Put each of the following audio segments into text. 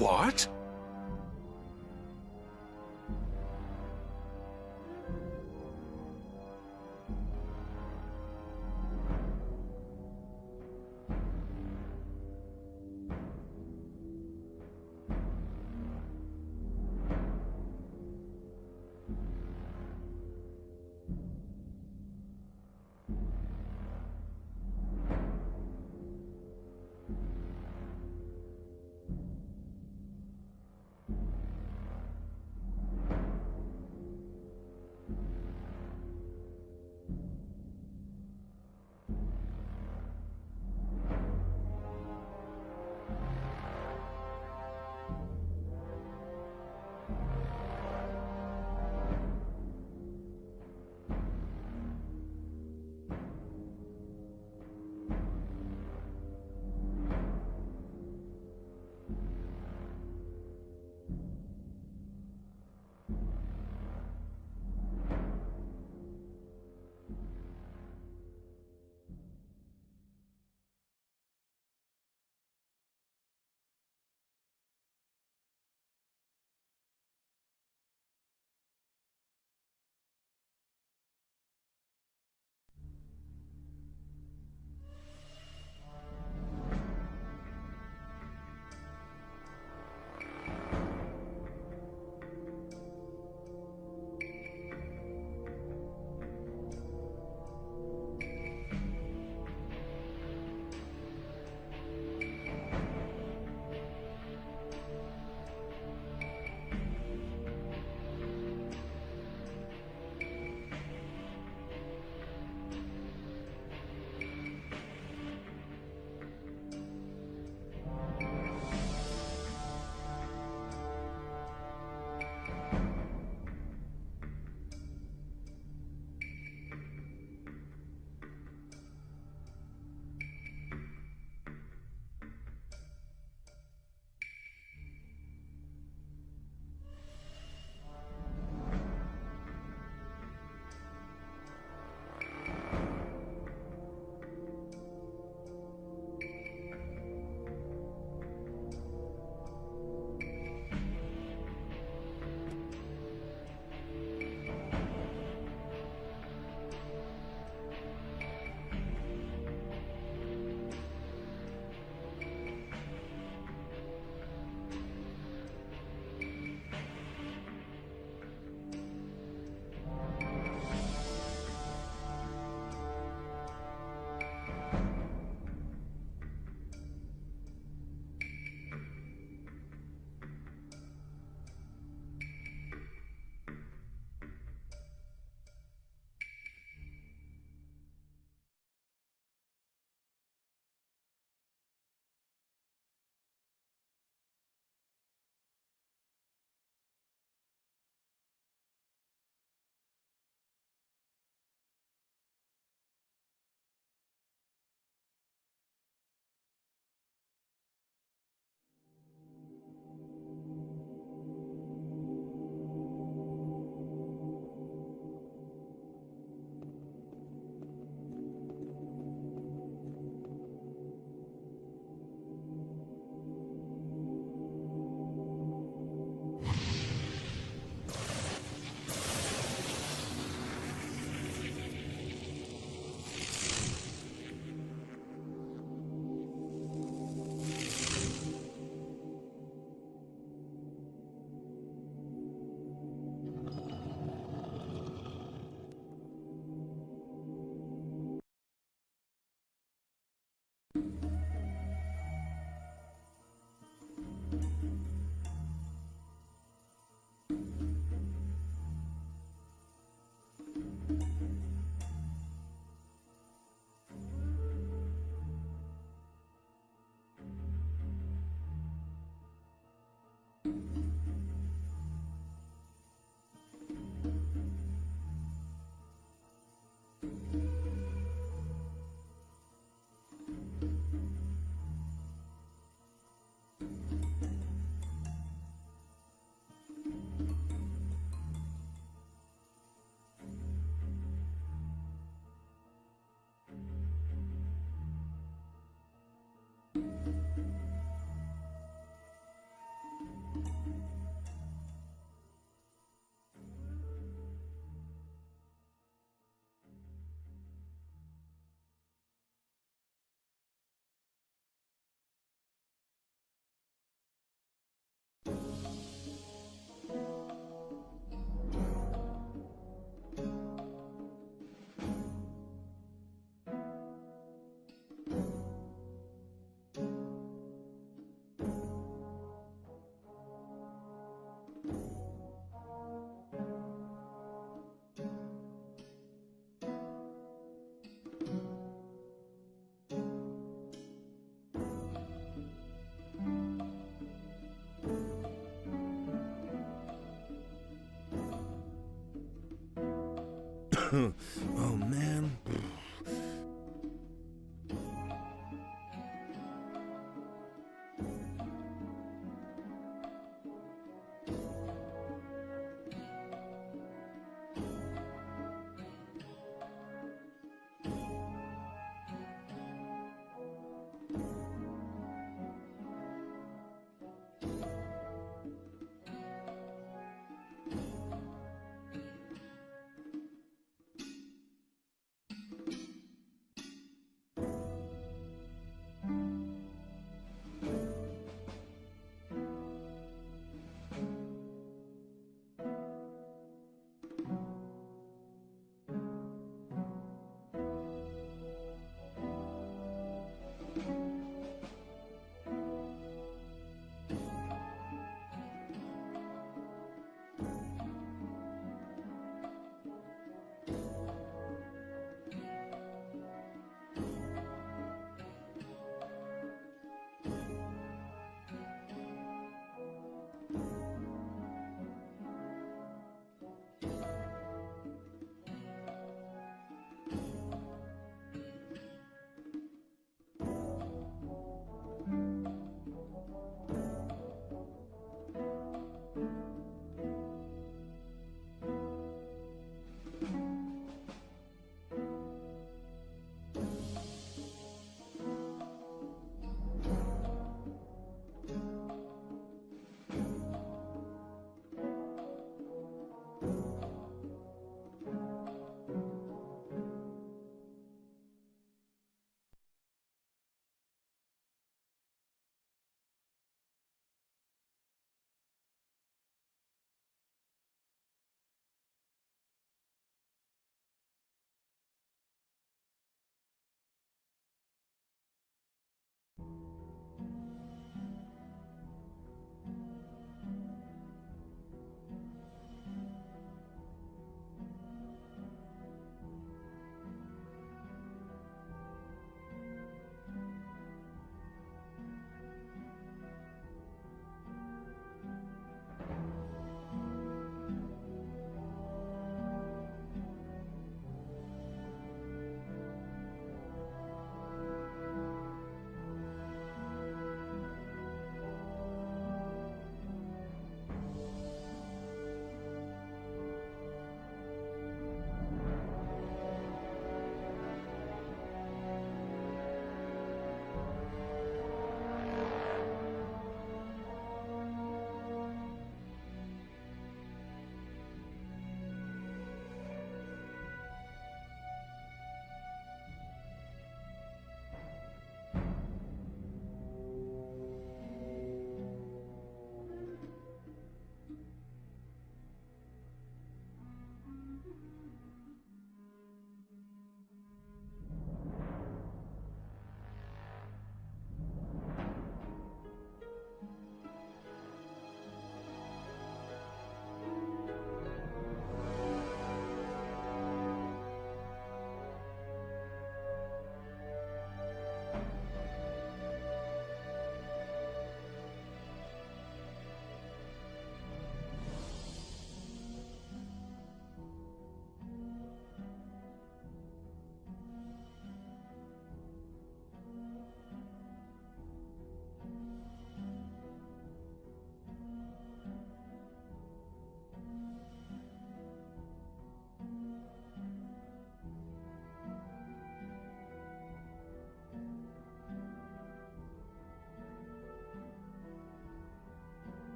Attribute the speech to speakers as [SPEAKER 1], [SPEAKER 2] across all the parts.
[SPEAKER 1] What? Oh man.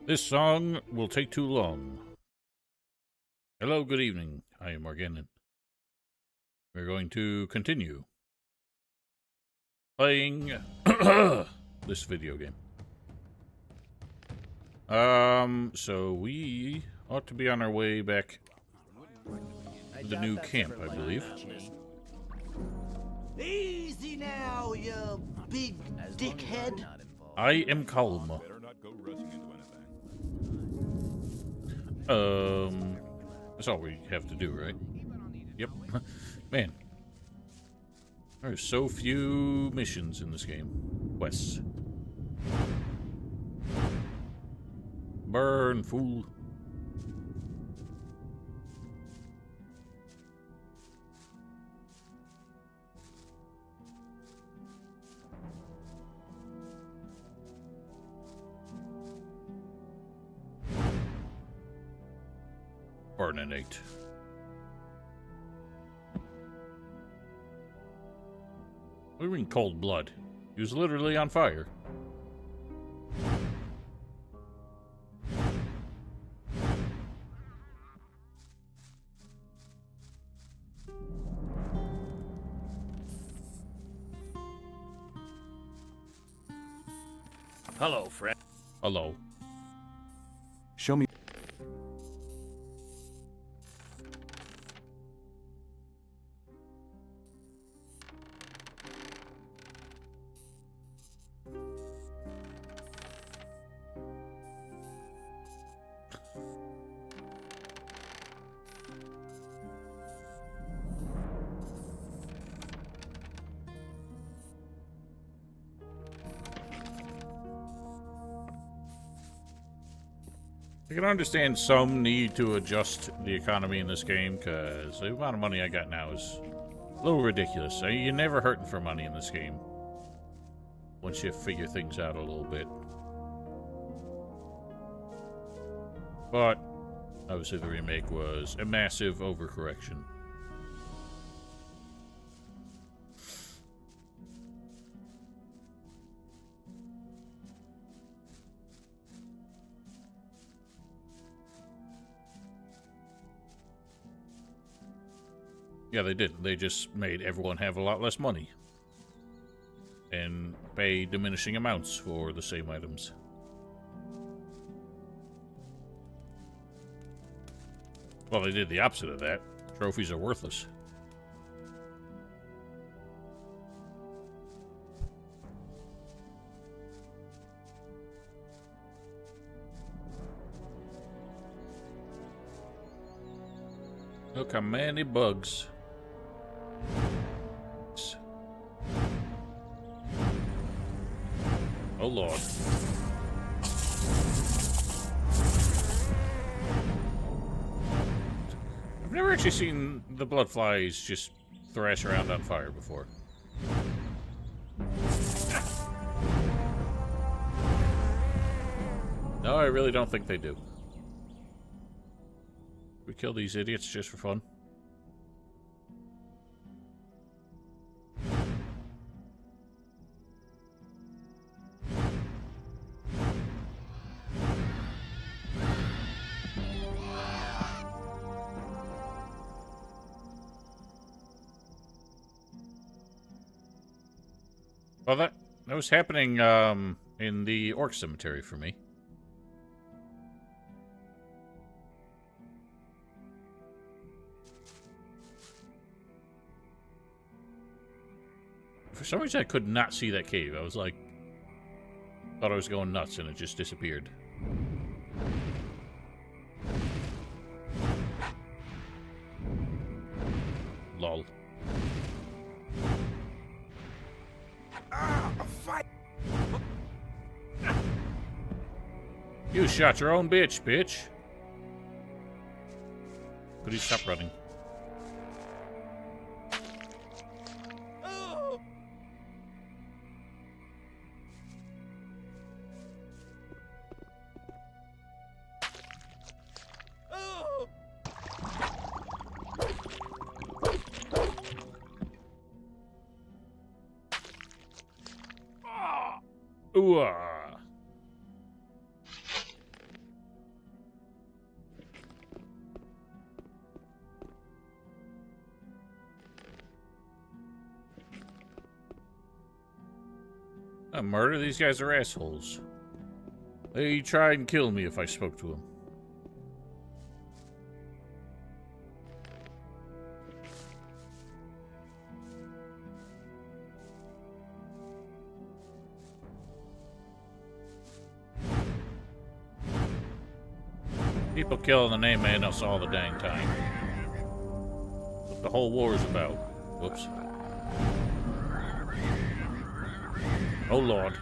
[SPEAKER 1] This song will take too long. Hello, good evening. I am Morgan. We're going to continue playing this video game. So we ought to be on our way back to the new camp, I believe.
[SPEAKER 2] Easy now, you big dickhead.
[SPEAKER 1] I am calm. That's all we have to do, right? Yep. Man. There's so few missions in this game. Quests. Burn, fool. Burninate. What do you mean cold blood? He was literally on fire.
[SPEAKER 3] Hello, friend.
[SPEAKER 1] Hello.
[SPEAKER 4] Show me.
[SPEAKER 1] I can understand some need to adjust the economy in this game, because the amount of money I got now is a little ridiculous. You're never hurting for money in this game, once you figure things out a little bit. But, obviously the remake was a massive overcorrection. Yeah, they did. They just made everyone have a lot less money. And pay diminishing amounts for the same items. Well, they did the opposite of that. Trophies are worthless. Look how many bugs. Oh Lord. I've never actually seen the blood flies just thrash around on fire before. No, I really don't think they do. We kill these idiots just for fun. Well, that was happening in the orc cemetery for me. For some reason, I could not see that cave. I was like, thought I was going nuts, and it just disappeared. Lol. You shot your own bitch. Could you stop running? Ooh. Murder? These guys are assholes. They'd try and kill me if I spoke to them. People killing the name man us all the dang time. What the whole war is about. Whoops. Oh Lord.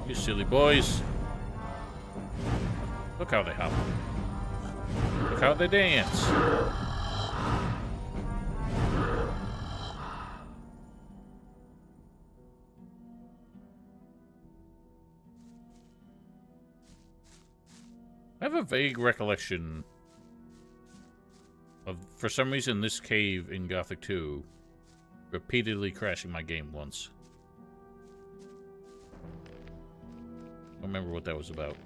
[SPEAKER 1] You silly boys. Look how they hop. Look how they dance. I have a vague recollection of, for some reason, this cave in Gothic 2 repeatedly crashing my game once. I don't remember what that was about.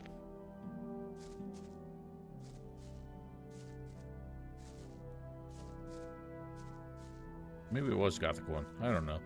[SPEAKER 1] Maybe it was Gothic 1. I don't know.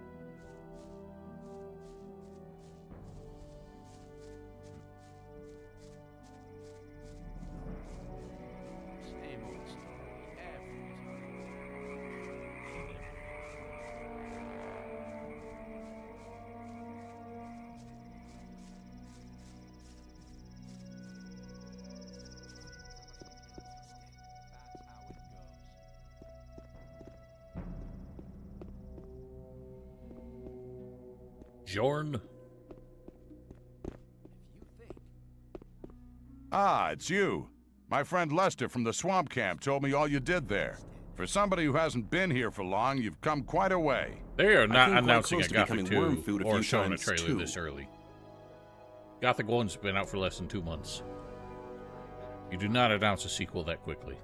[SPEAKER 1] Jorn?
[SPEAKER 3] Ah, it's you. My friend Lester from the swamp camp told me all you did there. For somebody who hasn't been here for long, you've come quite a way.
[SPEAKER 1] They are not
[SPEAKER 4] came quite
[SPEAKER 1] announcing
[SPEAKER 4] close
[SPEAKER 1] a
[SPEAKER 4] to
[SPEAKER 1] Gothic
[SPEAKER 4] becoming worm
[SPEAKER 1] 2
[SPEAKER 4] food a
[SPEAKER 1] or
[SPEAKER 4] few
[SPEAKER 1] showing a
[SPEAKER 4] times,
[SPEAKER 1] trailer
[SPEAKER 4] too.
[SPEAKER 1] this early. Gothic 1's been out for less than 2 months. You do not announce a sequel that quickly.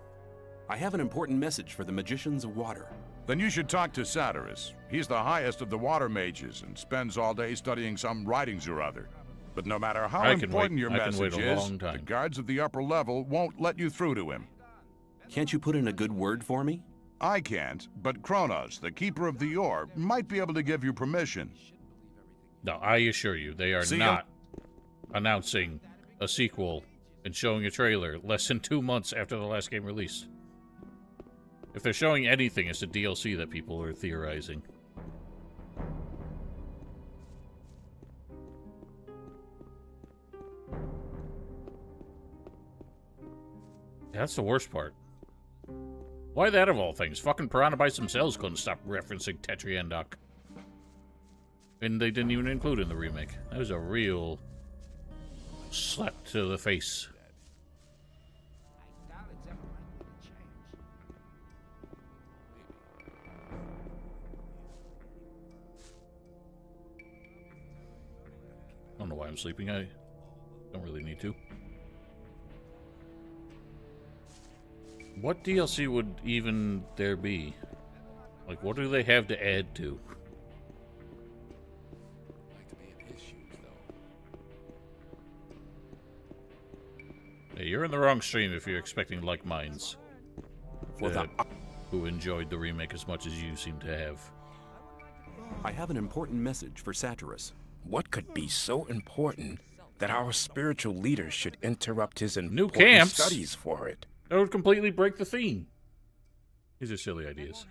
[SPEAKER 4] I have an important message for the magicians of water.
[SPEAKER 3] Then you should talk to Satyrus. He's the highest of the water mages and spends all day studying some writings or other. But no matter how
[SPEAKER 1] I can
[SPEAKER 3] important
[SPEAKER 1] wait-
[SPEAKER 3] your
[SPEAKER 1] I can
[SPEAKER 3] message
[SPEAKER 1] wait a
[SPEAKER 3] is,
[SPEAKER 1] long
[SPEAKER 3] the
[SPEAKER 1] time.
[SPEAKER 3] guards of the upper level won't let you through to him.
[SPEAKER 4] Can't you put in a good word for me?
[SPEAKER 3] I can't, but Kronos, the keeper of the ore, might be able to give you permission.
[SPEAKER 1] No, I assure you, they are
[SPEAKER 3] See
[SPEAKER 1] not announcing a sequel and showing a trailer less than 2 months after the last game released. If they're showing anything, it's a DLC that people are theorizing. That's the worst part. Why that of all things? Fucking Piranha Bytes themselves couldn't stop referencing Tetriandoc. And they didn't even include it in the remake. That was a real slap to the face. I don't know why I'm sleeping. I don't really need to. What DLC would even there be? Like, what do they have to add to? Hey, you're in the wrong stream if you're expecting like minds who enjoyed the remake as much as you seem to have.
[SPEAKER 4] I have an important message for Satyrus.
[SPEAKER 5] What could be so important that our spiritual leaders should interrupt his
[SPEAKER 1] New
[SPEAKER 5] important
[SPEAKER 1] camps?
[SPEAKER 5] studies for it?
[SPEAKER 1] That would completely break the theme. These are silly ideas.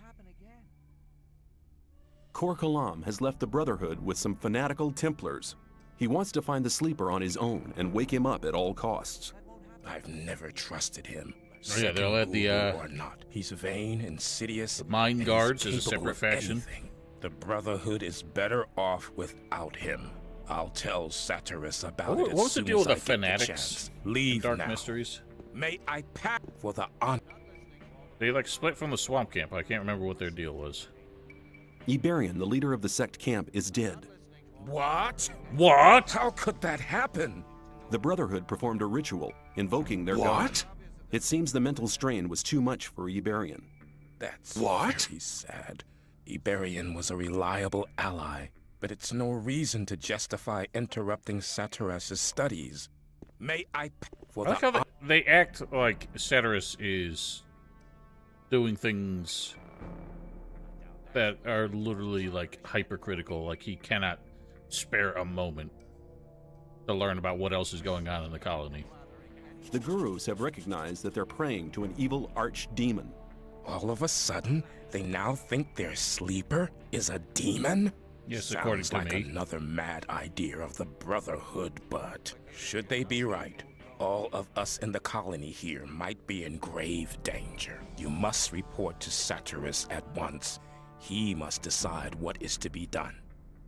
[SPEAKER 4] Kor Kalam has left the Brotherhood with some fanatical Templars. He wants to find the sleeper on his own and wake him up at all costs.
[SPEAKER 5] I've never trusted him.
[SPEAKER 1] Oh, yeah, they'll add the,
[SPEAKER 5] Second guru or not. He's vain, insidious.
[SPEAKER 1] The Mind
[SPEAKER 5] and
[SPEAKER 1] Guards
[SPEAKER 5] he's
[SPEAKER 1] is a
[SPEAKER 5] capable
[SPEAKER 1] separate
[SPEAKER 5] of
[SPEAKER 1] faction.
[SPEAKER 5] anything. The Brotherhood is better off without him. I'll tell Satyrus about it.
[SPEAKER 1] What was
[SPEAKER 5] as
[SPEAKER 1] the
[SPEAKER 5] soon
[SPEAKER 1] deal
[SPEAKER 5] as
[SPEAKER 1] with
[SPEAKER 5] I
[SPEAKER 1] the
[SPEAKER 5] get
[SPEAKER 1] fanatics?
[SPEAKER 5] chance. Leave
[SPEAKER 1] Dark
[SPEAKER 5] now.
[SPEAKER 1] Mysteries?
[SPEAKER 5] May I pack for the honor.
[SPEAKER 1] They like split from the swamp camp. I can't remember what their deal was.
[SPEAKER 4] Iberian, the leader of the sect camp, is dead.
[SPEAKER 5] What?
[SPEAKER 1] What?
[SPEAKER 5] How could that happen?
[SPEAKER 4] The Brotherhood performed a ritual, invoking their god.
[SPEAKER 5] What?
[SPEAKER 4] It seems the mental strain was too much for Iberian.
[SPEAKER 5] That's
[SPEAKER 6] What?
[SPEAKER 5] very sad. Iberian was a reliable ally, but it's no reason to justify interrupting Satyrus' studies. May I for
[SPEAKER 1] I like
[SPEAKER 5] the
[SPEAKER 1] how they act like Satyrus is doing things that are literally like hypercritical. Like he cannot spare a moment to learn about what else is going on in the colony.
[SPEAKER 4] The gurus have recognized that they're praying to an evil archdemon.
[SPEAKER 5] All of a sudden, they now think their sleeper is a demon?
[SPEAKER 1] Yes,
[SPEAKER 5] Sounds
[SPEAKER 1] according to
[SPEAKER 5] like
[SPEAKER 1] me.
[SPEAKER 5] another mad idea of the Brotherhood, but should they be right, all of us in the colony here might be in grave danger. You must report to Satyrus at once. He must decide what is to be done.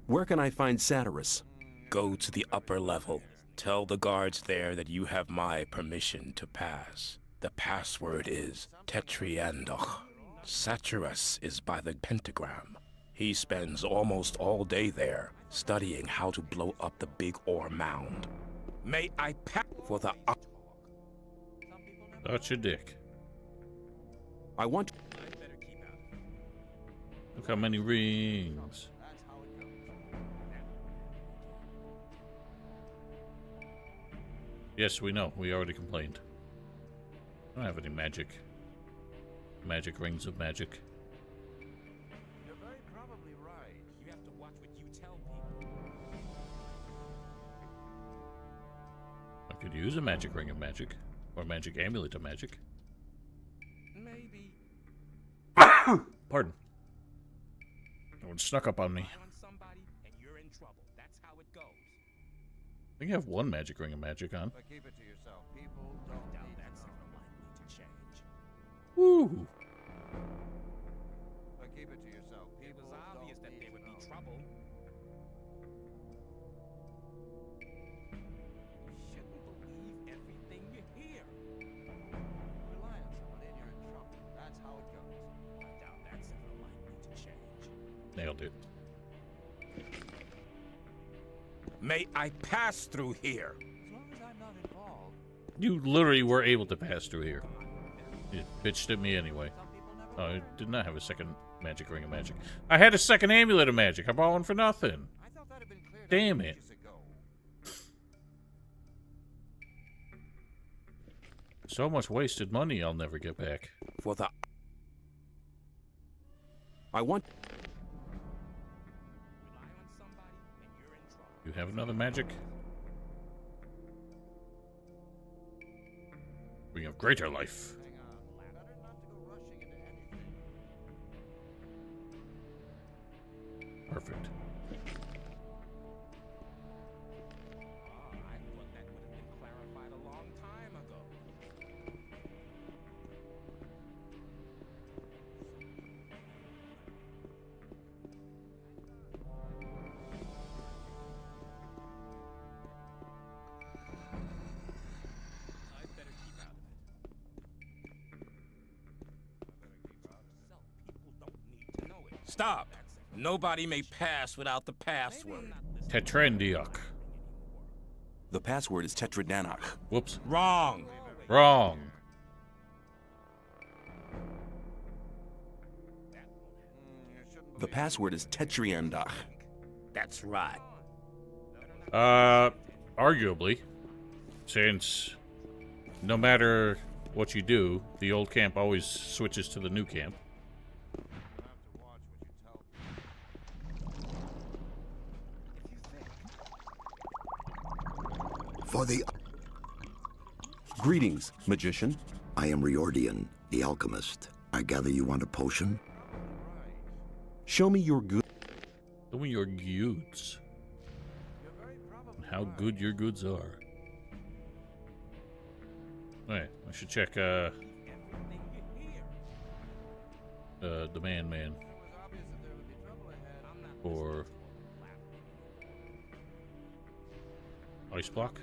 [SPEAKER 4] Where can I find Satyrus?
[SPEAKER 5] Go to the upper level. Tell the guards there that you have my permission to pass. The password is Tetriandoch. Satyrus is by the pentagram. He spends almost all day there, studying how to blow up the big ore mound. May I pass for the...
[SPEAKER 1] That's your dick.
[SPEAKER 4] I want...
[SPEAKER 1] Look how many rings. Yes, we know. We already complained. I don't have any magic. Magic rings of magic.
[SPEAKER 3] You're very probably right.
[SPEAKER 5] You have to watch what you tell people.
[SPEAKER 1] I could use a magic ring of magic. Or a magic amulet of magic.
[SPEAKER 5] Maybe.
[SPEAKER 1] Pardon. Someone snuck up on me.
[SPEAKER 5] On somebody and you're in trouble. That's how it goes.
[SPEAKER 1] I think I have one magic ring of magic on.
[SPEAKER 3] But keep it to yourself. People don't
[SPEAKER 5] Doubt
[SPEAKER 3] need
[SPEAKER 5] that's
[SPEAKER 3] to know.
[SPEAKER 5] ever likely to change.
[SPEAKER 1] Woo!
[SPEAKER 3] But keep it to yourself.
[SPEAKER 5] It
[SPEAKER 3] People
[SPEAKER 5] was obvious
[SPEAKER 3] don't
[SPEAKER 5] that
[SPEAKER 3] need
[SPEAKER 5] there would
[SPEAKER 3] to
[SPEAKER 5] be
[SPEAKER 3] know.
[SPEAKER 5] trouble. You shouldn't believe everything you hear.
[SPEAKER 3] Rely on someone and you're in trouble. That's how it goes.
[SPEAKER 5] I doubt that's ever likely to change.
[SPEAKER 1] Nailed it.
[SPEAKER 5] May I pass through here?
[SPEAKER 3] As long as I'm not involved.
[SPEAKER 1] You literally were able to pass through here. You bitched at me anyway.
[SPEAKER 3] Some people never
[SPEAKER 1] Oh, I
[SPEAKER 3] learn.
[SPEAKER 1] did not have a second magic ring of magic. I had a second amulet of magic. I bought one for nothing.
[SPEAKER 3] I thought that had been cleared up
[SPEAKER 1] Damn it.
[SPEAKER 3] ages ago.
[SPEAKER 1] So much wasted money I'll never get back.
[SPEAKER 5] For the...
[SPEAKER 4] I want...
[SPEAKER 5] Rely on somebody and you're in trouble.
[SPEAKER 1] You have another magic? Ring of greater life.
[SPEAKER 3] Hang on. Better not to go rushing into anything.
[SPEAKER 1] Perfect.
[SPEAKER 5] I thought that would have been clarified a long time ago. I'd better keep out of it. People don't need to know it. Stop! Nobody may pass without the password.
[SPEAKER 1] Tetrandiok.
[SPEAKER 4] The password is Tetradanach.
[SPEAKER 1] Whoops.
[SPEAKER 5] Wrong!
[SPEAKER 1] Wrong.
[SPEAKER 4] The password is Tetriandach.
[SPEAKER 5] That's right.
[SPEAKER 1] Arguably. Since no matter what you do, the old camp always switches to the new camp.
[SPEAKER 3] You have to watch what you tell people.
[SPEAKER 6] For the...
[SPEAKER 4] Greetings, magician.
[SPEAKER 6] I am Riordian, the alchemist. I gather you want a potion?
[SPEAKER 4] Show me your good...
[SPEAKER 1] Show me your goods. And how good your goods are. Alright, I should check, the man. For... Ice block?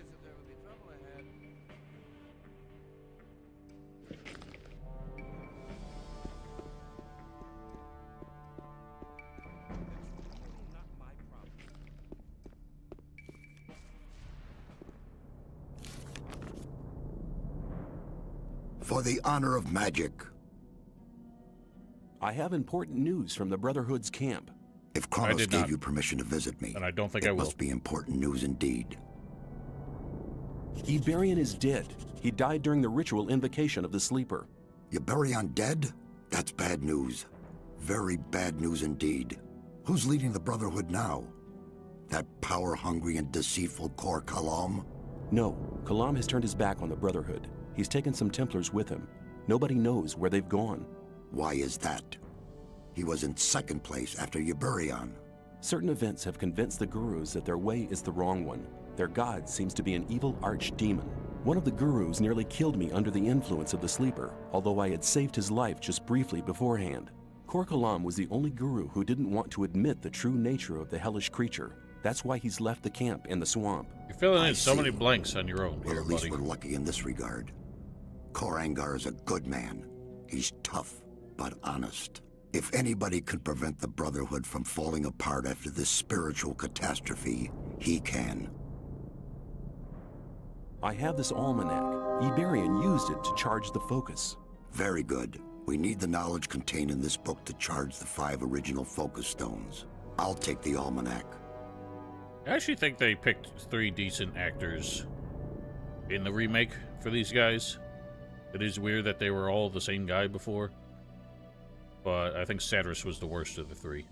[SPEAKER 6] For the honor of magic.
[SPEAKER 4] I have important news from the Brotherhood's camp.
[SPEAKER 6] If Kronos
[SPEAKER 1] did
[SPEAKER 6] gave
[SPEAKER 1] not.
[SPEAKER 6] you permission to visit me,
[SPEAKER 1] And I don't think
[SPEAKER 6] it
[SPEAKER 1] I will.
[SPEAKER 6] must be important news indeed.
[SPEAKER 4] Iberian is dead. He died during the ritual invocation of the sleeper.
[SPEAKER 6] Iberion dead? That's bad news. Very bad news indeed. Who's leading the Brotherhood now? That power-hungry and deceitful Kor Kalam?
[SPEAKER 4] No, Kalam has turned his back on the Brotherhood. He's taken some Templars with him. Nobody knows where they've gone.
[SPEAKER 6] Why is that? He was in second place after Yuburion.
[SPEAKER 4] Certain events have convinced the gurus that their way is the wrong one. Their god seems to be an evil archdemon. One of the gurus nearly killed me under the influence of the sleeper, although I had saved his life just briefly beforehand. Kor Kalam was the only guru who didn't want to admit the true nature of the hellish creature. That's why he's left the camp in the swamp.
[SPEAKER 1] You're filling
[SPEAKER 6] I
[SPEAKER 1] in so
[SPEAKER 6] see.
[SPEAKER 1] many blanks on your own
[SPEAKER 6] Well,
[SPEAKER 1] here,
[SPEAKER 6] at least
[SPEAKER 1] buddy.
[SPEAKER 6] we're lucky in this regard. Korangar is a good man. He's tough, but honest. If anybody could prevent the Brotherhood from falling apart after this spiritual catastrophe, he can.
[SPEAKER 4] I have this almanac. Iberian used it to charge the focus.
[SPEAKER 6] Very good. We need the knowledge contained in this book to charge the 5 original focus stones. I'll take the almanac.
[SPEAKER 1] I actually think they picked 3 decent actors in the remake for these guys. It is weird that they were all the same guy before, but I think Satyrus was the worst of the 3.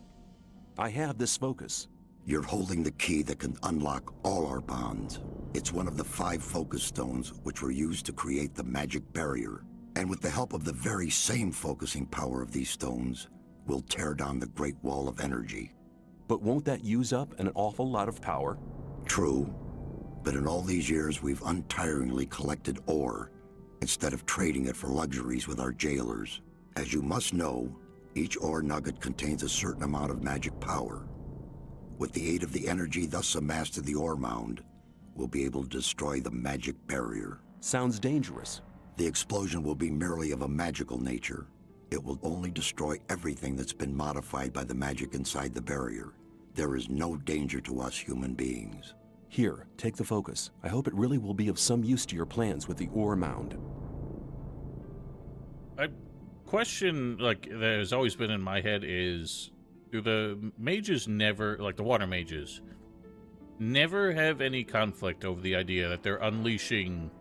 [SPEAKER 4] I have this focus.
[SPEAKER 6] You're holding the key that can unlock all our bonds. It's one of the 5 focus stones which were used to create the magic barrier. And with the help of the very same focusing power of these stones, we'll tear down the Great Wall of Energy.
[SPEAKER 4] But won't that use up an awful lot of power?
[SPEAKER 6] True, but in all these years we've untiringly collected ore instead of trading it for luxuries with our jailers. As you must know, each ore nugget contains a certain amount of magic power. With the aid of the energy thus amassed in the ore mound, we'll be able to destroy the magic barrier.
[SPEAKER 4] Sounds dangerous.
[SPEAKER 6] The explosion will be merely of a magical nature. It will only destroy everything that's been modified by the magic inside the barrier. There is no danger to us human beings.
[SPEAKER 4] Here, take the focus. I hope it really will be of some use to your plans with the ore mound.
[SPEAKER 1] A question, like, that has always been in my head is, do the mages never, like the water mages, never have any conflict over the idea that they're unleashing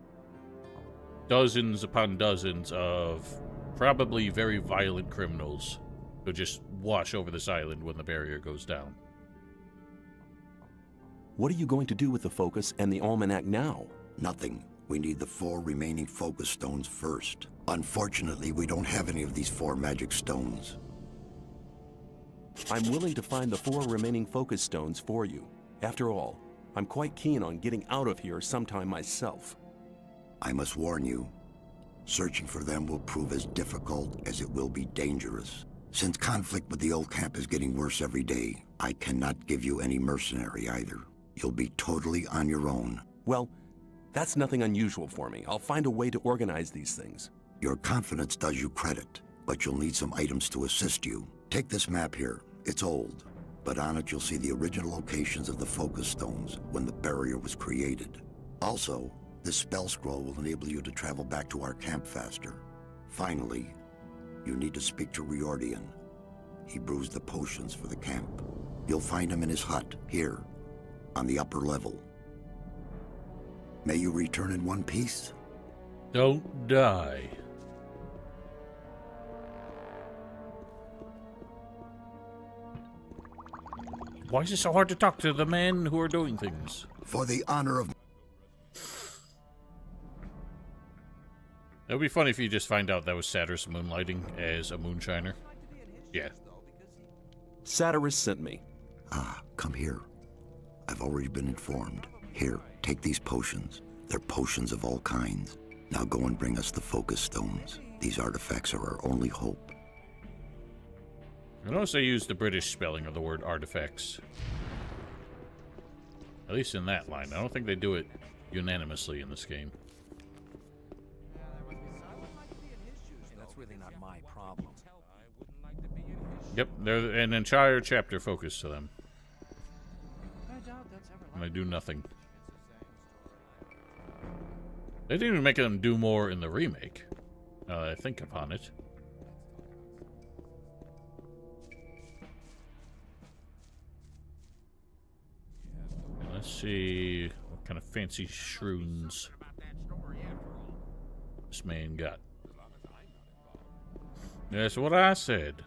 [SPEAKER 1] dozens upon dozens of probably very violent criminals who just wash over this island when the barrier goes down?
[SPEAKER 4] What are you going to do with the focus and the almanac now?
[SPEAKER 6] Nothing. We need the 4 remaining focus stones first. Unfortunately, we don't have any of these 4 magic stones.
[SPEAKER 4] I'm willing to find the 4 remaining focus stones for you. After all, I'm quite keen on getting out of here sometime myself.
[SPEAKER 6] I must warn you, searching for them will prove as difficult as it will be dangerous. Since conflict with the old camp is getting worse every day, I cannot give you any mercenary either. You'll be totally on your own.
[SPEAKER 4] Well, that's nothing unusual for me. I'll find a way to organize these things.
[SPEAKER 6] Your confidence does you credit, but you'll need some items to assist you. Take this map here. It's old, but on it you'll see the original locations of the focus stones when the barrier was created. Also, this spell scroll will enable you to travel back to our camp faster. Finally, you need to speak to Riordian. He brews the potions for the camp. You'll find him in his hut, here, on the upper level. May you return in one piece.
[SPEAKER 1] Don't die. Why is it so hard to talk to the men who are doing things?
[SPEAKER 6] For the honor of...
[SPEAKER 1] It would be funny if you just find out that was Satyrus moonlighting as a moonshiner. Yeah.
[SPEAKER 4] Satyrus sent me.
[SPEAKER 6] Ah, come here. I've already been informed. Here, take these potions. They're potions of all kinds. Now go and bring us the focus stones. These artifacts are our only hope.
[SPEAKER 1] I notice they use the British spelling of the word artifacts. At least in that line. I don't think they do it unanimously in this game.
[SPEAKER 7] That's really not my problem.
[SPEAKER 1] Yep, they're an entire chapter focused to them. And they do nothing. They didn't even make them do more in the remake. Now that I think upon it. Let's see what kind of fancy shrooms this man got. That's what I said.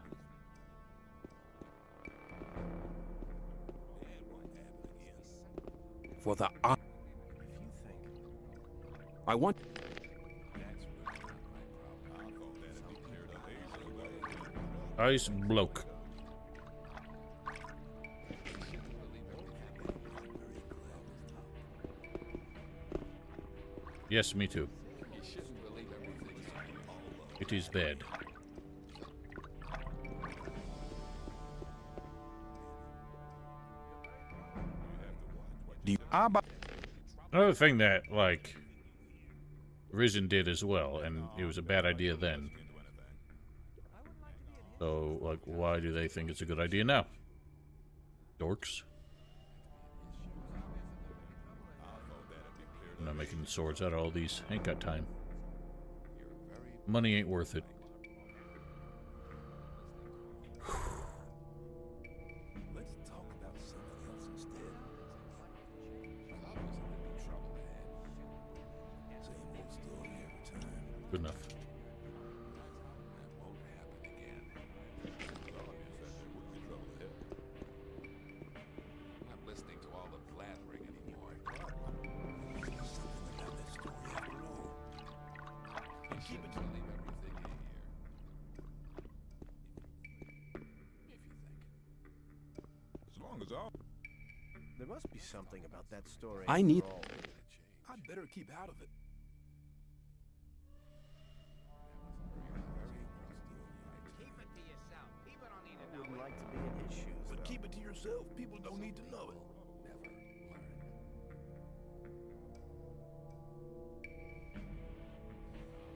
[SPEAKER 5] for the
[SPEAKER 4] I want...
[SPEAKER 1] Ice bloke. Yes, me too. It is bad. Another thing that, like, Risen did as well, and it was a bad idea then. So, like, why do they think it's a good idea now? Dorks. I'm not making swords out of all these. Ain't got time. Money ain't worth it.
[SPEAKER 8] Let's talk about something else instead. Same old story every time.
[SPEAKER 1] Good enough.
[SPEAKER 8] Won't happen again. Not listening to all the blathering anymore. There's something about that story after all. And keep it to leave everything in here. If you think. As long as all.
[SPEAKER 9] There must be something about that story.
[SPEAKER 4] I need...
[SPEAKER 9] after all.
[SPEAKER 8] I'd better keep out of it.
[SPEAKER 9] I wouldn't like to be in his shoes,
[SPEAKER 8] But
[SPEAKER 9] though.
[SPEAKER 8] keep it to yourself. People don't need to know it.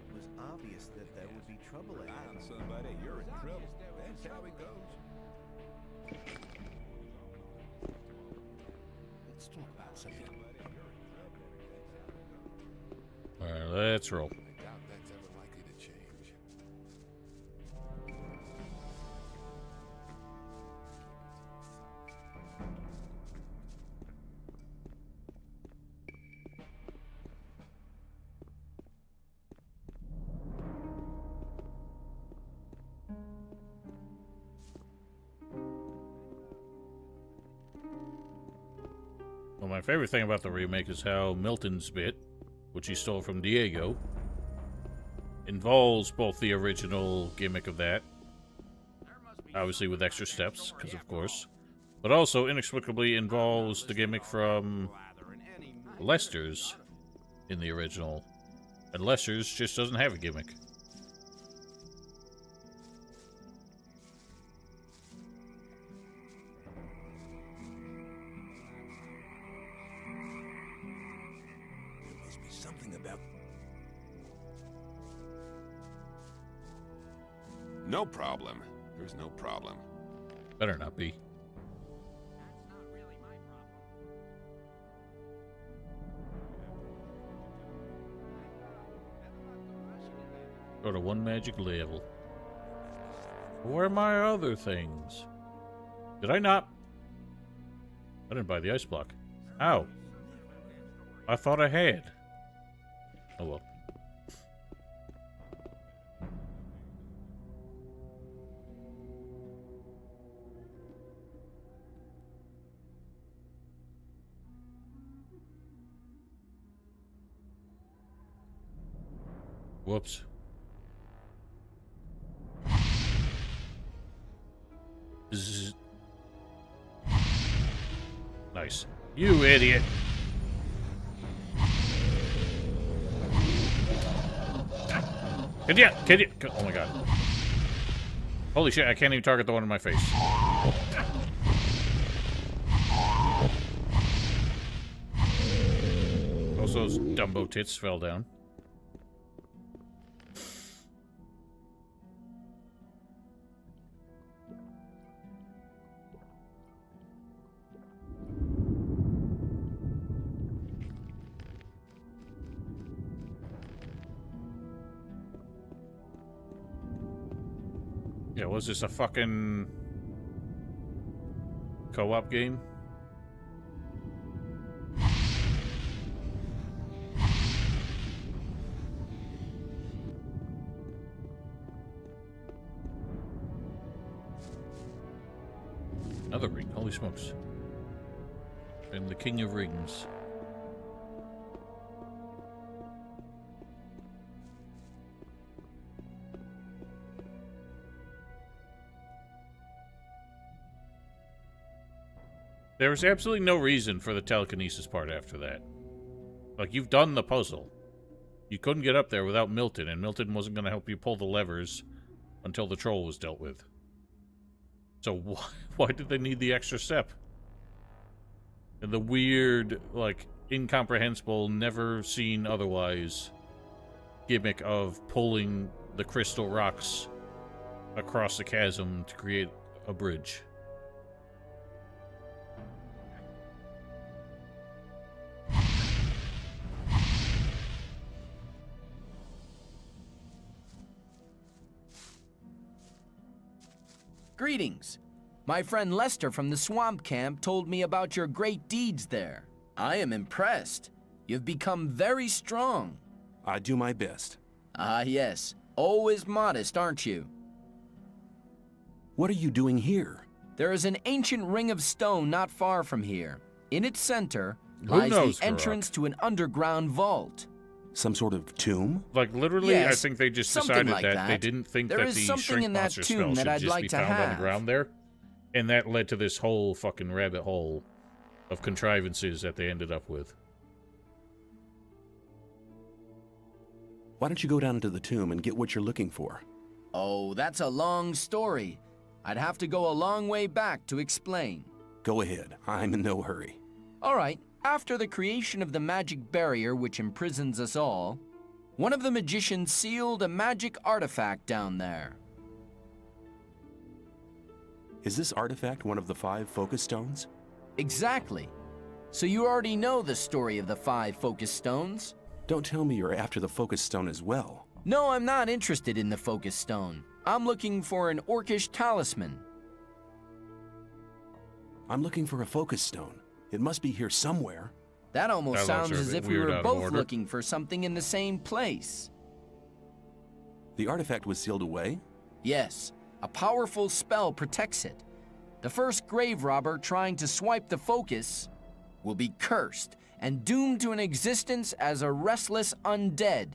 [SPEAKER 9] It was obvious that there would be trouble ahead.
[SPEAKER 8] On somebody, you're in trouble. That's how it goes. Let's talk about something.
[SPEAKER 1] Alright, let's roll.
[SPEAKER 8] I doubt that's ever likely to change.
[SPEAKER 1] Well, my favorite thing about the remake is how Milton's bit, which he stole from Diego, involves both the original gimmick of that, obviously with extra steps, because of course, but also inexplicably involves the gimmick from Lester's in the original, and Lester's just doesn't have a gimmick.
[SPEAKER 8] There must be something about. No problem. There's no problem.
[SPEAKER 1] Better not be. Go to one magic level. Where are my other things? Did I not? I didn't buy the ice block. Ow. I thought I had. Oh well. Whoops. Zzz. Nice. You idiot. Can you? Oh my god. Holy shit, I can't even target the one in my face. Also, those Dumbo tits fell down. Yeah, was this a fucking co-op game? Another ring, holy smokes. I'm the king of rings. There was absolutely no reason for the telekinesis part after that. Like, you've done the puzzle. You couldn't get up there without Milton, and Milton wasn't going to help you pull the levers until the troll was dealt with. So why did they need the extra step? And the weird, like, incomprehensible, never seen otherwise gimmick of pulling the crystal rocks across the chasm to create a bridge.
[SPEAKER 10] Greetings. My friend Lester from the swamp camp told me about your great deeds there. I am impressed. You've become very strong.
[SPEAKER 4] I do my best.
[SPEAKER 10] Ah, yes. Always modest, aren't you?
[SPEAKER 4] What are you doing here?
[SPEAKER 10] There is an ancient ring of stone not far from here. In its center
[SPEAKER 1] Who
[SPEAKER 10] lies
[SPEAKER 1] knows,
[SPEAKER 10] the entrance to an underground vault.
[SPEAKER 4] Some sort of tomb?
[SPEAKER 1] Like, literally,
[SPEAKER 10] Yes,
[SPEAKER 1] I think they just
[SPEAKER 10] something
[SPEAKER 1] decided
[SPEAKER 10] like
[SPEAKER 1] that
[SPEAKER 10] that.
[SPEAKER 1] they didn't think
[SPEAKER 10] There
[SPEAKER 1] that
[SPEAKER 10] is
[SPEAKER 1] the
[SPEAKER 10] something
[SPEAKER 1] shrink
[SPEAKER 10] in that
[SPEAKER 1] monster
[SPEAKER 10] tomb
[SPEAKER 1] spell
[SPEAKER 10] that
[SPEAKER 1] should
[SPEAKER 10] I'd
[SPEAKER 1] just
[SPEAKER 10] like
[SPEAKER 1] be
[SPEAKER 10] to
[SPEAKER 1] found on the
[SPEAKER 10] have.
[SPEAKER 1] ground there. And that led to this whole fucking rabbit hole of contrivances that they ended up with.
[SPEAKER 4] Why don't you go down into the tomb and get what you're looking for?
[SPEAKER 10] Oh, that's a long story. I'd have to go a long way back to explain.
[SPEAKER 4] Go ahead. I'm in no hurry.
[SPEAKER 10] All right, after the creation of the magic barrier which imprisons us all, one of the magicians sealed a magic artifact down there.
[SPEAKER 4] Is this artifact one of the 5 focus stones?
[SPEAKER 10] Exactly. So you already know the story of the 5 focus stones?
[SPEAKER 4] Don't tell me you're after the focus stone as well.
[SPEAKER 10] No, I'm not interested in the focus stone. I'm looking for an orcish talisman.
[SPEAKER 4] I'm looking for a focus stone. It must be here somewhere.
[SPEAKER 10] That almost
[SPEAKER 1] Dialogues
[SPEAKER 10] sounds
[SPEAKER 1] are a
[SPEAKER 10] as
[SPEAKER 1] bit
[SPEAKER 10] if we
[SPEAKER 1] weird out
[SPEAKER 10] were
[SPEAKER 1] of
[SPEAKER 10] both
[SPEAKER 1] order.
[SPEAKER 10] looking for something in the same place.
[SPEAKER 4] The artifact was sealed away?
[SPEAKER 10] Yes, a powerful spell protects it. The first grave robber trying to swipe the focus will be cursed and doomed to an existence as a restless undead.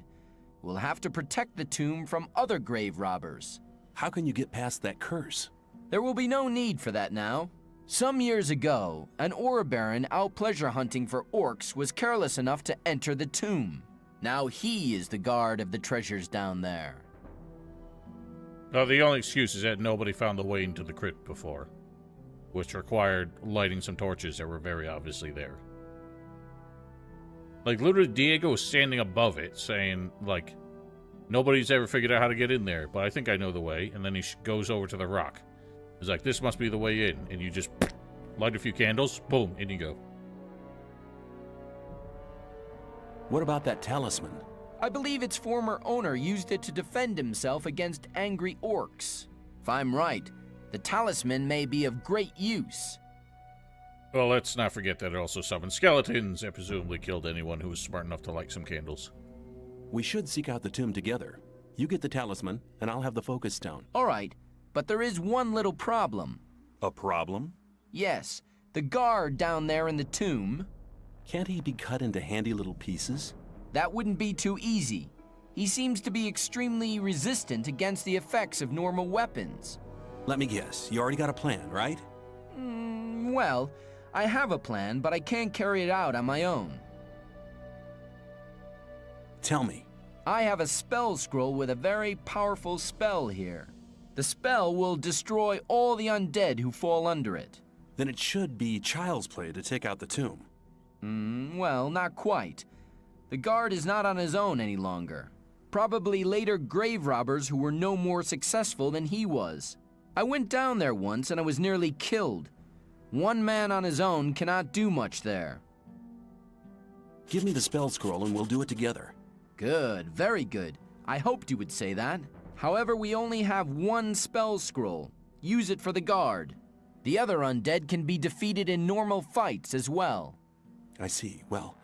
[SPEAKER 10] We'll have to protect the tomb from other grave robbers.
[SPEAKER 4] How can you get past that curse?
[SPEAKER 10] There will be no need for that now. Some years ago, an ore baron out pleasure hunting for orcs was careless enough to enter the tomb. Now he is the guard of the treasures down there.
[SPEAKER 1] No, the only excuse is that nobody found the way into the crypt before, which required lighting some torches that were very obviously there. Like, literally, Diego was standing above it, saying, like, nobody's ever figured out how to get in there, but I think I know the way, and then he goes over to the rock. He's like, this must be the way in, and you just light a few candles, boom, in you go.
[SPEAKER 4] What about that talisman?
[SPEAKER 10] I believe its former owner used it to defend himself against angry orcs. If I'm right, the talisman may be of great use.
[SPEAKER 1] Well, let's not forget that it also summoned skeletons and presumably killed anyone who was smart enough to light some candles.
[SPEAKER 4] We should seek out the tomb together. You get the talisman, and I'll have the focus stone.
[SPEAKER 10] All right, but there is one little problem.
[SPEAKER 4] A problem?
[SPEAKER 10] Yes, the guard down there in the tomb.
[SPEAKER 4] Can't he be cut into handy little pieces?
[SPEAKER 10] That wouldn't be too easy. He seems to be extremely resistant against the effects of normal weapons.
[SPEAKER 4] Let me guess, you already got a plan, right?
[SPEAKER 10] Well, I have a plan, but I can't carry it out on my own.
[SPEAKER 4] Tell me.
[SPEAKER 10] I have a spell scroll with a very powerful spell here. The spell will destroy all the undead who fall under it.
[SPEAKER 4] Then it should be child's play to take out the tomb.
[SPEAKER 10] Well, not quite. The guard is not on his own any longer. Probably later grave robbers who were no more successful than he was. I went down there once and I was nearly killed. One man on his own cannot do much there.
[SPEAKER 4] Give me the spell scroll and we'll do it together.
[SPEAKER 10] Good, very good. I hoped you would say that. However, we only have one spell scroll. Use it for the guard. The other undead can be defeated in normal fights as well.
[SPEAKER 4] I see. Well,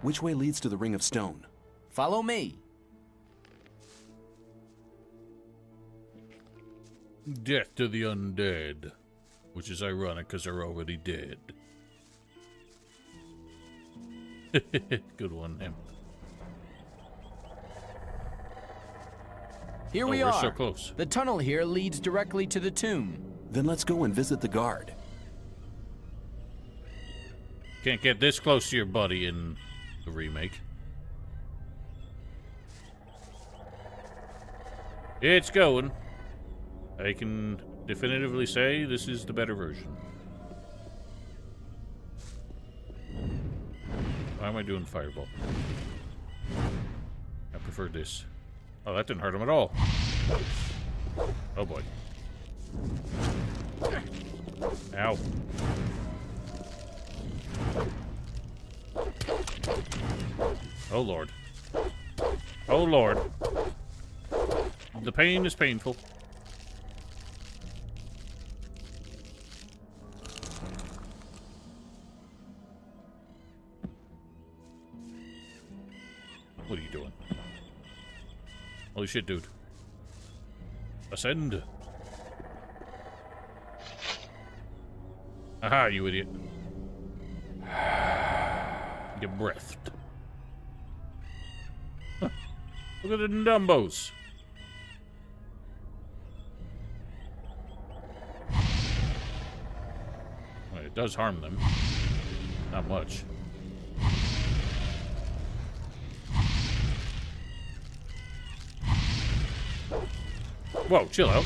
[SPEAKER 4] which way leads to the Ring of Stone?
[SPEAKER 10] Follow me.
[SPEAKER 1] Death to the undead. Which is ironic because they're already dead. Good one, him.
[SPEAKER 10] Here we
[SPEAKER 1] we're
[SPEAKER 10] are.
[SPEAKER 1] so close.
[SPEAKER 10] The tunnel here leads directly to the tomb.
[SPEAKER 4] Then let's go and visit the guard.
[SPEAKER 1] Can't get this close to your buddy in the remake. It's going. I can definitively say this is the better version. Why am I doing Fireball? I prefer this. Oh, that didn't hurt him at all. Oh boy. Ow. Oh lord. Oh lord. The pain is painful. What are you doing? Holy shit, dude. Ascend. Aha, you idiot. Get breathed. Huh. Look at the Dumbos. Well, it does harm them. Not much. Whoa, chill out.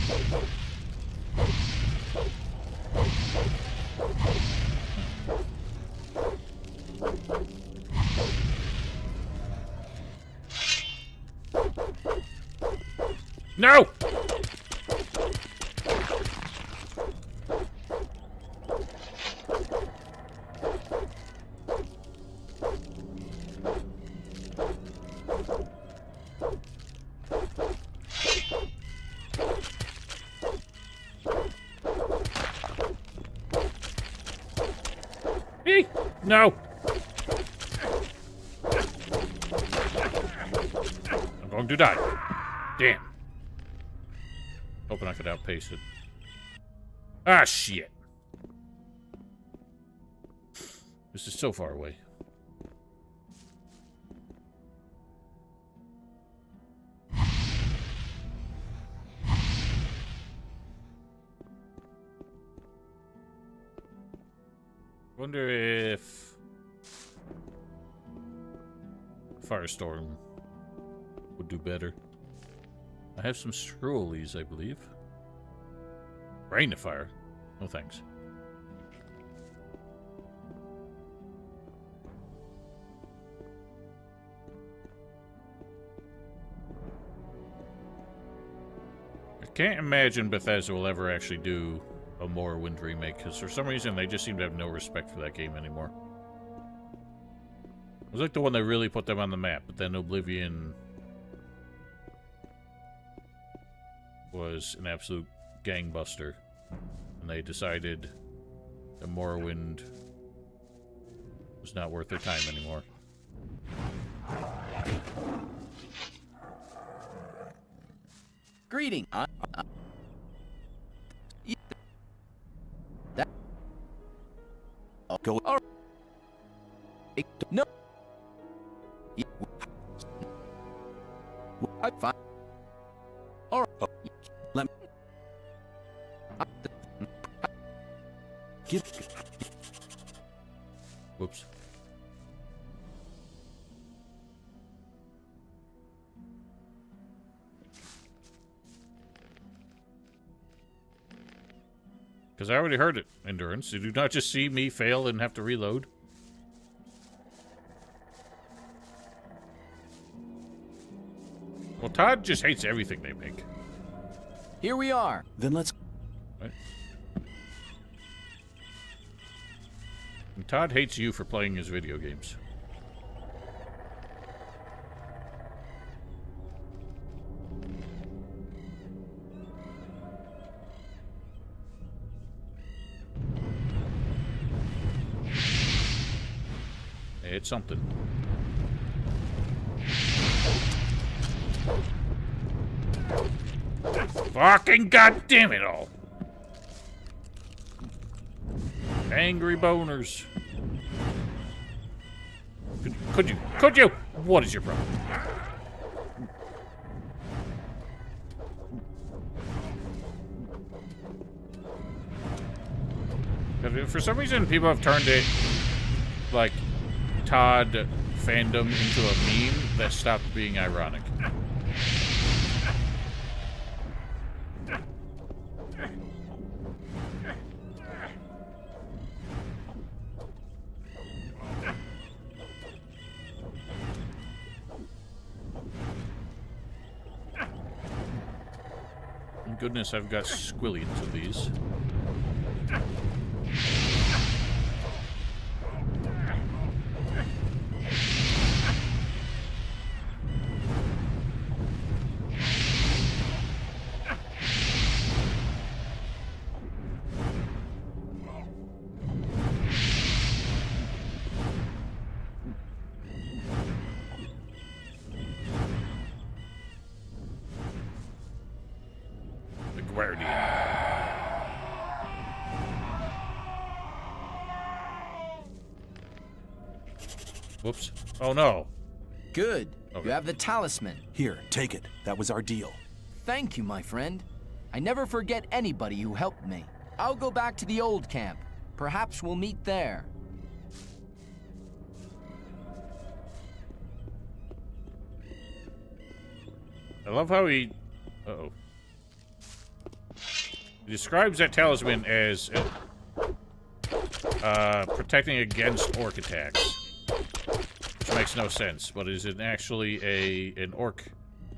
[SPEAKER 1] No! No! I'm going to die. Damn. Hoping I could outpace it. Ah, shit. This is so far away. Wonder if Firestorm would do better. I have some Strollies, I believe. Rain of Fire. No thanks. I can't imagine Bethesda will ever actually do a Morrowind remake, because for some reason they just seem to have no respect for that game anymore. It was like the one that really put them on the map, but then Oblivion was an absolute gangbuster, and they decided that Morrowind was not worth their time anymore.
[SPEAKER 10] Greeting.
[SPEAKER 4] Go.
[SPEAKER 10] All right. No. I fine. All right.
[SPEAKER 4] Let me. Give.
[SPEAKER 1] Whoops. Because I already heard it, Endurance. Did you not just see me fail and have to reload? Well, Todd just hates everything they make.
[SPEAKER 10] Here we are.
[SPEAKER 4] Then let's.
[SPEAKER 1] Right? And Todd hates you for playing his video games. It's something. Fucking goddamn it all! Angry boners. Could you? What is your problem? For some reason, people have turned it like, Todd fandom into a meme that stopped being ironic. Thank goodness I've got squillions of these. The Guardian. Whoops. Oh no.
[SPEAKER 10] Good.
[SPEAKER 1] Okay.
[SPEAKER 10] You have the talisman.
[SPEAKER 4] Here, take it. That was our deal.
[SPEAKER 10] Thank you, my friend. I never forget anybody who helped me. I'll go back to the old camp. Perhaps we'll meet there.
[SPEAKER 1] I love how he... Uh-oh. He describes that talisman as protecting against orc attacks. Which makes no sense, but is it actually an orc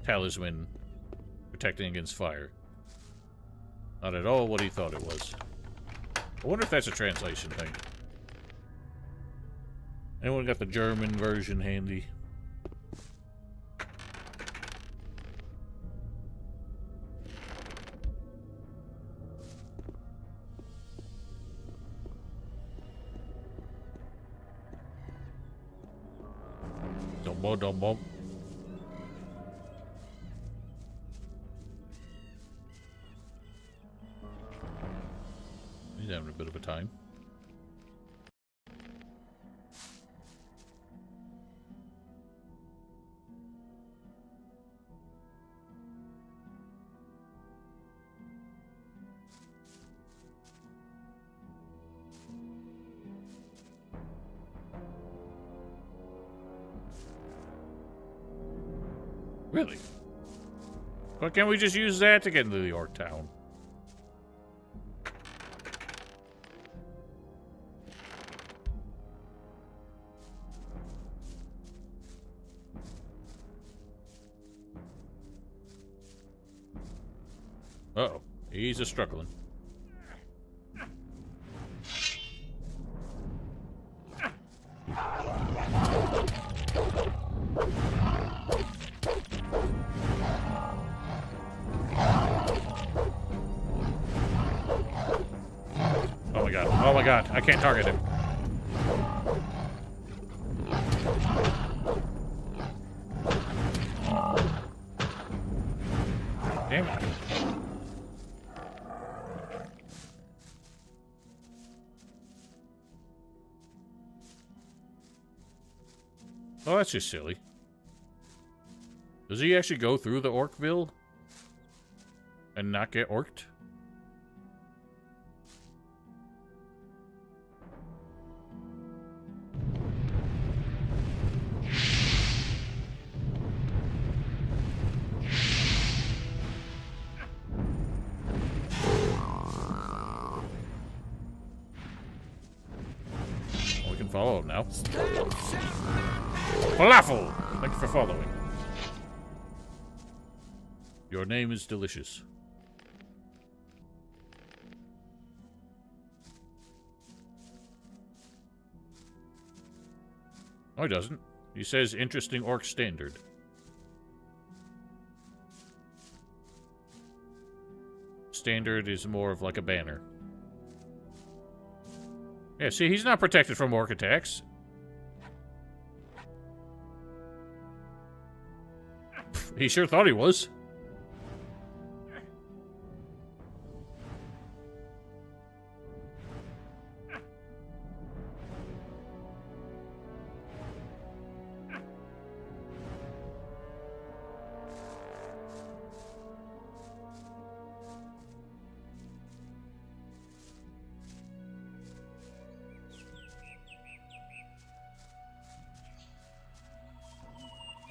[SPEAKER 1] talisman protecting against fire? Not at all what he thought it was. I wonder if that's a translation thing. Anyone got the German version handy? Dumbo, dumbo. He's having a bit of a time. Really? Why can't we just use that to get into the York town? Uh-oh. He's a struggling. Oh my god. Oh my god. I can't target him. Damn it. Oh, that's just silly. Does he actually go through the Orkville and not get orked? Well, we can follow him now. Falafel! Thank you for following. Your name is delicious. No, he doesn't. He says interesting orc standard. Standard is more of like a banner. Yeah, see, he's not protected from orc attacks. He sure thought he was.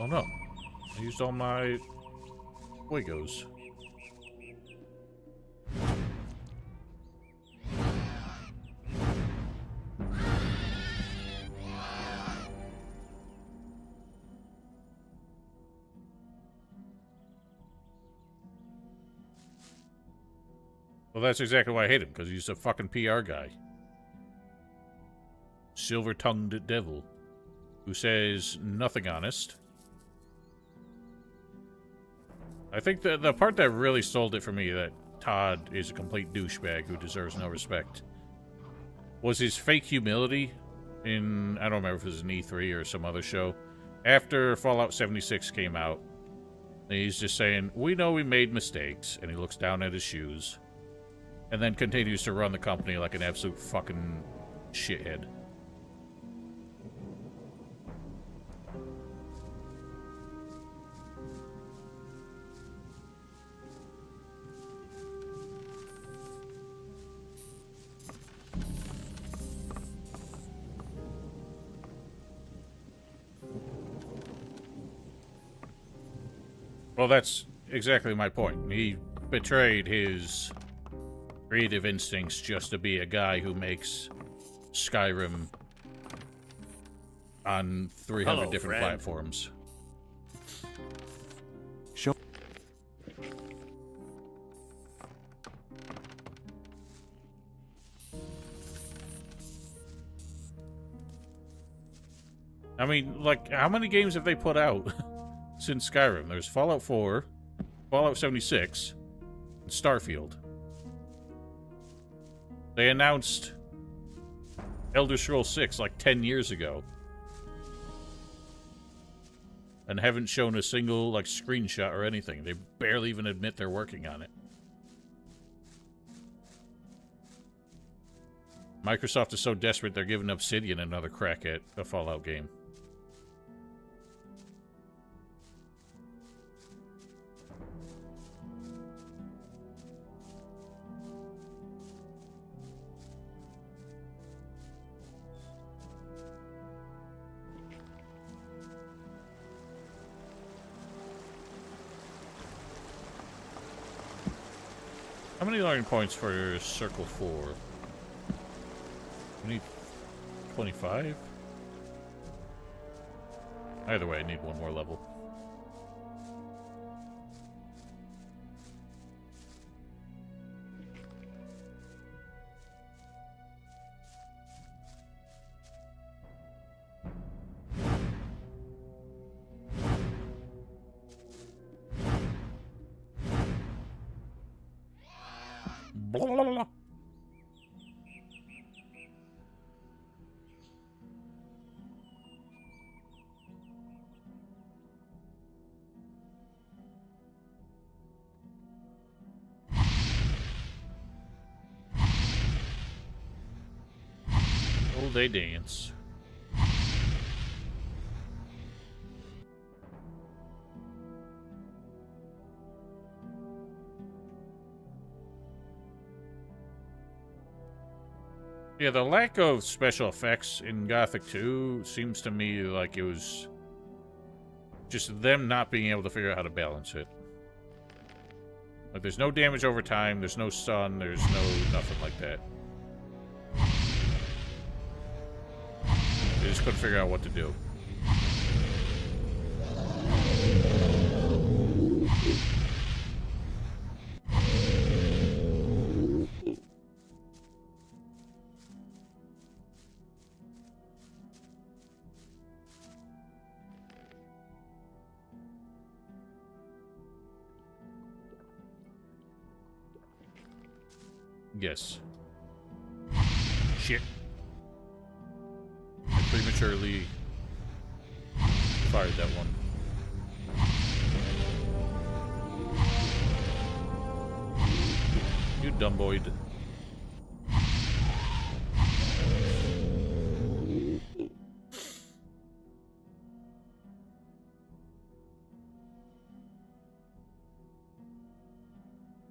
[SPEAKER 1] Oh no. I used all my Fuegos. Well, that's exactly why I hate him, because he's a fucking PR guy. Silver-tongued devil who says nothing honest. I think the part that really sold it for me, that Todd is a complete douchebag who deserves no respect, was his fake humility in, I don't remember if it was an E3 or some other show. After Fallout 76 came out, he's just saying, we know we made mistakes, and he looks down at his shoes, and then continues to run the company like an absolute fucking shithead. Well, that's exactly my point. He betrayed his creative instincts just to be a guy who makes Skyrim on 300 different platforms.
[SPEAKER 4] Show.
[SPEAKER 1] I mean, like, how many games have they put out since Skyrim? There's Fallout 4, Fallout 76, and Starfield. They announced Elder Scrolls 6 like 10 years ago. And haven't shown a single, like, screenshot or anything. They barely even admit they're working on it. Microsoft is so desperate they're giving Obsidian another crack at a Fallout game. How many learning points for Circle 4? We need 25? Either way, I need one more level. Blah, blah, blah. Oh, they dance. Yeah, the lack of special effects in Gothic 2 seems to me like it was just them not being able to figure out how to balance it. Like, there's no damage over time, there's no stun, there's no nothing like that. They just couldn't figure out what to do. Yes. Shit. I prematurely fired that one. You dumbboid.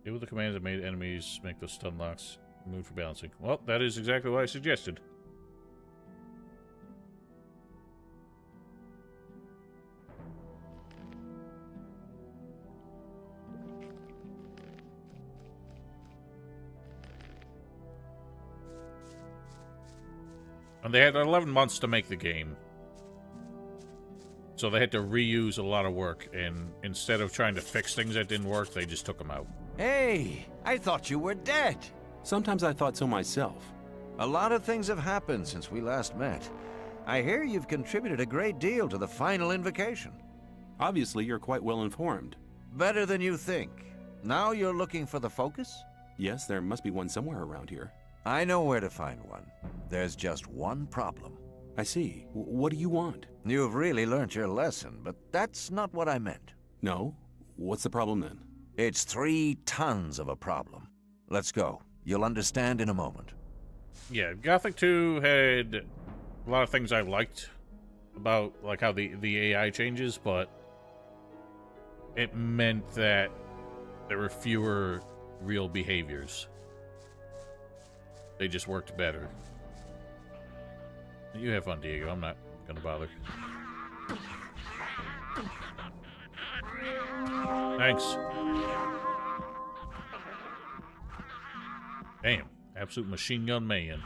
[SPEAKER 1] Deal with the commands that made enemies make those stun locks. Remove for balancing. Well, that is exactly what I suggested. And they had 11 months to make the game. So they had to reuse a lot of work, and instead of trying to fix things that didn't work, they just took them out.
[SPEAKER 11] Hey, I thought you were dead.
[SPEAKER 4] Sometimes I thought so myself.
[SPEAKER 11] A lot of things have happened since we last met. I hear you've contributed a great deal to the final invocation.
[SPEAKER 4] Obviously, you're quite well informed.
[SPEAKER 11] Better than you think. Now you're looking for the focus?
[SPEAKER 4] Yes, there must be one somewhere around here.
[SPEAKER 11] I know where to find one. There's just one problem.
[SPEAKER 4] I see. What do you want?
[SPEAKER 11] You've really learned your lesson, but that's not what I meant.
[SPEAKER 4] No? What's the problem then?
[SPEAKER 11] It's 3 tons of a problem. Let's go. You'll understand in a moment.
[SPEAKER 1] Yeah, Gothic 2 had a lot of things I liked about like how the AI changes, but it meant that there were fewer real behaviors. They just worked better. You have fun, Diego. I'm not gonna bother. Thanks. Damn. Absolute machine gun man.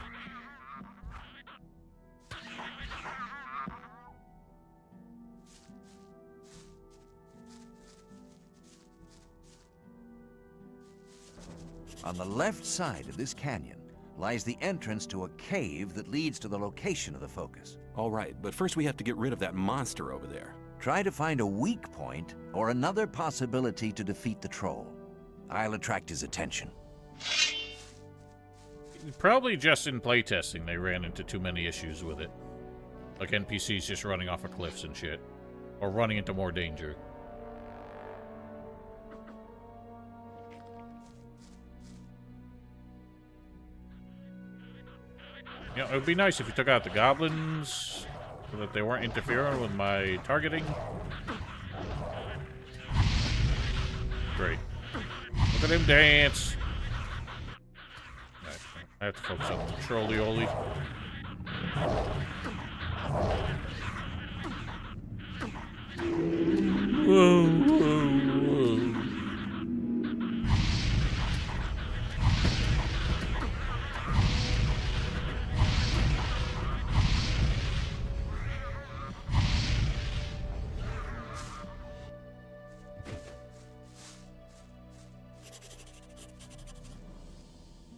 [SPEAKER 11] On the left side of this canyon lies the entrance to a cave that leads to the location of the focus.
[SPEAKER 4] All right, but first we have to get rid of that monster over there.
[SPEAKER 11] Try to find a weak point or another possibility to defeat the troll. I'll attract his attention.
[SPEAKER 1] Probably just in playtesting they ran into too many issues with it. Like NPCs just running off of cliffs and shit. Or running into more danger. You know, it would be nice if you took out the goblins so that they weren't interfering with my targeting. Great. Look at him dance. Right, I have to focus on the trolley-oly. Whoa, whoa, whoa.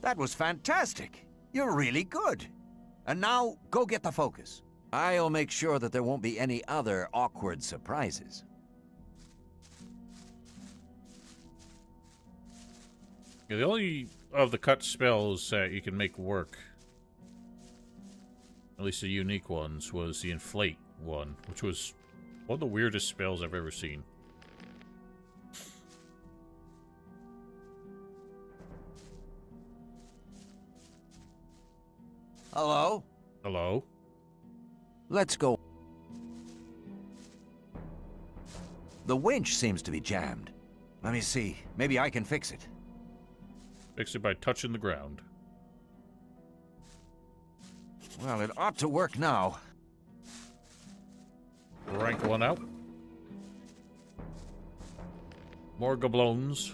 [SPEAKER 11] That was fantastic. You're really good. And now, go get the focus. I'll make sure that there won't be any other awkward surprises.
[SPEAKER 1] Yeah, the only of the cut spells that you can make work, at least the unique ones, was the inflate one, which was one of the weirdest spells I've ever seen.
[SPEAKER 11] Hello?
[SPEAKER 1] Hello?
[SPEAKER 11] Let's go. The winch seems to be jammed. Let me see. Maybe I can fix it.
[SPEAKER 1] Fix it by touching the ground.
[SPEAKER 11] Well, it ought to work now.
[SPEAKER 1] Rank one out. More goblones.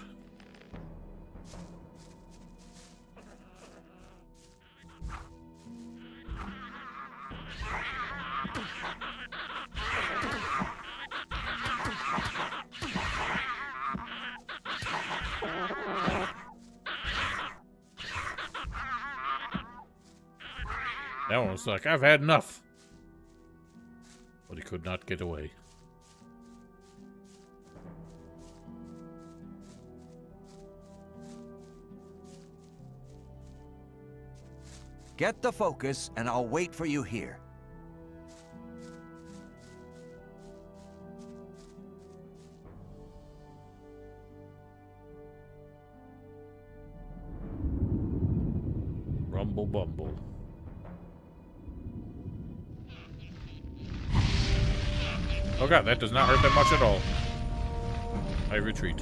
[SPEAKER 1] That one was like, I've had enough. But he could not get away.
[SPEAKER 11] Get the focus, and I'll wait for you here.
[SPEAKER 1] Rumble bumble. Oh god, that does not hurt that much at all. I retreat.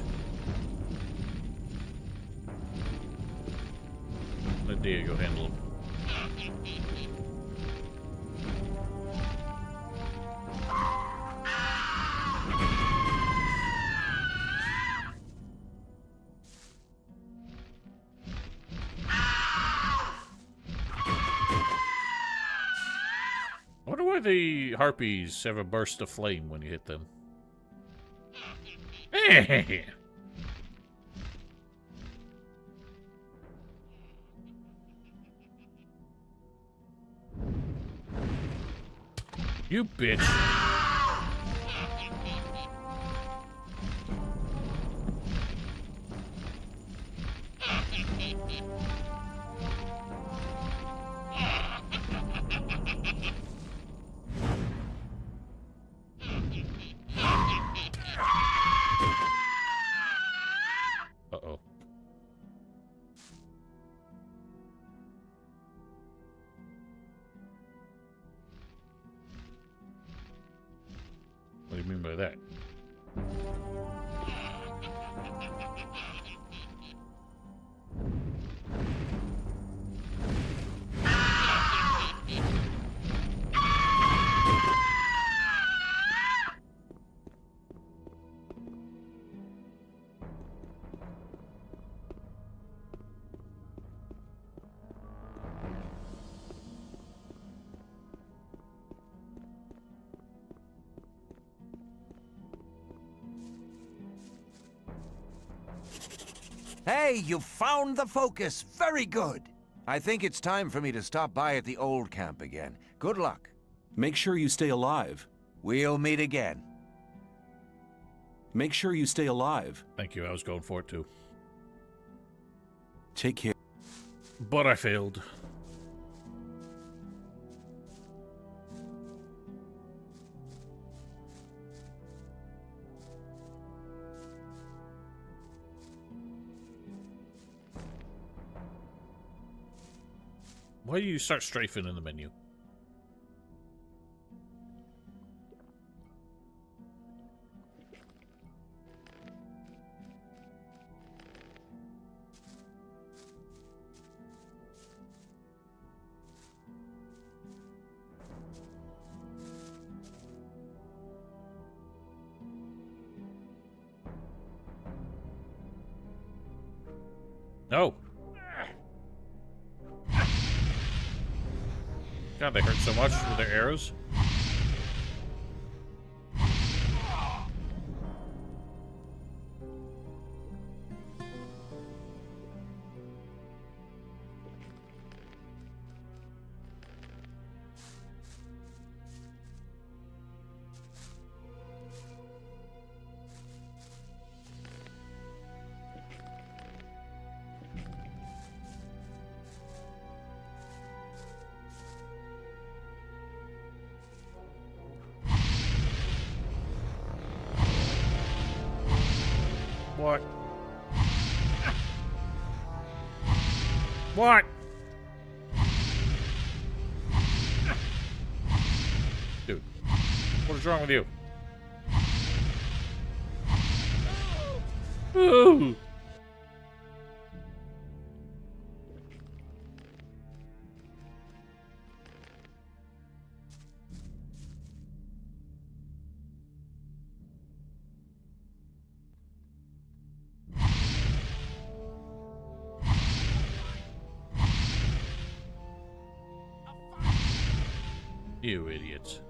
[SPEAKER 1] Let Diego handle him. why the harpies have a burst of flame when you hit them. You bitch. Uh-oh. What do you mean by that?
[SPEAKER 11] Hey, you found the focus. Very good. I think it's time for me to stop by at the old camp again. Good luck.
[SPEAKER 4] Make sure you stay alive.
[SPEAKER 11] We'll meet again.
[SPEAKER 4] Make sure you stay alive.
[SPEAKER 1] Thank you, I was going for it too.
[SPEAKER 4] Take care.
[SPEAKER 1] But I failed. Why do you start strafing in the menu? No. God, they hurt so much with their arrows. What? What? Dude, what is wrong with you? Ooh. You idiots.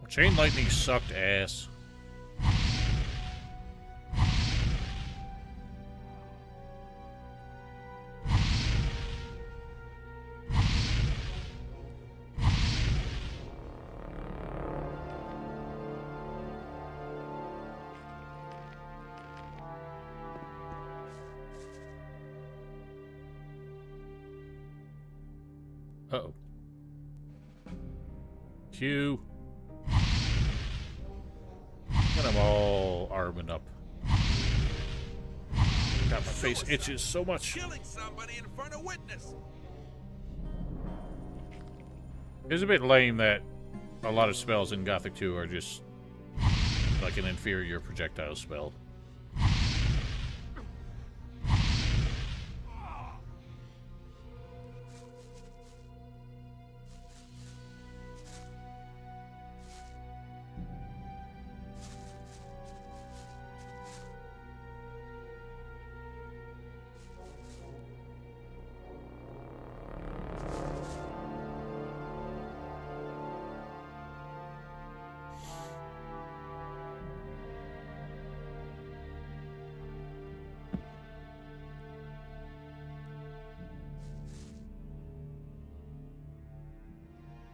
[SPEAKER 1] Chain lightning sucked ass. Uh-oh. Q. Get them all arming up. God, my face itches so much.
[SPEAKER 8] Killing somebody in front of witness.
[SPEAKER 1] It's a bit lame that a lot of spells in Gothic 2 are just like an inferior projectile spell.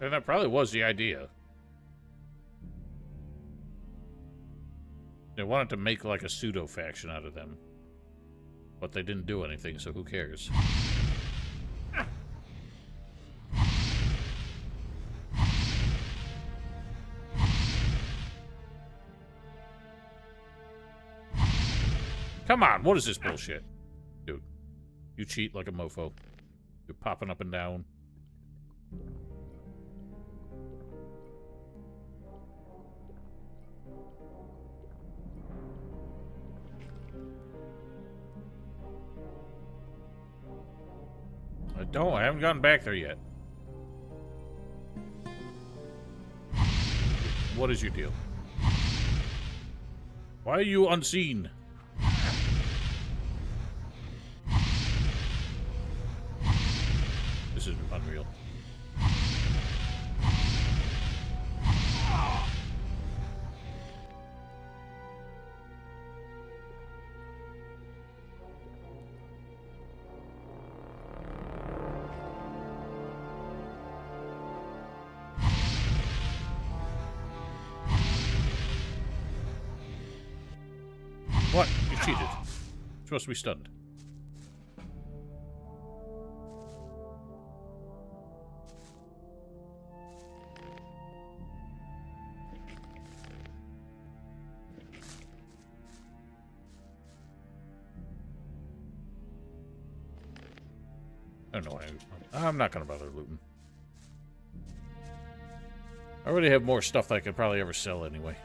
[SPEAKER 1] And that probably was the idea. They wanted to make like a pseudo-faction out of them. But they didn't do anything, so who cares? Come on, what is this bullshit? Dude, you cheat like a mofo. You're popping up and down. I haven't gotten back there yet. What is your deal? Why are you unseen? This is unreal. What? You cheated. You're supposed to be stunned. I don't know why. I'm not gonna bother looting. I already have more stuff that I could probably ever sell anyway.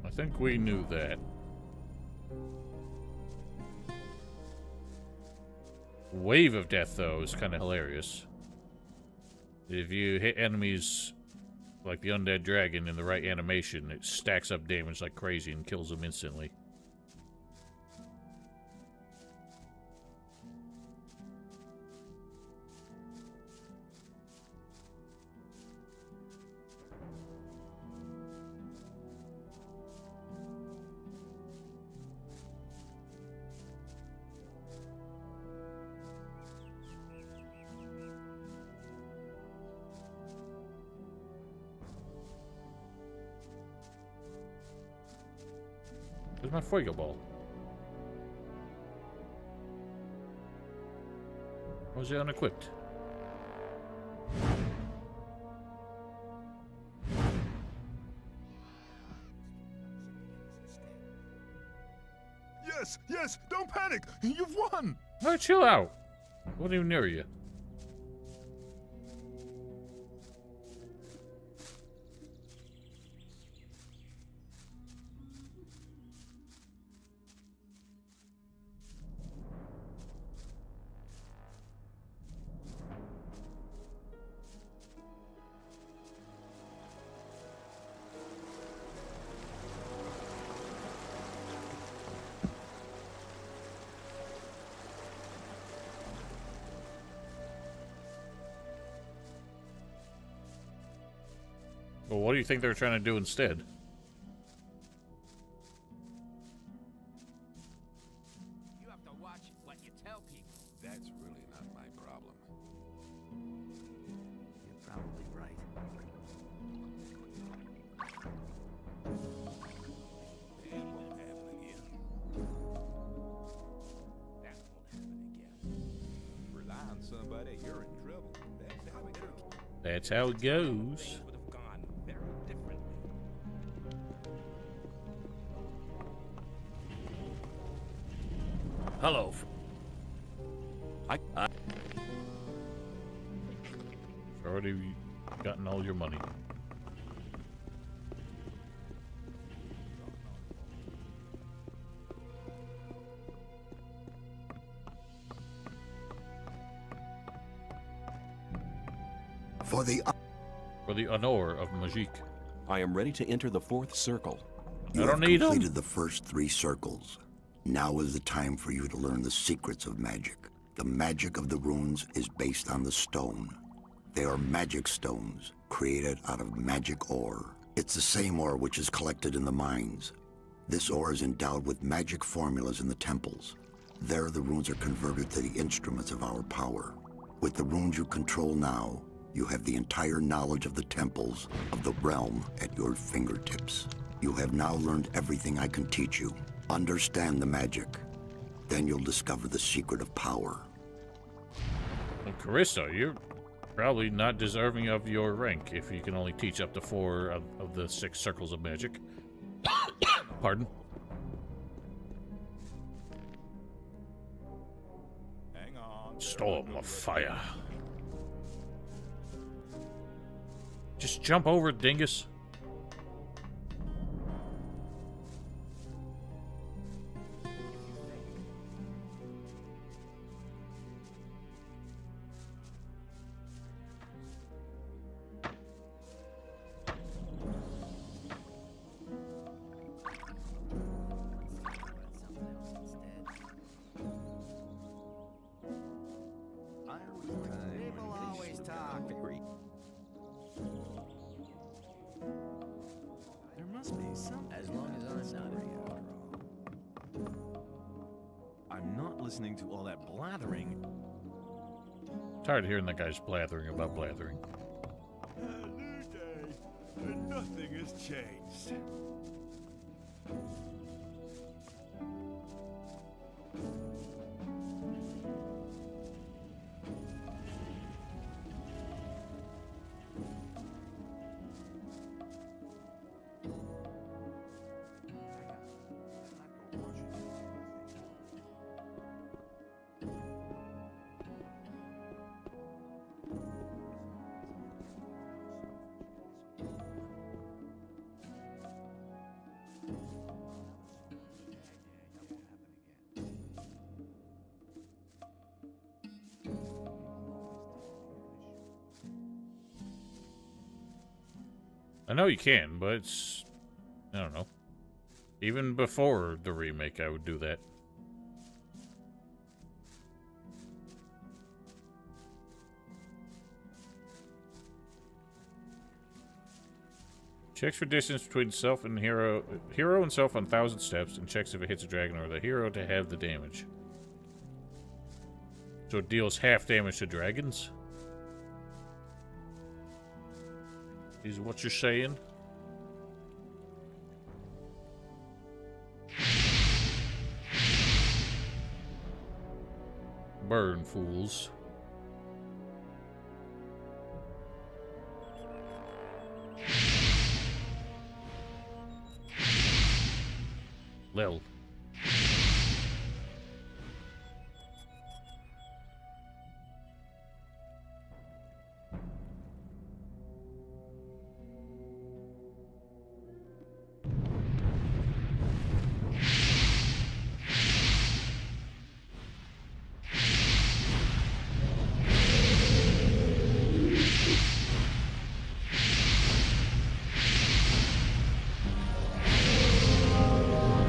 [SPEAKER 1] I think we knew that. Wave of Death, though, is kind of hilarious. If you hit enemies like the Undead Dragon in the right animation, it stacks up damage like crazy and kills them instantly. Where's my Fuego Ball? Or was it unequipped?
[SPEAKER 3] Yes, yes, don't panic. You've won.
[SPEAKER 1] Oh, chill out. Wasn't even near you. Well, what do you think they're trying to do instead?
[SPEAKER 8] You have to watch what you tell people. That's really not my problem.
[SPEAKER 9] You're probably right.
[SPEAKER 8] It won't happen again. That won't happen again. Rely on somebody, you're in trouble. That's how it goes.
[SPEAKER 1] That's how it goes.
[SPEAKER 8] Would have gone very differently.
[SPEAKER 1] Hello.
[SPEAKER 4] I
[SPEAKER 1] Already gotten all your money.
[SPEAKER 6] For the
[SPEAKER 1] honor of Majik.
[SPEAKER 4] I am ready to enter the fourth circle.
[SPEAKER 6] You
[SPEAKER 1] I don't
[SPEAKER 6] have
[SPEAKER 1] need 'em.
[SPEAKER 6] completed the first 3 circles. Now is the time for you to learn the secrets of magic. The magic of the runes is based on the stone. They are magic stones, created out of magic ore. It's the same ore which is collected in the mines. This ore is endowed with magic formulas in the temples. There, the runes are converted to the instruments of our power. With the runes you control now, you have the entire knowledge of the temples of the realm at your fingertips. You have now learned everything I can teach you. Understand the magic. Then you'll discover the secret of power.
[SPEAKER 1] Well, Carissa, you're probably not deserving of your rank if you can only teach up to 4 of the 6 circles of magic. Pardon?
[SPEAKER 3] Hang on.
[SPEAKER 1] Storm of fire. Just jump over, dingus.
[SPEAKER 9] People always talk. There must be some.
[SPEAKER 7] As long as I'm not in
[SPEAKER 9] I'm not listening to all that blathering.
[SPEAKER 1] Tired of hearing that guy's blathering about blathering.
[SPEAKER 3] A new day, and nothing has changed.
[SPEAKER 1] I know you can, but it's... I don't know. Even before the remake, I would do that. Checks for distance between self and hero and self on 1,000 steps, and checks if it hits a dragon or the hero to have the damage. So it deals half damage to dragons? Is what you're saying? Burn, fools. Lil.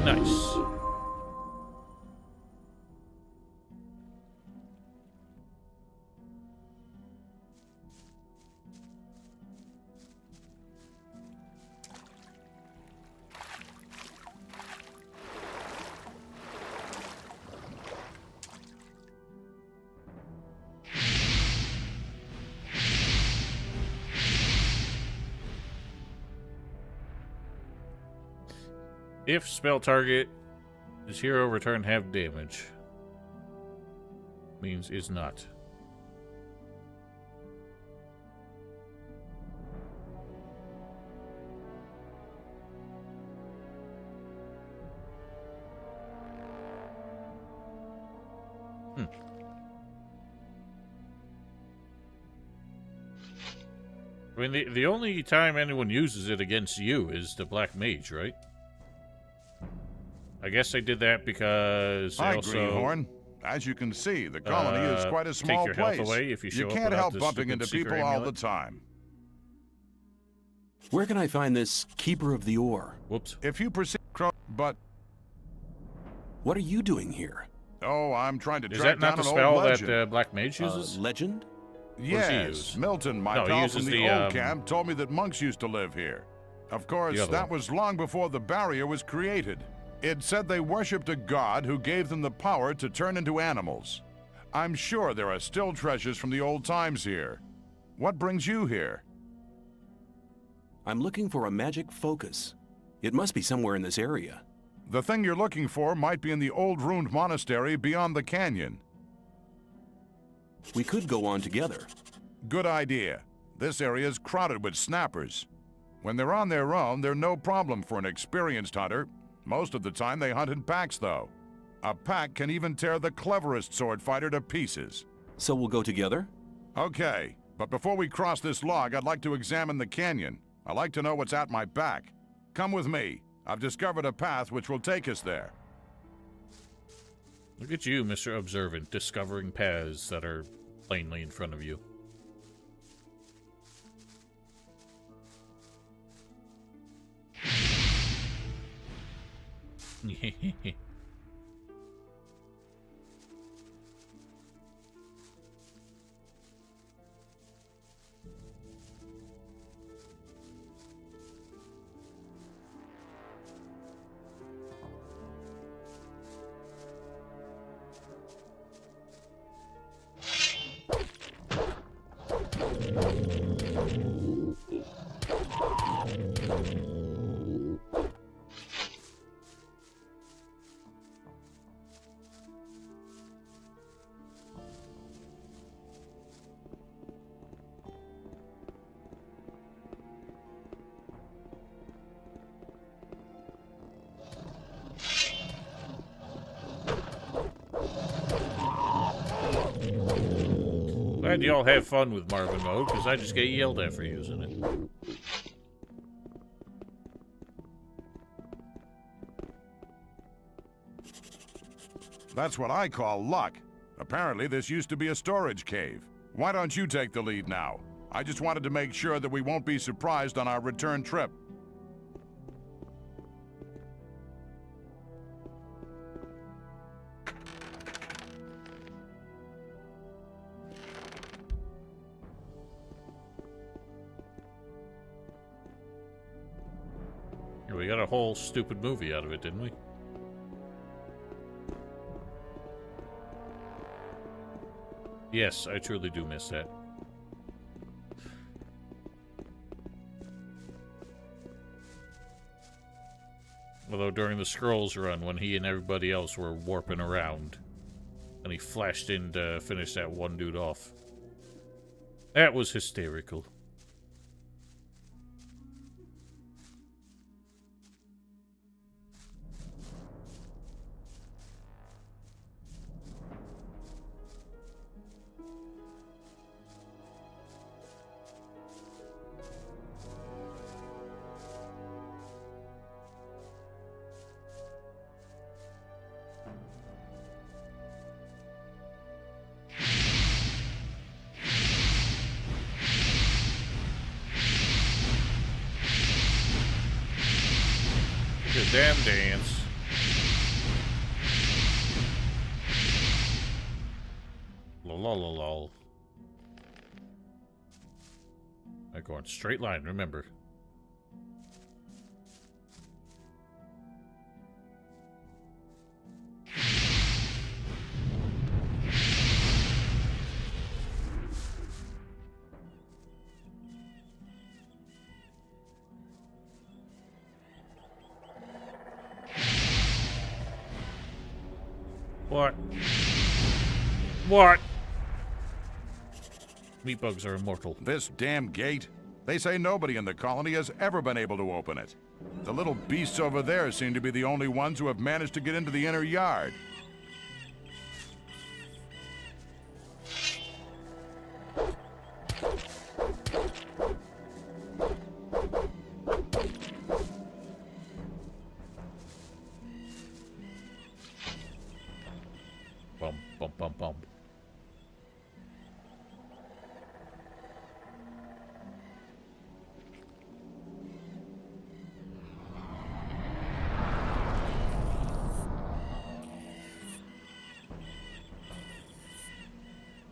[SPEAKER 1] Nice. If spell target is hero, return half damage. Means is not. I mean, the only time anyone uses it against you is the Black Mage, right? I guess they did that because they
[SPEAKER 3] Hi,
[SPEAKER 1] also...
[SPEAKER 3] Greenhorn. As you can see, the colony is quite a small
[SPEAKER 1] take your
[SPEAKER 3] place.
[SPEAKER 1] health away if you show up
[SPEAKER 3] can't
[SPEAKER 1] without
[SPEAKER 3] help
[SPEAKER 1] this
[SPEAKER 3] bumping
[SPEAKER 1] stupid
[SPEAKER 3] into
[SPEAKER 1] secret
[SPEAKER 3] people all
[SPEAKER 1] amulet.
[SPEAKER 3] the time.
[SPEAKER 4] Where can I find this Keeper of the Ore?
[SPEAKER 1] Whoops.
[SPEAKER 3] If you proceed, but...
[SPEAKER 4] What are you doing here?
[SPEAKER 3] Oh, I'm trying to
[SPEAKER 1] Is
[SPEAKER 3] track
[SPEAKER 1] that not
[SPEAKER 3] down
[SPEAKER 1] the
[SPEAKER 3] an
[SPEAKER 1] spell
[SPEAKER 3] old legend.
[SPEAKER 1] that Black Mage uses?
[SPEAKER 4] Legend?
[SPEAKER 1] does he
[SPEAKER 3] Yes,
[SPEAKER 1] use?
[SPEAKER 3] Milton, my
[SPEAKER 1] No, he
[SPEAKER 3] pal
[SPEAKER 1] uses
[SPEAKER 3] from the
[SPEAKER 1] the,
[SPEAKER 3] old camp, told me that monks used to live here. Of course,
[SPEAKER 1] The other
[SPEAKER 3] that
[SPEAKER 1] one.
[SPEAKER 3] was long before the barrier was created. It said they worshipped a god who gave them the power to turn into animals. I'm sure there are still treasures from the old times here. What brings you here?
[SPEAKER 4] I'm looking for a magic focus. It must be somewhere in this area.
[SPEAKER 3] The thing you're looking for might be in the old ruined monastery beyond the canyon.
[SPEAKER 4] We could go on together.
[SPEAKER 3] Good idea. This area is crowded with snappers. When they're on their own, they're no problem for an experienced hunter. Most of the time they hunt in packs, though. A pack can even tear the cleverest sword fighter to pieces.
[SPEAKER 4] So we'll go together?
[SPEAKER 3] Okay, but before we cross this log, I'd like to examine the canyon. I like to know what's at my back. Come with me. I've discovered a path which will take us there.
[SPEAKER 1] Look at you, Mr. Observant, discovering paths that are plainly in front of you. Glad y'all have fun with Marvin mode, because I just get yelled at for using it.
[SPEAKER 3] That's what I call luck. Apparently, this used to be a storage cave. Why don't you take the lead now? I just wanted to make sure that we won't be surprised on our return trip.
[SPEAKER 1] We got a whole stupid movie out of it, didn't we? Yes, I truly do miss that. Although during the Scrolls run, when he and everybody else were warping around, and he flashed in to finish that one dude off. That was hysterical. Damn dance. Lol. I'm going straight line, remember. What? What? Meat bugs are immortal.
[SPEAKER 3] This damn gate? They say nobody in the colony has ever been able to open it. The little beasts over there seem to be the only ones who have managed to get into the inner yard.
[SPEAKER 1] Bum.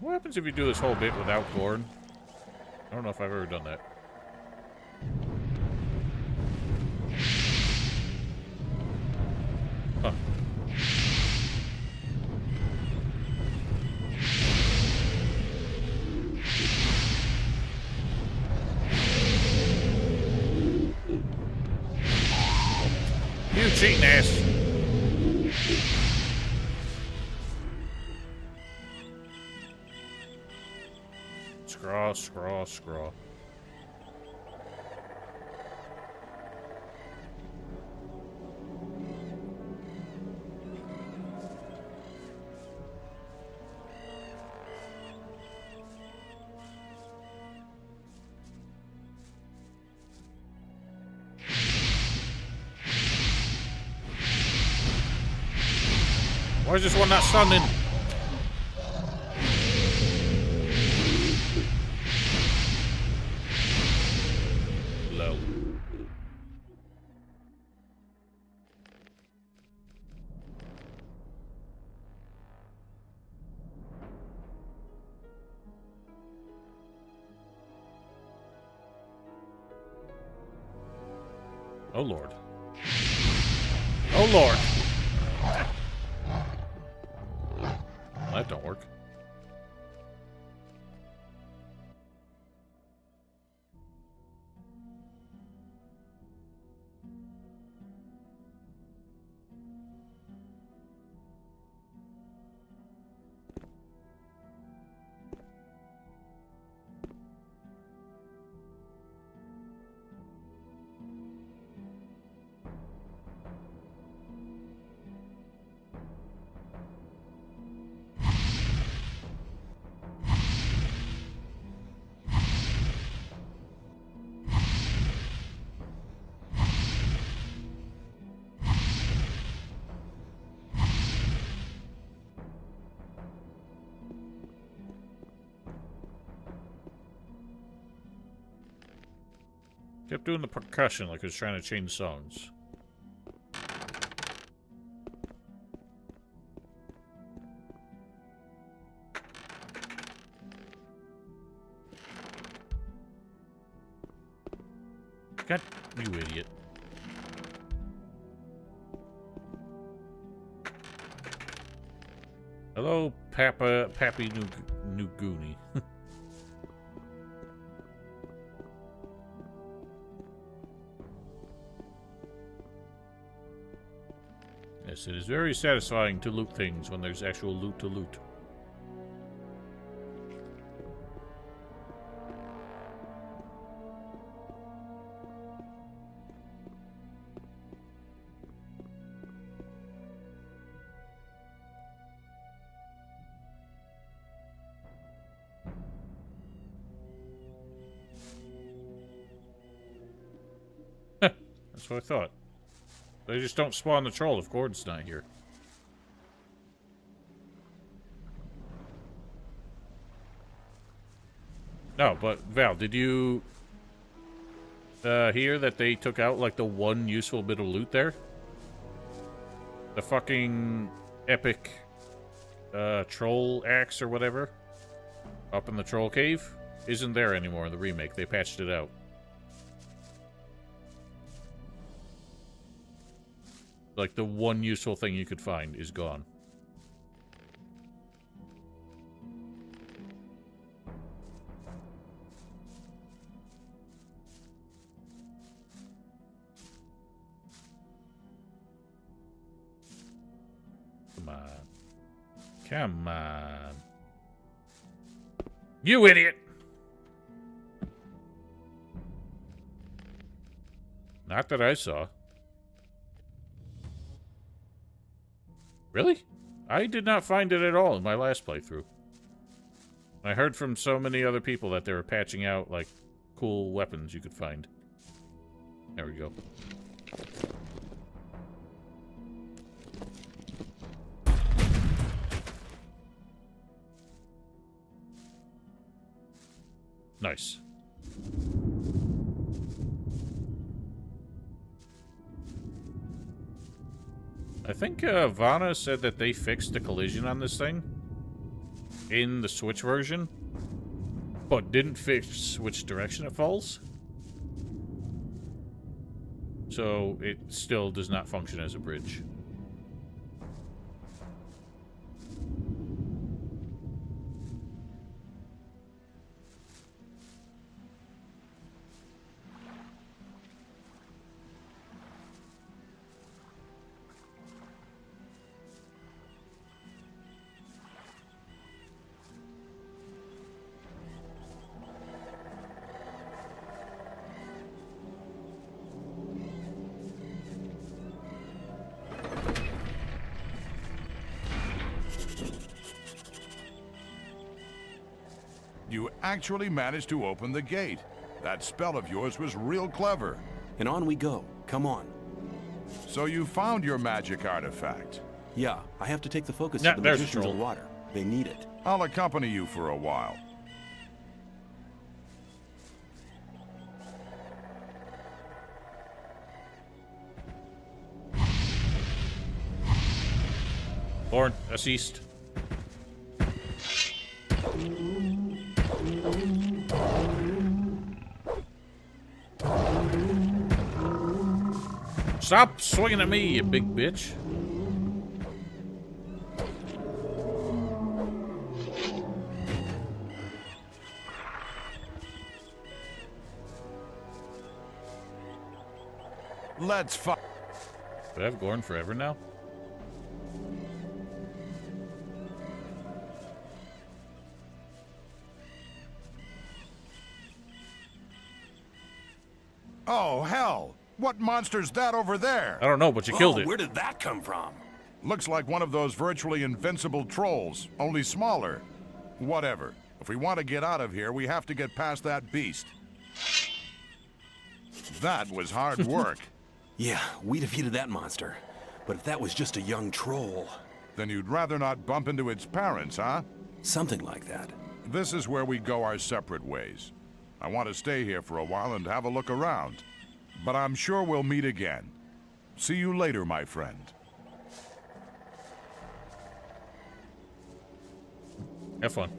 [SPEAKER 1] What happens if you do this whole bit without corn? I don't know if I've ever done that. Huh. You cheating ass. Scraw. Why is this one not standing? Low. Oh Lord. Oh Lord. That don't work. Kept doing the percussion like I was trying to change songs. God, you idiot. Hello, Pappy Nuguni. Yes, it is very satisfying to loot things when there's actual loot to loot. That's what I thought. They just don't spawn the troll if Gordon's not here. No, but Val, did you hear that they took out like the one useful bit of loot there? The fucking epic troll axe or whatever up in the troll cave isn't there anymore in the remake. They patched it out. Like, the one useful thing you could find is gone. Come on. Come on. You idiot! Not that I saw. Really? I did not find it at all in my last playthrough. I heard from so many other people that they were patching out, like, cool weapons you could find. There we go. Nice. I think Vanna said that they fixed the collision on this thing. in the Switch version, but didn't fix which direction it falls. So it still does not function as a bridge.
[SPEAKER 3] You actually managed to open the gate. That spell of yours was real clever.
[SPEAKER 4] And on we go. Come on.
[SPEAKER 3] So you found your magic artifact.
[SPEAKER 4] Yeah, I have to take the focus
[SPEAKER 1] Yeah,
[SPEAKER 4] to the
[SPEAKER 1] there's a
[SPEAKER 4] magicians
[SPEAKER 1] troll.
[SPEAKER 4] of water. They need it.
[SPEAKER 3] I'll accompany you for a while.
[SPEAKER 1] Born, assist. Stop swinging at me, you big bitch.
[SPEAKER 3] Let's fight.
[SPEAKER 1] Do I have Gorn forever now?
[SPEAKER 3] Oh, hell! What monster's that over there?
[SPEAKER 1] I don't know, but you killed
[SPEAKER 4] Oh,
[SPEAKER 1] it.
[SPEAKER 4] where did that come from?
[SPEAKER 3] Looks like one of those virtually invincible trolls, only smaller. Whatever. If we want to get out of here, we have to get past that beast. That was hard work.
[SPEAKER 4] Yeah, we defeated that monster. But if that was just a young troll...
[SPEAKER 3] Then you'd rather not bump into its parents, huh?
[SPEAKER 4] Something like that.
[SPEAKER 3] This is where we go our separate ways. I want to stay here for a while and have a look around. But I'm sure we'll meet again. See you later, my friend.
[SPEAKER 1] Have fun.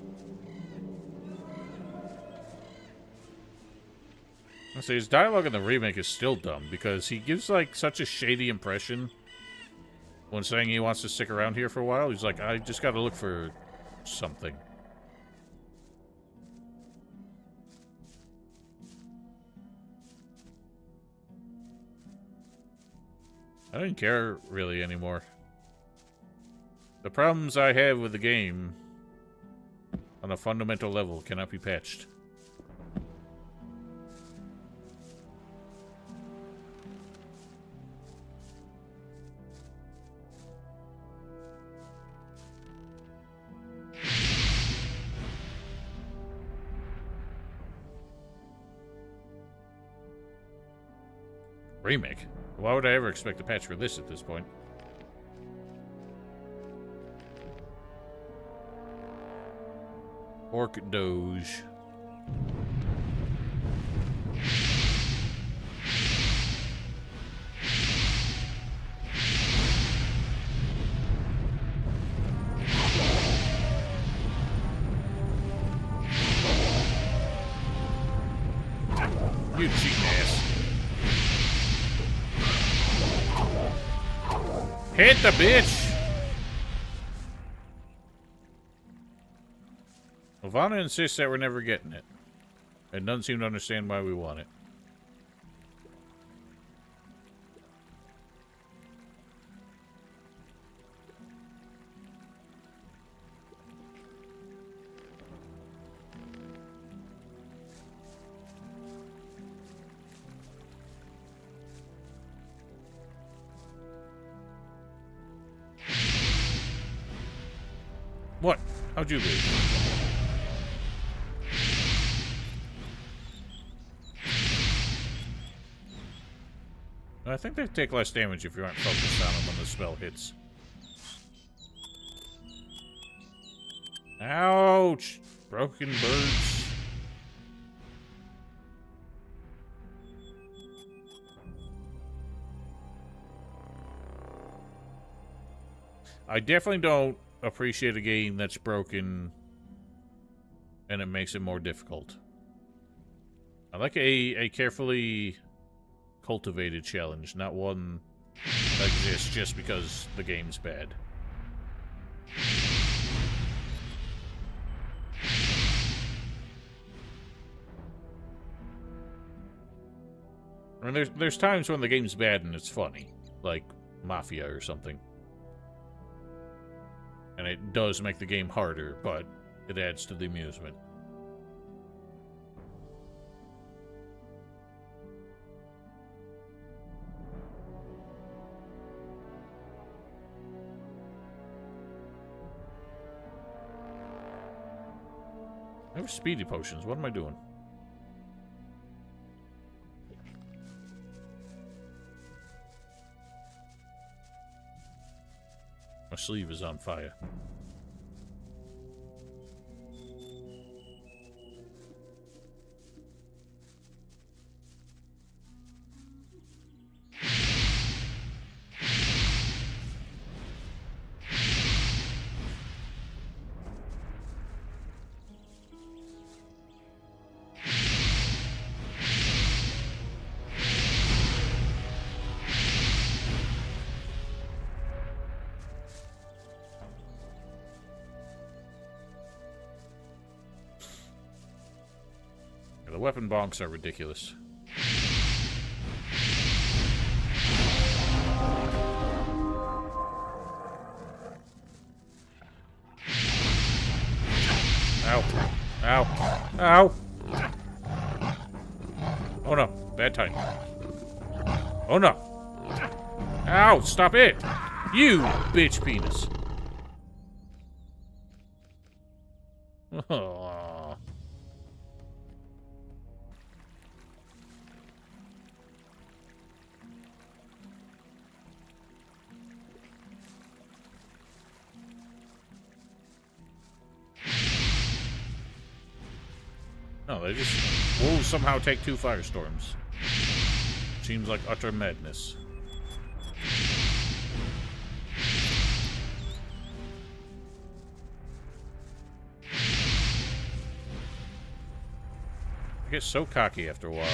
[SPEAKER 1] I say his dialogue in the remake is still dumb because he gives like such a shady impression when saying he wants to stick around here for a while. He's like, I just got to look for something. I don't care really anymore. The problems I have with the game on a fundamental level cannot be patched. Remake? Why would I ever expect a patch for this at this point? Orc Doge. You cheating ass. Hit the bitch! Ivana insists that we're never getting it. And doesn't seem to understand why we want it. What? How'd you lose? I think they take less damage if you aren't focused on them when the spell hits. Ouch! Broken birds. I definitely don't appreciate a game that's broken and it makes it more difficult. I like a carefully cultivated challenge, not one that exists just because the game's bad. I mean, there's times when the game's bad and it's funny, like Mafia or something. And it does make the game harder, but it adds to the amusement. I have speedy potions. What am I doing? My sleeve is on fire. The weapon bonks are ridiculous. Ow. Ow. Ow. Oh no. Bad time. Oh no. Ow. Stop it. You bitch penis. Oh. No, they just will somehow take 2 firestorms. Seems like utter madness. I get so cocky after a while.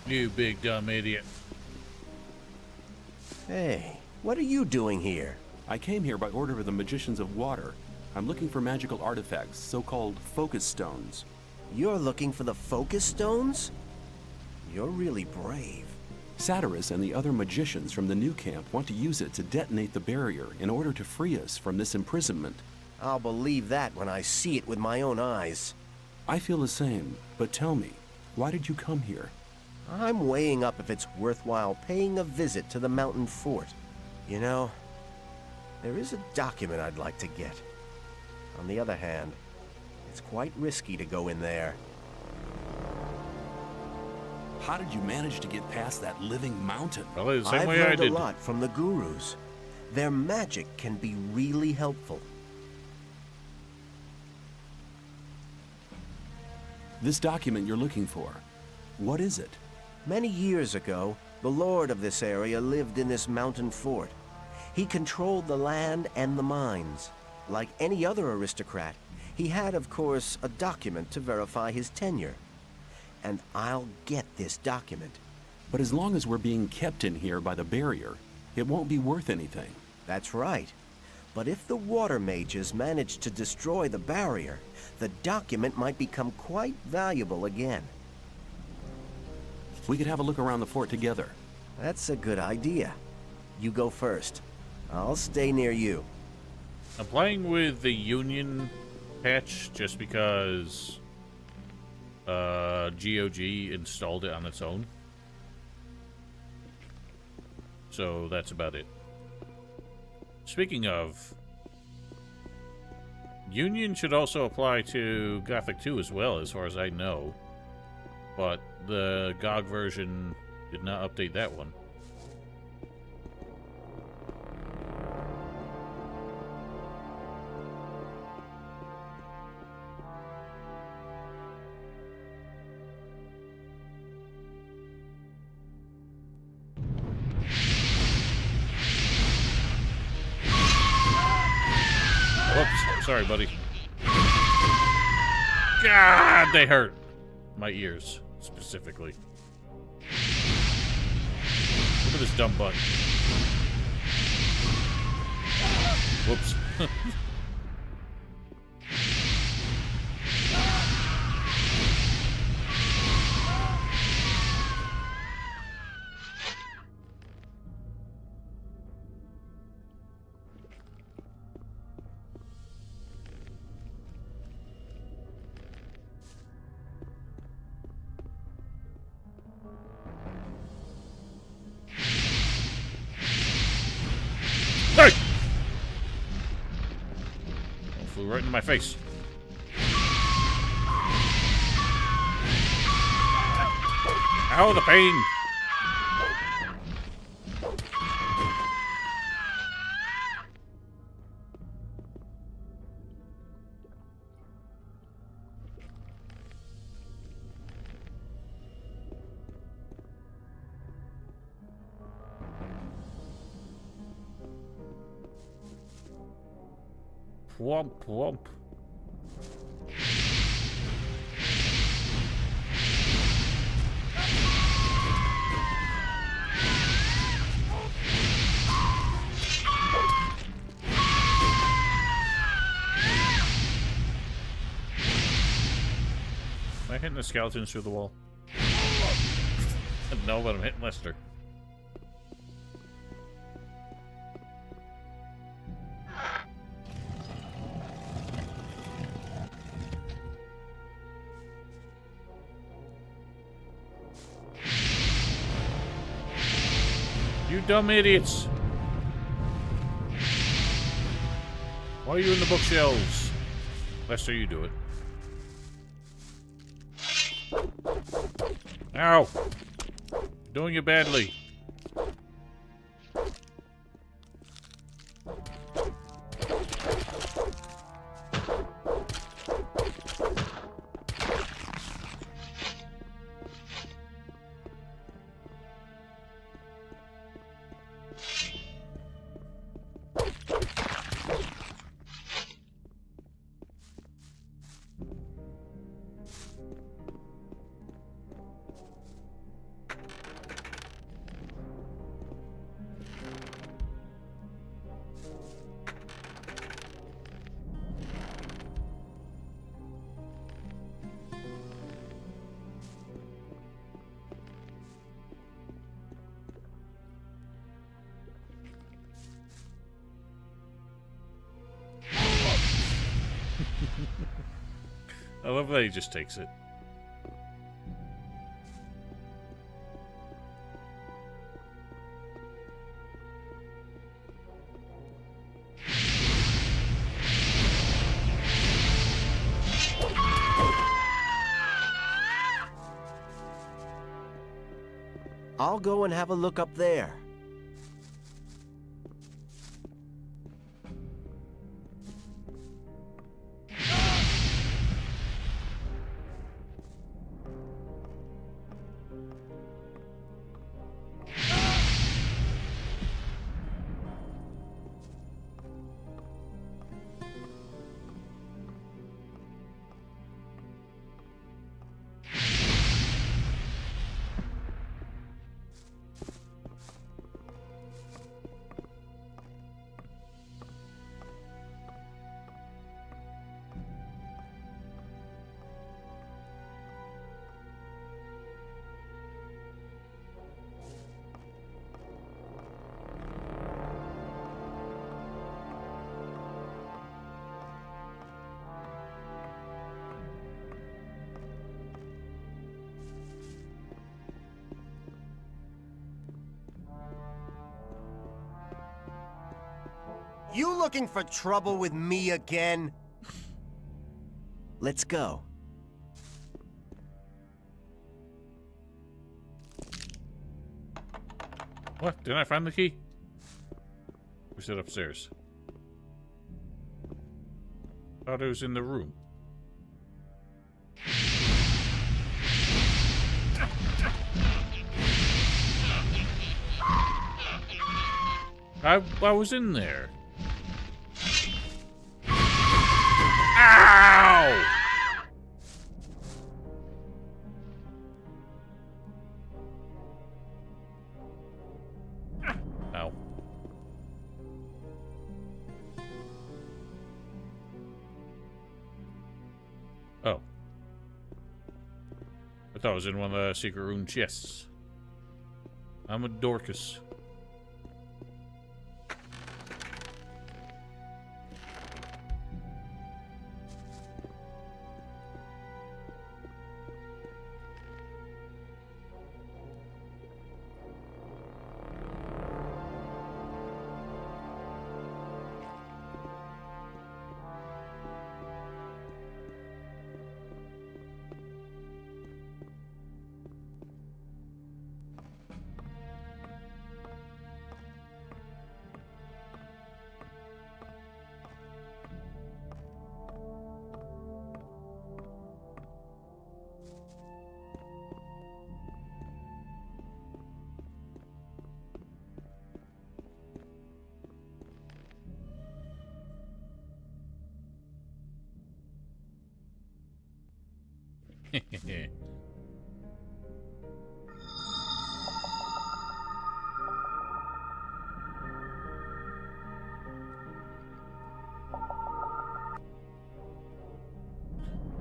[SPEAKER 1] You big dumb idiot.
[SPEAKER 12] Hey, what are you doing here?
[SPEAKER 4] I came here by order of the Magicians of Water. I'm looking for magical artifacts, so-called focus stones.
[SPEAKER 12] You're looking for the focus stones? You're really brave.
[SPEAKER 4] Satyrus and the other magicians from the new camp want to use it to detonate the barrier in order to free us from this imprisonment.
[SPEAKER 12] I'll believe that when I see it with my own eyes.
[SPEAKER 4] I feel the same, but tell me, why did you come here?
[SPEAKER 12] I'm weighing up if it's worthwhile paying a visit to the mountain fort. You know, there is a document I'd like to get. On the other hand, it's quite risky to go in there.
[SPEAKER 4] How did you manage to get past that living mountain?
[SPEAKER 1] Probably the same
[SPEAKER 12] I've
[SPEAKER 1] way I
[SPEAKER 12] learned
[SPEAKER 1] did.
[SPEAKER 12] a lot from the gurus. Their magic can be really helpful.
[SPEAKER 4] This document you're looking for, what is it?
[SPEAKER 12] Many years ago, the lord of this area lived in this mountain fort. He controlled the land and the mines. Like any other aristocrat, he had, of course, a document to verify his tenure. And I'll get this document.
[SPEAKER 4] But as long as we're being kept in here by the barrier, it won't be worth anything.
[SPEAKER 12] That's right. But if the water mages manage to destroy the barrier, the document might become quite valuable again.
[SPEAKER 4] We could have a look around the fort together.
[SPEAKER 12] That's a good idea. You go first. I'll stay near you.
[SPEAKER 1] I'm playing with the Union patch just because GOG installed it on its own. So that's about it. Speaking of, Union should also apply to Gothic 2 as well, as far as I know. But the GOG version did not update that one. Whoops, sorry, buddy. God, they hurt. My ears, specifically. Look at this dumb butt. Whoops. Hey! Oh, flew right in my face. Ow, the pain! Womp womp. Am I hitting the skeletons through the wall? No, but I'm hitting Lester. You dumb idiots! Why are you in the bookshelves? Lester, you do it. Ow! Doing it badly. love that he just takes it.
[SPEAKER 12] I'll go and have a look up there. You looking for trouble with me again? Let's go.
[SPEAKER 1] What? Didn't I find the key? Was it upstairs? Thought it was in the room. I was in there. Ow! Ow. Oh. I thought it was in one of the secret room chests. I'm a Dorcas.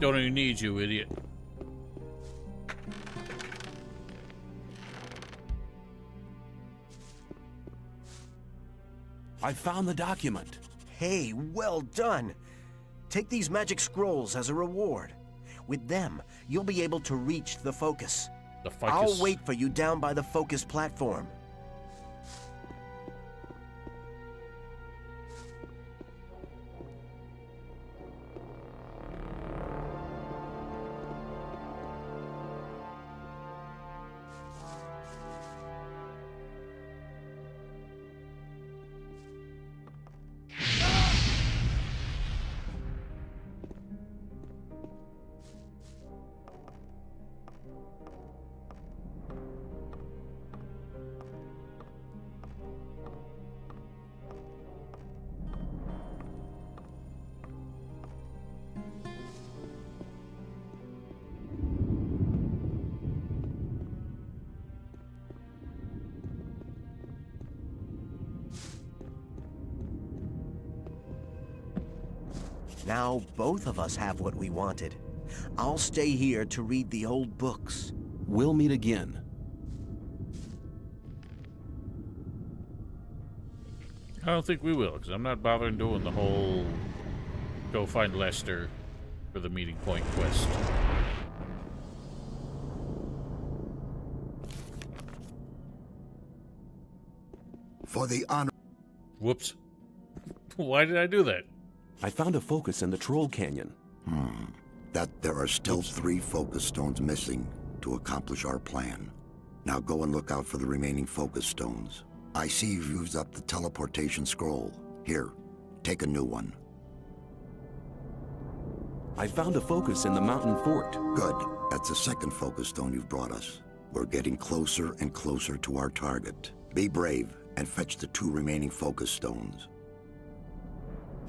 [SPEAKER 1] Don't even need you, idiot.
[SPEAKER 4] I found the document.
[SPEAKER 12] Hey, well done. Take these magic scrolls as a reward. With them, you'll be able to reach the focus.
[SPEAKER 1] The focus.
[SPEAKER 12] I'll wait for you down by the focus platform. Now both of us have what we wanted. I'll stay here to read the old books.
[SPEAKER 4] We'll meet again.
[SPEAKER 1] I don't think we will, because I'm not bothering doing the whole go find Lester for the meeting point quest.
[SPEAKER 6] For the honor...
[SPEAKER 1] Whoops. Why did I do that?
[SPEAKER 4] I found a focus in the Troll Canyon.
[SPEAKER 6] That there are still 3 focus stones missing to accomplish our plan. Now go and look out for the remaining focus stones. I see you've used up the teleportation scroll. Here, take a new one.
[SPEAKER 4] I found a focus in the mountain fort.
[SPEAKER 6] Good. That's the 2nd focus stone you've brought us. We're getting closer and closer to our target. Be brave and fetch the 2 remaining focus stones.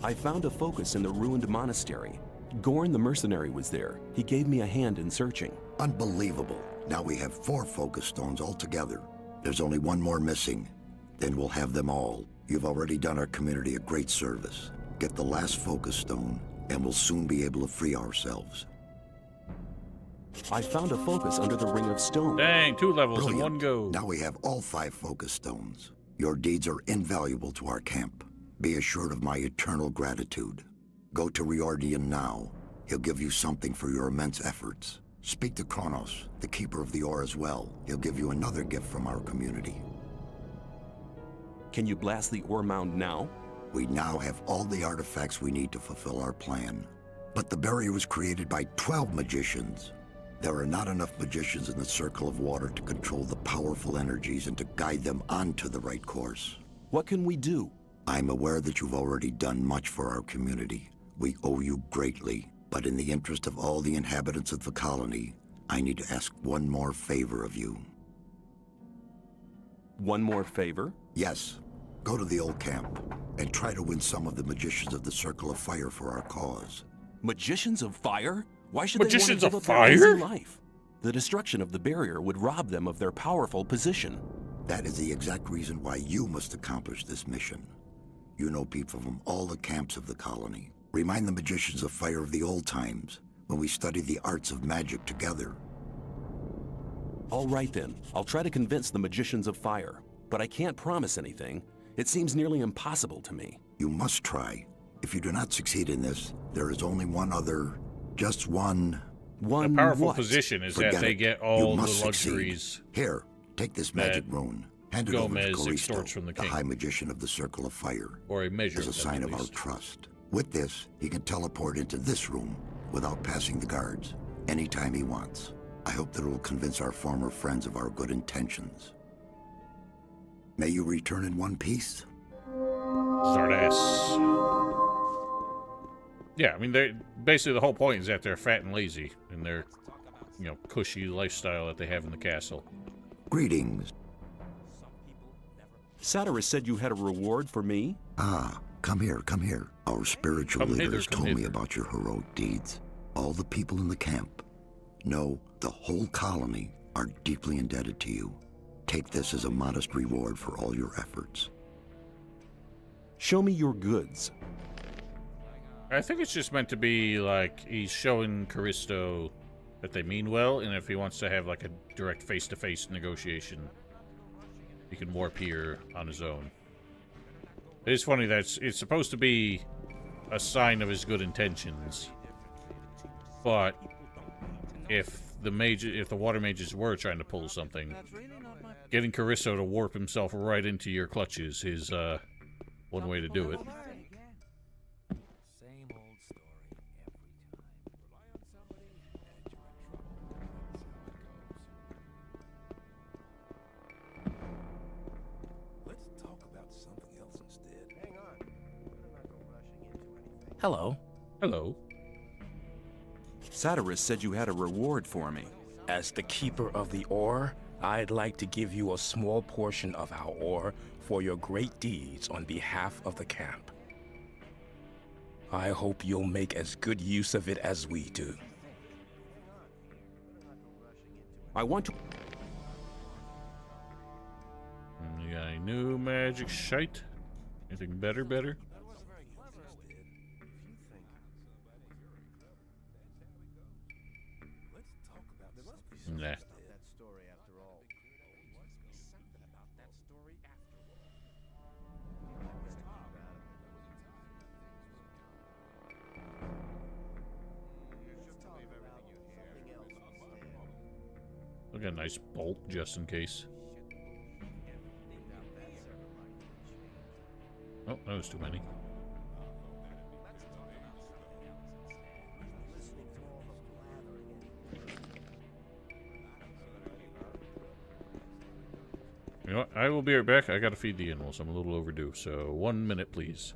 [SPEAKER 4] I found a focus in the ruined monastery. Gorn the mercenary was there. He gave me a hand in searching.
[SPEAKER 6] Unbelievable. Now we have 4 focus stones altogether. There's only 1 more missing. Then we'll have them all. You've already done our community a great service. Get the last focus stone, and we'll soon be able to free ourselves.
[SPEAKER 4] I found a focus under the Ring of Stone.
[SPEAKER 1] Dang, 2 levels
[SPEAKER 6] Brilliant.
[SPEAKER 1] in one go.
[SPEAKER 6] Now we have all 5 focus stones. Your deeds are invaluable to our camp. Be assured of my eternal gratitude. Go to Riordian now. He'll give you something for your immense efforts. Speak to Kronos, the Keeper of the Ore as well. He'll give you another gift from our community.
[SPEAKER 4] Can you blast the ore mound now?
[SPEAKER 6] We now have all the artifacts we need to fulfill our plan. But the barrier was created by 12 magicians. There are not enough magicians in the Circle of Water to control the powerful energies and to guide them onto the right course.
[SPEAKER 4] What can we do?
[SPEAKER 6] I'm aware that you've already done much for our community. We owe you greatly. But in the interest of all the inhabitants of the colony, I need to ask one more favor of you.
[SPEAKER 4] One more favor?
[SPEAKER 6] Yes. Go to the old camp and try to win some of the magicians of the Circle of Fire for our cause.
[SPEAKER 4] Magicians of Fire? Why should
[SPEAKER 1] Magicians
[SPEAKER 4] they
[SPEAKER 1] of
[SPEAKER 4] want to give up their
[SPEAKER 1] Fire?
[SPEAKER 4] easy life? The destruction of the barrier would rob them of their powerful position.
[SPEAKER 6] That is the exact reason why you must accomplish this mission. You know people from all the camps of the colony. Remind the magicians of Fire of the old times, when we studied the arts of magic together.
[SPEAKER 4] All right then, I'll try to convince the Magicians of Fire, but I can't promise anything. It seems nearly impossible to me.
[SPEAKER 6] You must try. If you do not succeed in this, there is only one other, just one...
[SPEAKER 1] The powerful
[SPEAKER 4] what?
[SPEAKER 1] position is
[SPEAKER 6] Forget
[SPEAKER 1] that they
[SPEAKER 6] it.
[SPEAKER 1] get
[SPEAKER 6] You
[SPEAKER 1] all the
[SPEAKER 6] must
[SPEAKER 1] luxuries.
[SPEAKER 6] succeed. Here, take this
[SPEAKER 1] that
[SPEAKER 6] magic rune. Hand it over to
[SPEAKER 1] Gomez
[SPEAKER 6] Coristo,
[SPEAKER 1] extorts from the king.
[SPEAKER 6] High Magician of the Circle of Fire,
[SPEAKER 1] Or a measure
[SPEAKER 6] as a
[SPEAKER 1] of them,
[SPEAKER 6] sign
[SPEAKER 1] at
[SPEAKER 6] of our
[SPEAKER 1] least.
[SPEAKER 6] trust. With this, he can teleport into this room without passing the guards, anytime he wants. I hope that it will convince our former friends of our good intentions. May you return in one piece.
[SPEAKER 1] Zardass. Yeah, I mean, they basically the whole point is that they're fat and lazy in their, you know, cushy lifestyle that they have in the castle.
[SPEAKER 6] Greetings.
[SPEAKER 4] Satyrus said you had a reward for me?
[SPEAKER 6] Ah, come here, come here. Our spiritual
[SPEAKER 1] Come hither,
[SPEAKER 6] leaders
[SPEAKER 1] come
[SPEAKER 6] told me
[SPEAKER 1] hither.
[SPEAKER 6] about your heroic deeds. All the people in the camp, no, the whole colony, are deeply indebted to you. Take this as a modest reward for all your efforts.
[SPEAKER 4] Show me your goods.
[SPEAKER 1] I think it's just meant to be like he's showing Coristo that they mean well, and if he wants to have like a direct face-to-face negotiation, he can warp here on his own. It is funny that it's supposed to be a sign of his good intentions, but if the water mages were trying to pull something, getting Coristo to warp himself right into your clutches is one way to do it.
[SPEAKER 7] Same old story
[SPEAKER 8] Let's talk about something else instead.
[SPEAKER 12] Hang on. I'm not go rushing into anything.
[SPEAKER 5] Hello.
[SPEAKER 1] Hello.
[SPEAKER 9] Satyrus said you had a reward for me.
[SPEAKER 5] As the Keeper of the Ore, I'd like to give you a small portion of our ore for your great deeds on behalf of the camp. I hope you'll make as good use of it as we do.
[SPEAKER 4] I want to...
[SPEAKER 1] You got any new magic shite? Anything better? Nah.
[SPEAKER 12] That story after all.
[SPEAKER 1] get a nice bolt just in case. Oh, that was too many. You know what? I will be right back. I gotta feed the animals. I'm a little overdue, so 1 minute, please.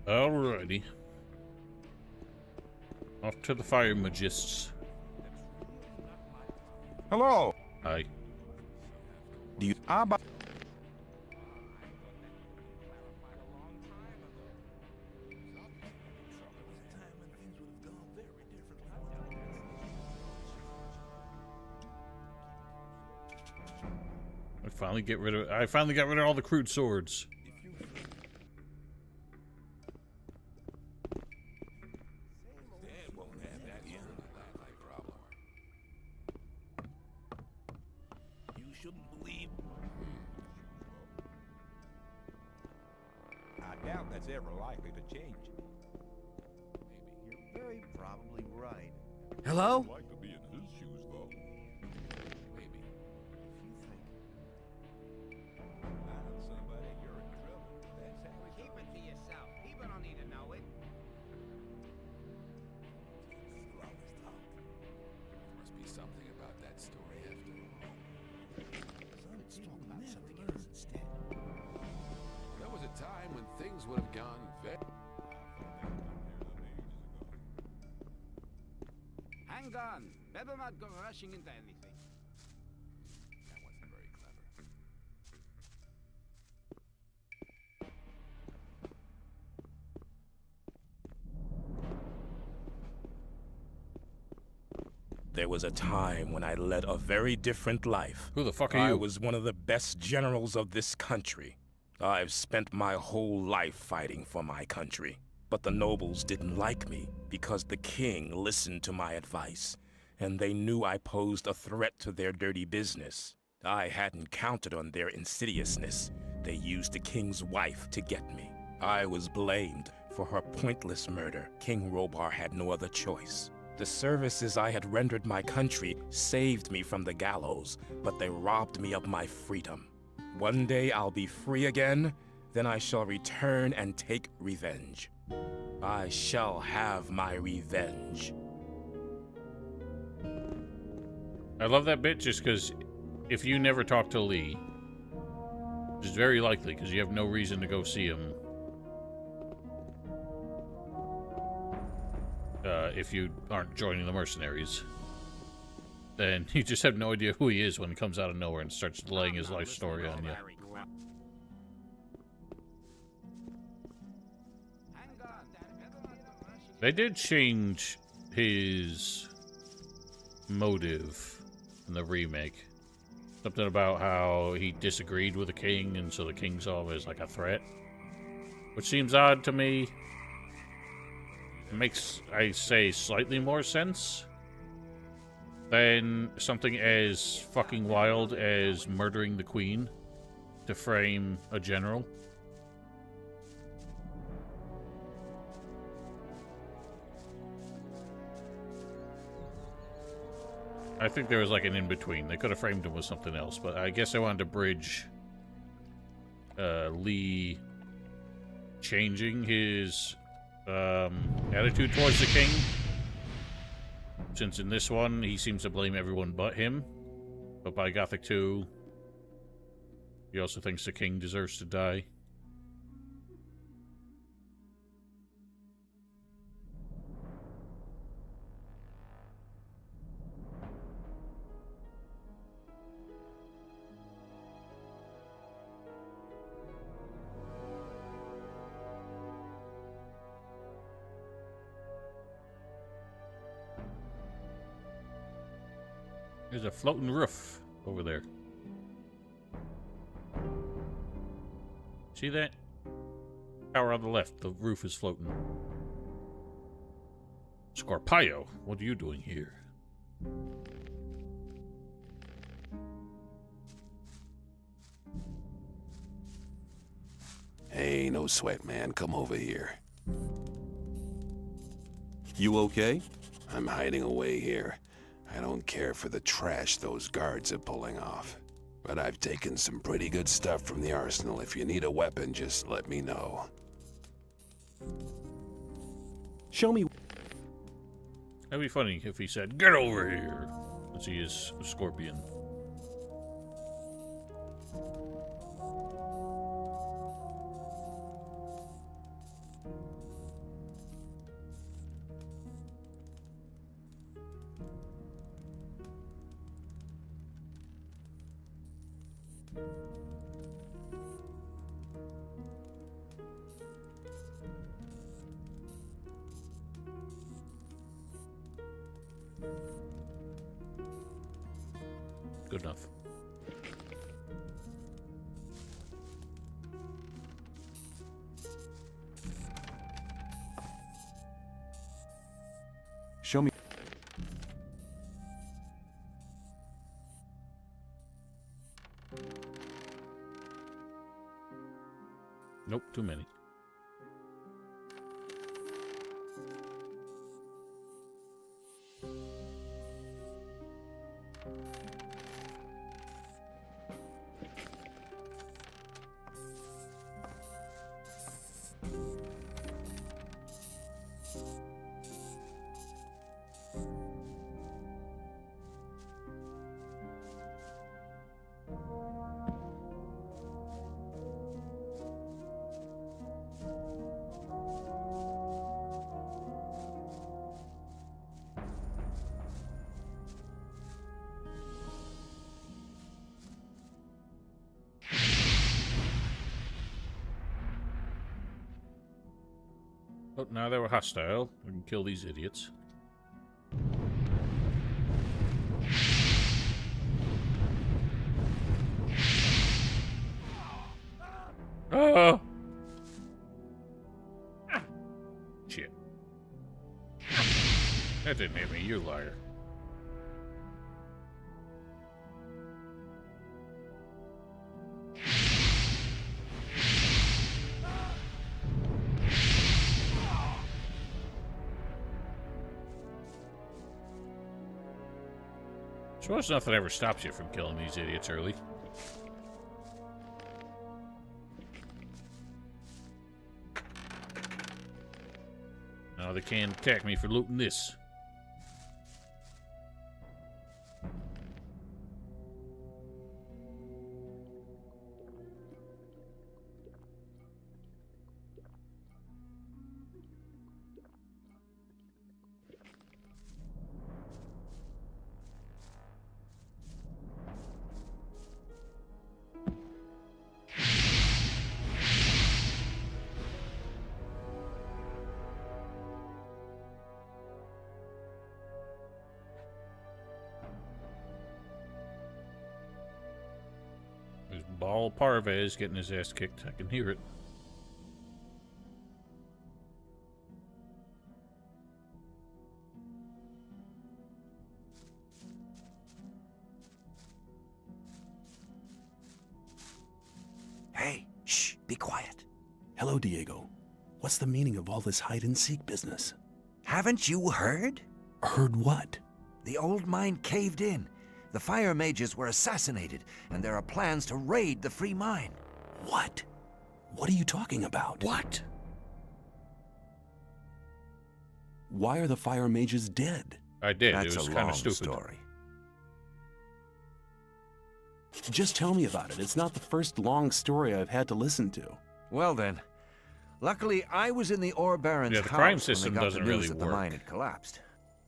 [SPEAKER 1] Alrighty. Off to the fire magists.
[SPEAKER 3] Hello.
[SPEAKER 1] Hi.
[SPEAKER 4] Do you...
[SPEAKER 1] I finally got rid of all the crude swords.
[SPEAKER 8] Dad won't have that in my problem. You shouldn't believe. I doubt that's ever likely to change.
[SPEAKER 9] You're very probably right.
[SPEAKER 11] Hello?
[SPEAKER 8] I'd like to be in his shoes, though. Maybe. Not somebody, you're in trouble. That's how it
[SPEAKER 2] Keep it to yourself. People don't need to know it.
[SPEAKER 8] There must be something about that story after all.
[SPEAKER 2] Let's talk about something else instead.
[SPEAKER 8] There was a time when things would have gone very...
[SPEAKER 2] Hang on. Better not go rushing into anything.
[SPEAKER 8] That wasn't very clever.
[SPEAKER 5] There was a time when I led a very different life.
[SPEAKER 1] Who the fuck are
[SPEAKER 5] I
[SPEAKER 1] you?
[SPEAKER 5] was one of the best generals of this country. I've spent my whole life fighting for my country. But the nobles didn't like me because the king listened to my advice, and they knew I posed a threat to their dirty business. I hadn't counted on their insidiousness. They used the king's wife to get me. I was blamed for her pointless murder. King Robar had no other choice. The services I had rendered my country saved me from the gallows, but they robbed me of my freedom. One day I'll be free again, then I shall return and take revenge. I shall have my revenge.
[SPEAKER 1] I love that bit just because if you never talk to Lee, which is very likely because you have no reason to go see him, if you aren't joining the mercenaries, then you just have no idea who he is when he comes out of nowhere and starts laying his life story on you. They did change his motive in the remake. Something about how he disagreed with the king, and so the king saw him as like a threat. Which seems odd to me. It makes, I say, slightly more sense than something as fucking wild as murdering the queen to frame a general. I think there was like an in-between. They could have framed him with something else, but I guess I wanted to bridge Lee changing his attitude towards the king. Since in this one, he seems to blame everyone but him. But by Gothic 2, he also thinks the king deserves to die. There's a floating roof over there. See that? Tower on the left, the roof is floating. Scorpio, what are you doing here?
[SPEAKER 13] Hey, no sweat, man. Come over here.
[SPEAKER 4] You okay?
[SPEAKER 13] I'm hiding away here. I don't care for the trash those guards are pulling off. But I've taken some pretty good stuff from the arsenal. If you need a weapon, just let me know.
[SPEAKER 4] Show me.
[SPEAKER 1] That'd be funny if he said, "Get over here," since he is a scorpion. Good enough.
[SPEAKER 4] Show me.
[SPEAKER 1] Nope, too many. Oh, now they were hostile. We can kill these idiots. Oh! Shit. That didn't hit me, you liar. Suppose nothing ever stops you from killing these idiots early. Now they can't attack me for looting this. There's Ball Parvez getting his ass kicked. I can hear it.
[SPEAKER 11] Hey, shh, be quiet.
[SPEAKER 4] Hello, Diego. What's the meaning of all this hide-and-seek business?
[SPEAKER 11] Haven't you heard?
[SPEAKER 4] Heard what?
[SPEAKER 11] The old mine caved in. The fire mages were assassinated, and there are plans to raid the free mine.
[SPEAKER 4] What? What are you talking about?
[SPEAKER 11] What?
[SPEAKER 4] Why are the fire mages dead?
[SPEAKER 1] I did.
[SPEAKER 11] That's
[SPEAKER 1] It was
[SPEAKER 11] a
[SPEAKER 1] kind
[SPEAKER 11] long
[SPEAKER 1] of stupid.
[SPEAKER 11] story.
[SPEAKER 4] Just tell me about it. It's not the first long story I've had to listen to.
[SPEAKER 11] Well then, luckily I was in the ore baron's
[SPEAKER 1] Yeah, the crime
[SPEAKER 11] house when
[SPEAKER 1] system
[SPEAKER 11] they got
[SPEAKER 1] doesn't
[SPEAKER 11] the news
[SPEAKER 1] really
[SPEAKER 11] that the
[SPEAKER 1] work.
[SPEAKER 11] mine had collapsed.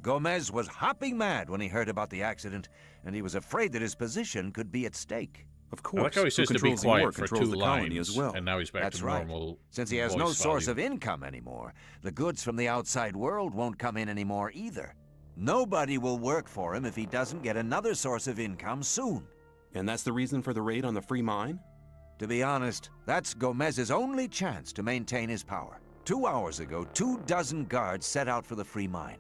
[SPEAKER 11] Gomez was hopping mad when he heard about the accident, and he was afraid that his position could be at stake.
[SPEAKER 4] Of
[SPEAKER 1] I
[SPEAKER 4] course.
[SPEAKER 1] like how he says to be
[SPEAKER 4] controls the ore
[SPEAKER 1] quiet for
[SPEAKER 4] controls
[SPEAKER 1] two
[SPEAKER 4] the colony
[SPEAKER 1] lines,
[SPEAKER 4] as well.
[SPEAKER 1] and now he's back
[SPEAKER 11] That's
[SPEAKER 1] to
[SPEAKER 11] right.
[SPEAKER 1] normal.
[SPEAKER 11] Since he has no
[SPEAKER 1] voice
[SPEAKER 11] source
[SPEAKER 1] volume.
[SPEAKER 11] of income anymore, the goods from the outside world won't come in anymore either. Nobody will work for him if he doesn't get another source of income soon.
[SPEAKER 4] And that's the reason for the raid on the free mine?
[SPEAKER 11] To be honest, that's Gomez's only chance to maintain his power. 2 hours ago, 24 guards set out for the free mine.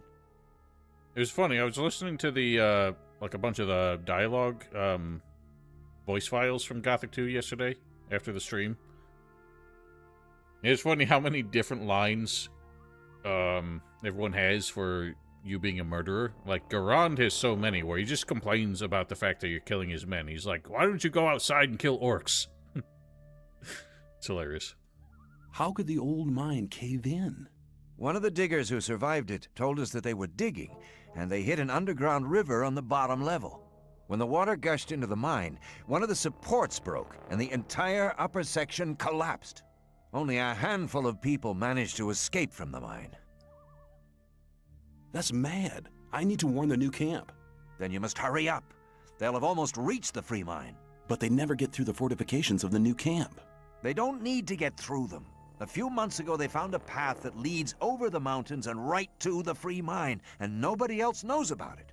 [SPEAKER 1] It was funny. I was listening to the like a bunch of the dialogue voice files from Gothic 2 yesterday after the stream. It's funny how many different lines everyone has for you being a murderer. Like Garand has so many where he just complains about the fact that you're killing his men. He's like, "Why don't you go outside and kill orcs?" It's hilarious.
[SPEAKER 4] How could the old mine cave in?
[SPEAKER 11] One of the diggers who survived it told us that they were digging, and they hit an underground river on the bottom level. When the water gushed into the mine, one of the supports broke, and the entire upper section collapsed. Only a handful of people managed to escape from the mine.
[SPEAKER 4] That's mad. I need to warn the new camp.
[SPEAKER 11] Then you must hurry up. They'll have almost reached the free mine.
[SPEAKER 4] But they never get through the fortifications of the new camp.
[SPEAKER 11] They don't need to get through them. A few months ago, they found a path that leads over the mountains and right to the free mine, and nobody else knows about it.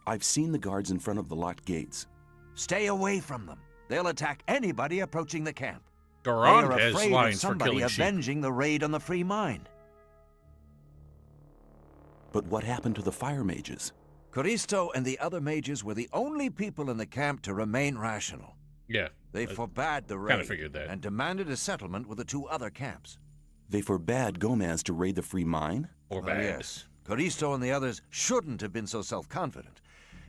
[SPEAKER 4] I've seen the guards in front of the locked gates.
[SPEAKER 11] Stay away from them. They'll attack anybody approaching the camp.
[SPEAKER 1] Garand
[SPEAKER 11] they are
[SPEAKER 1] has
[SPEAKER 11] afraid
[SPEAKER 1] lines
[SPEAKER 11] of
[SPEAKER 1] for
[SPEAKER 11] somebody
[SPEAKER 1] killing sheep.
[SPEAKER 11] avenging the raid on the free mine.
[SPEAKER 4] But what happened to the fire mages?
[SPEAKER 11] Coristo and the other mages were the only people in the camp to remain rational.
[SPEAKER 1] Yeah.
[SPEAKER 11] They forbade the raid
[SPEAKER 1] Kind of figured that.
[SPEAKER 11] and demanded a settlement with the two other camps.
[SPEAKER 4] They forbade Gomez to raid the free mine?
[SPEAKER 1] Or
[SPEAKER 11] Oh,
[SPEAKER 1] bad.
[SPEAKER 11] yes. Coristo and the others shouldn't have been so self-confident.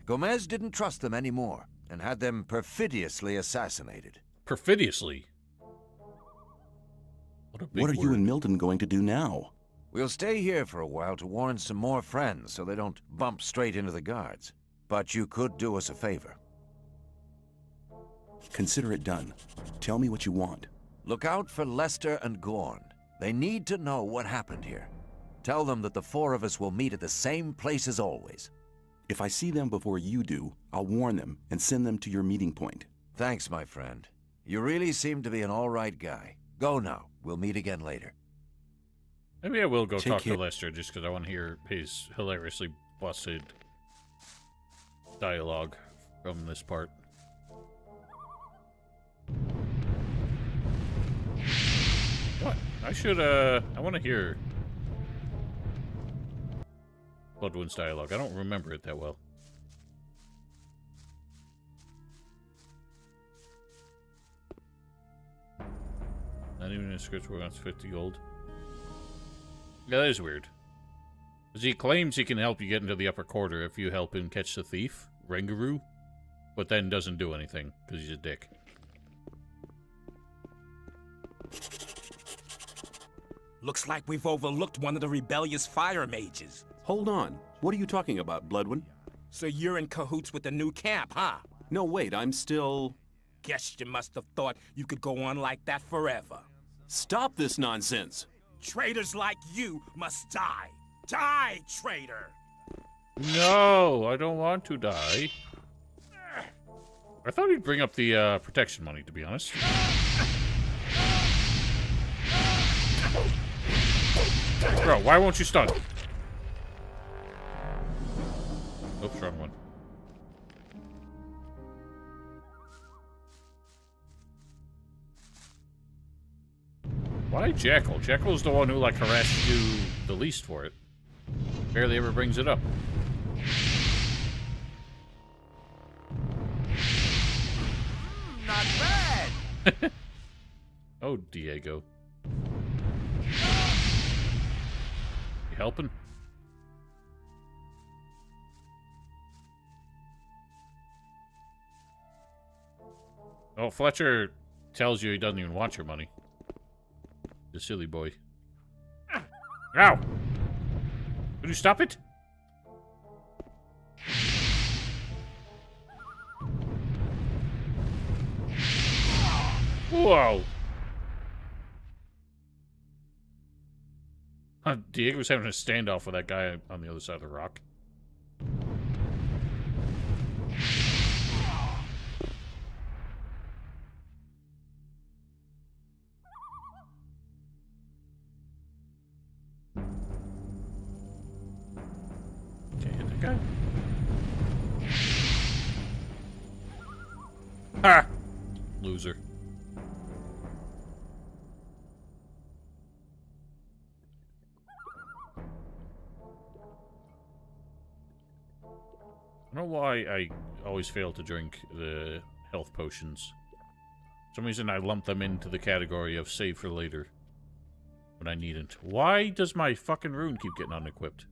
[SPEAKER 11] Gomez didn't trust them anymore and had them perfidiously assassinated.
[SPEAKER 1] Perfidiously? What a big
[SPEAKER 4] What are you
[SPEAKER 1] word.
[SPEAKER 4] and Milton going to do now?
[SPEAKER 11] We'll stay here for a while to warn some more friends so they don't bump straight into the guards. But you could do us a favor.
[SPEAKER 4] Consider it done. Tell me what you want.
[SPEAKER 11] Look out for Lester and Gorn. They need to know what happened here. Tell them that the four of us will meet at the same place as always.
[SPEAKER 4] If I see them before you do, I'll warn them and send them to your meeting point.
[SPEAKER 11] Thanks, my friend. You really seem to be an all right guy. Go now. We'll meet again later.
[SPEAKER 1] Maybe I will go
[SPEAKER 4] Take
[SPEAKER 1] talk
[SPEAKER 4] care.
[SPEAKER 1] to Lester just because I want to hear his hilariously busted dialogue from this part. What? I should, I want to hear Bloodwind's dialogue. I don't remember it that well. Not even in scripts where it's 50 gold. Yeah, that is weird. Because he claims he can help you get into the upper quarter if you help him catch the thief, Rengaru, but then doesn't do anything because he's a dick.
[SPEAKER 5] Looks like we've overlooked one of the rebellious fire mages.
[SPEAKER 4] Hold on. What are you talking about, Bloodwind?
[SPEAKER 5] So you're in cahoots with the new camp, huh?
[SPEAKER 4] No, wait, I'm still...
[SPEAKER 5] Guess you must have thought you could go on like that forever.
[SPEAKER 4] Stop this nonsense!
[SPEAKER 5] Traitors like you must die. Die, traitor!
[SPEAKER 1] No, I don't want to die. I thought he'd bring up the protection money, to be honest. Bro, why won't you stun? Oops, wrong one. Why Jackal? Jackal's the one who, like, harassed you the least for it. Barely ever brings it up.
[SPEAKER 11] Not bad!
[SPEAKER 1] Oh, Diego. You helping? Oh, Fletcher tells you he doesn't even want your money. The silly boy. Ow! Will you stop it? Whoa! Diego was having a standoff with that guy on the other side of the rock. Can't hit that guy. Ha! Loser. I don't know why I always fail to drink the health potions. For some reason I lump them into the category of save for later when I needn't. Why does my fucking rune keep getting unequipped?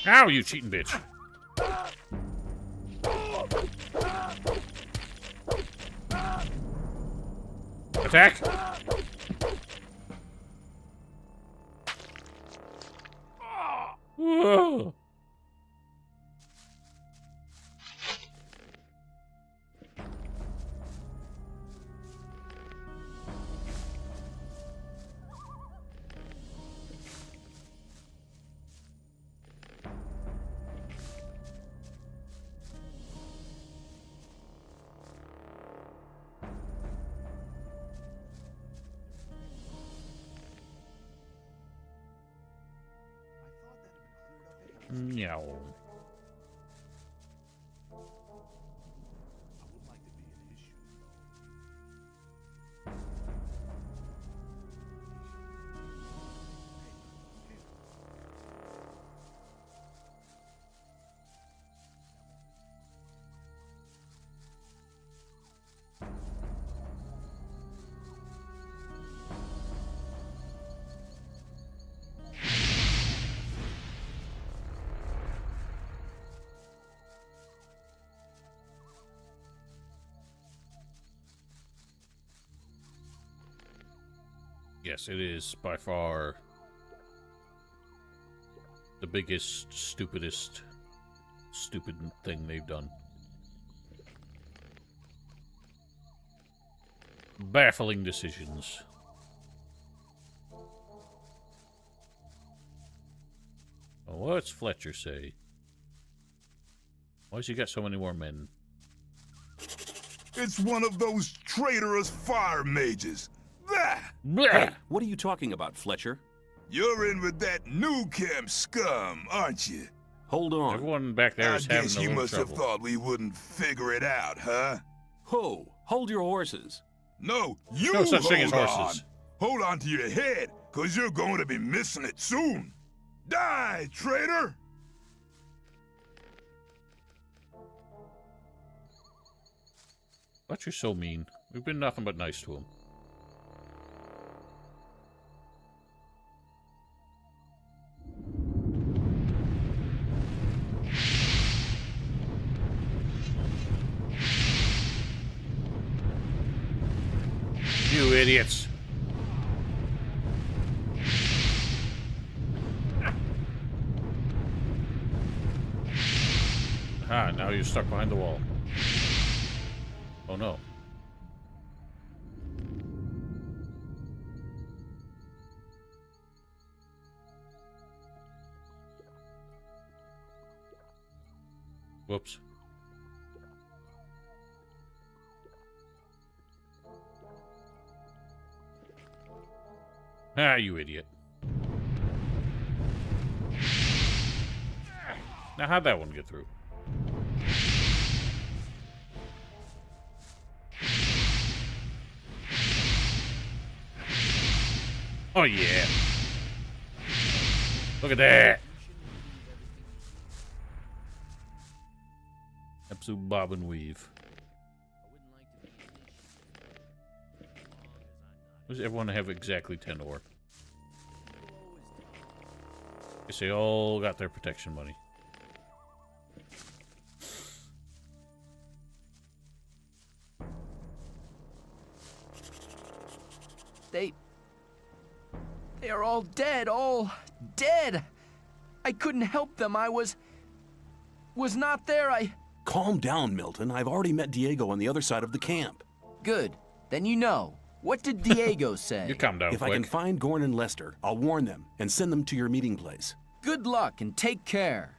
[SPEAKER 1] Ow, you cheating bitch! Attack! Whoa. Meow. Yes, it is by far the biggest, stupid thing they've done. Baffling decisions. Oh, what's Fletcher say? Why's he got so many more men?
[SPEAKER 14] It's one of those traitorous fire mages.
[SPEAKER 4] Hey, what are you talking about, Fletcher?
[SPEAKER 14] You're in with that new camp scum, aren't you?
[SPEAKER 4] Hold on.
[SPEAKER 1] Everyone back there is having
[SPEAKER 14] I guess
[SPEAKER 1] a
[SPEAKER 14] you
[SPEAKER 1] little
[SPEAKER 14] must
[SPEAKER 1] trouble.
[SPEAKER 14] have thought we wouldn't figure it out, huh?
[SPEAKER 4] Ho! Hold your horses.
[SPEAKER 14] No, you
[SPEAKER 1] No such thing as
[SPEAKER 14] hold
[SPEAKER 1] horses.
[SPEAKER 14] on. Hold on to your head, cause you're going to be missing it soon. Die, traitor!
[SPEAKER 1] Fletcher's so mean. We've been nothing but nice to him. You idiots. Ah, now you're stuck behind the wall. Oh no. Whoops. Ah, you idiot. Now, how'd that one get through? Oh, yeah. Look at that. Absolute bob and weave. Does everyone have exactly 10 ore? Guess they all got their protection money.
[SPEAKER 10] They are all dead. I couldn't help them. I was not there.
[SPEAKER 4] Calm down, Milton. I've already met Diego on the other side of the camp.
[SPEAKER 10] Good. Then you know. What did Diego say?
[SPEAKER 1] You calm down
[SPEAKER 4] If
[SPEAKER 1] quick.
[SPEAKER 4] I can find Gorn and Lester, I'll warn them and send them to your meeting place.
[SPEAKER 10] Good luck and take care.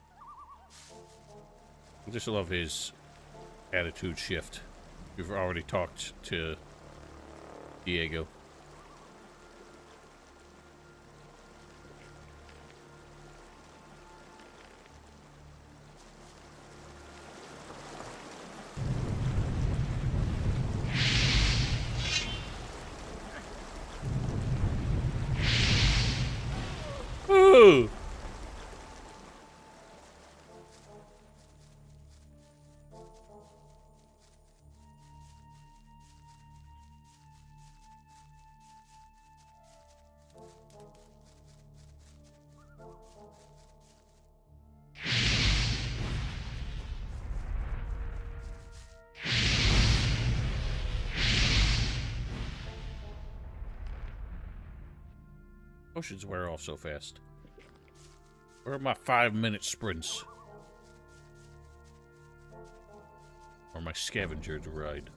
[SPEAKER 1] I just love his attitude shift. We've already talked to Diego. Ooh. Potions wear off so fast. Where are my 5-minute sprints? Or my scavenger to ride?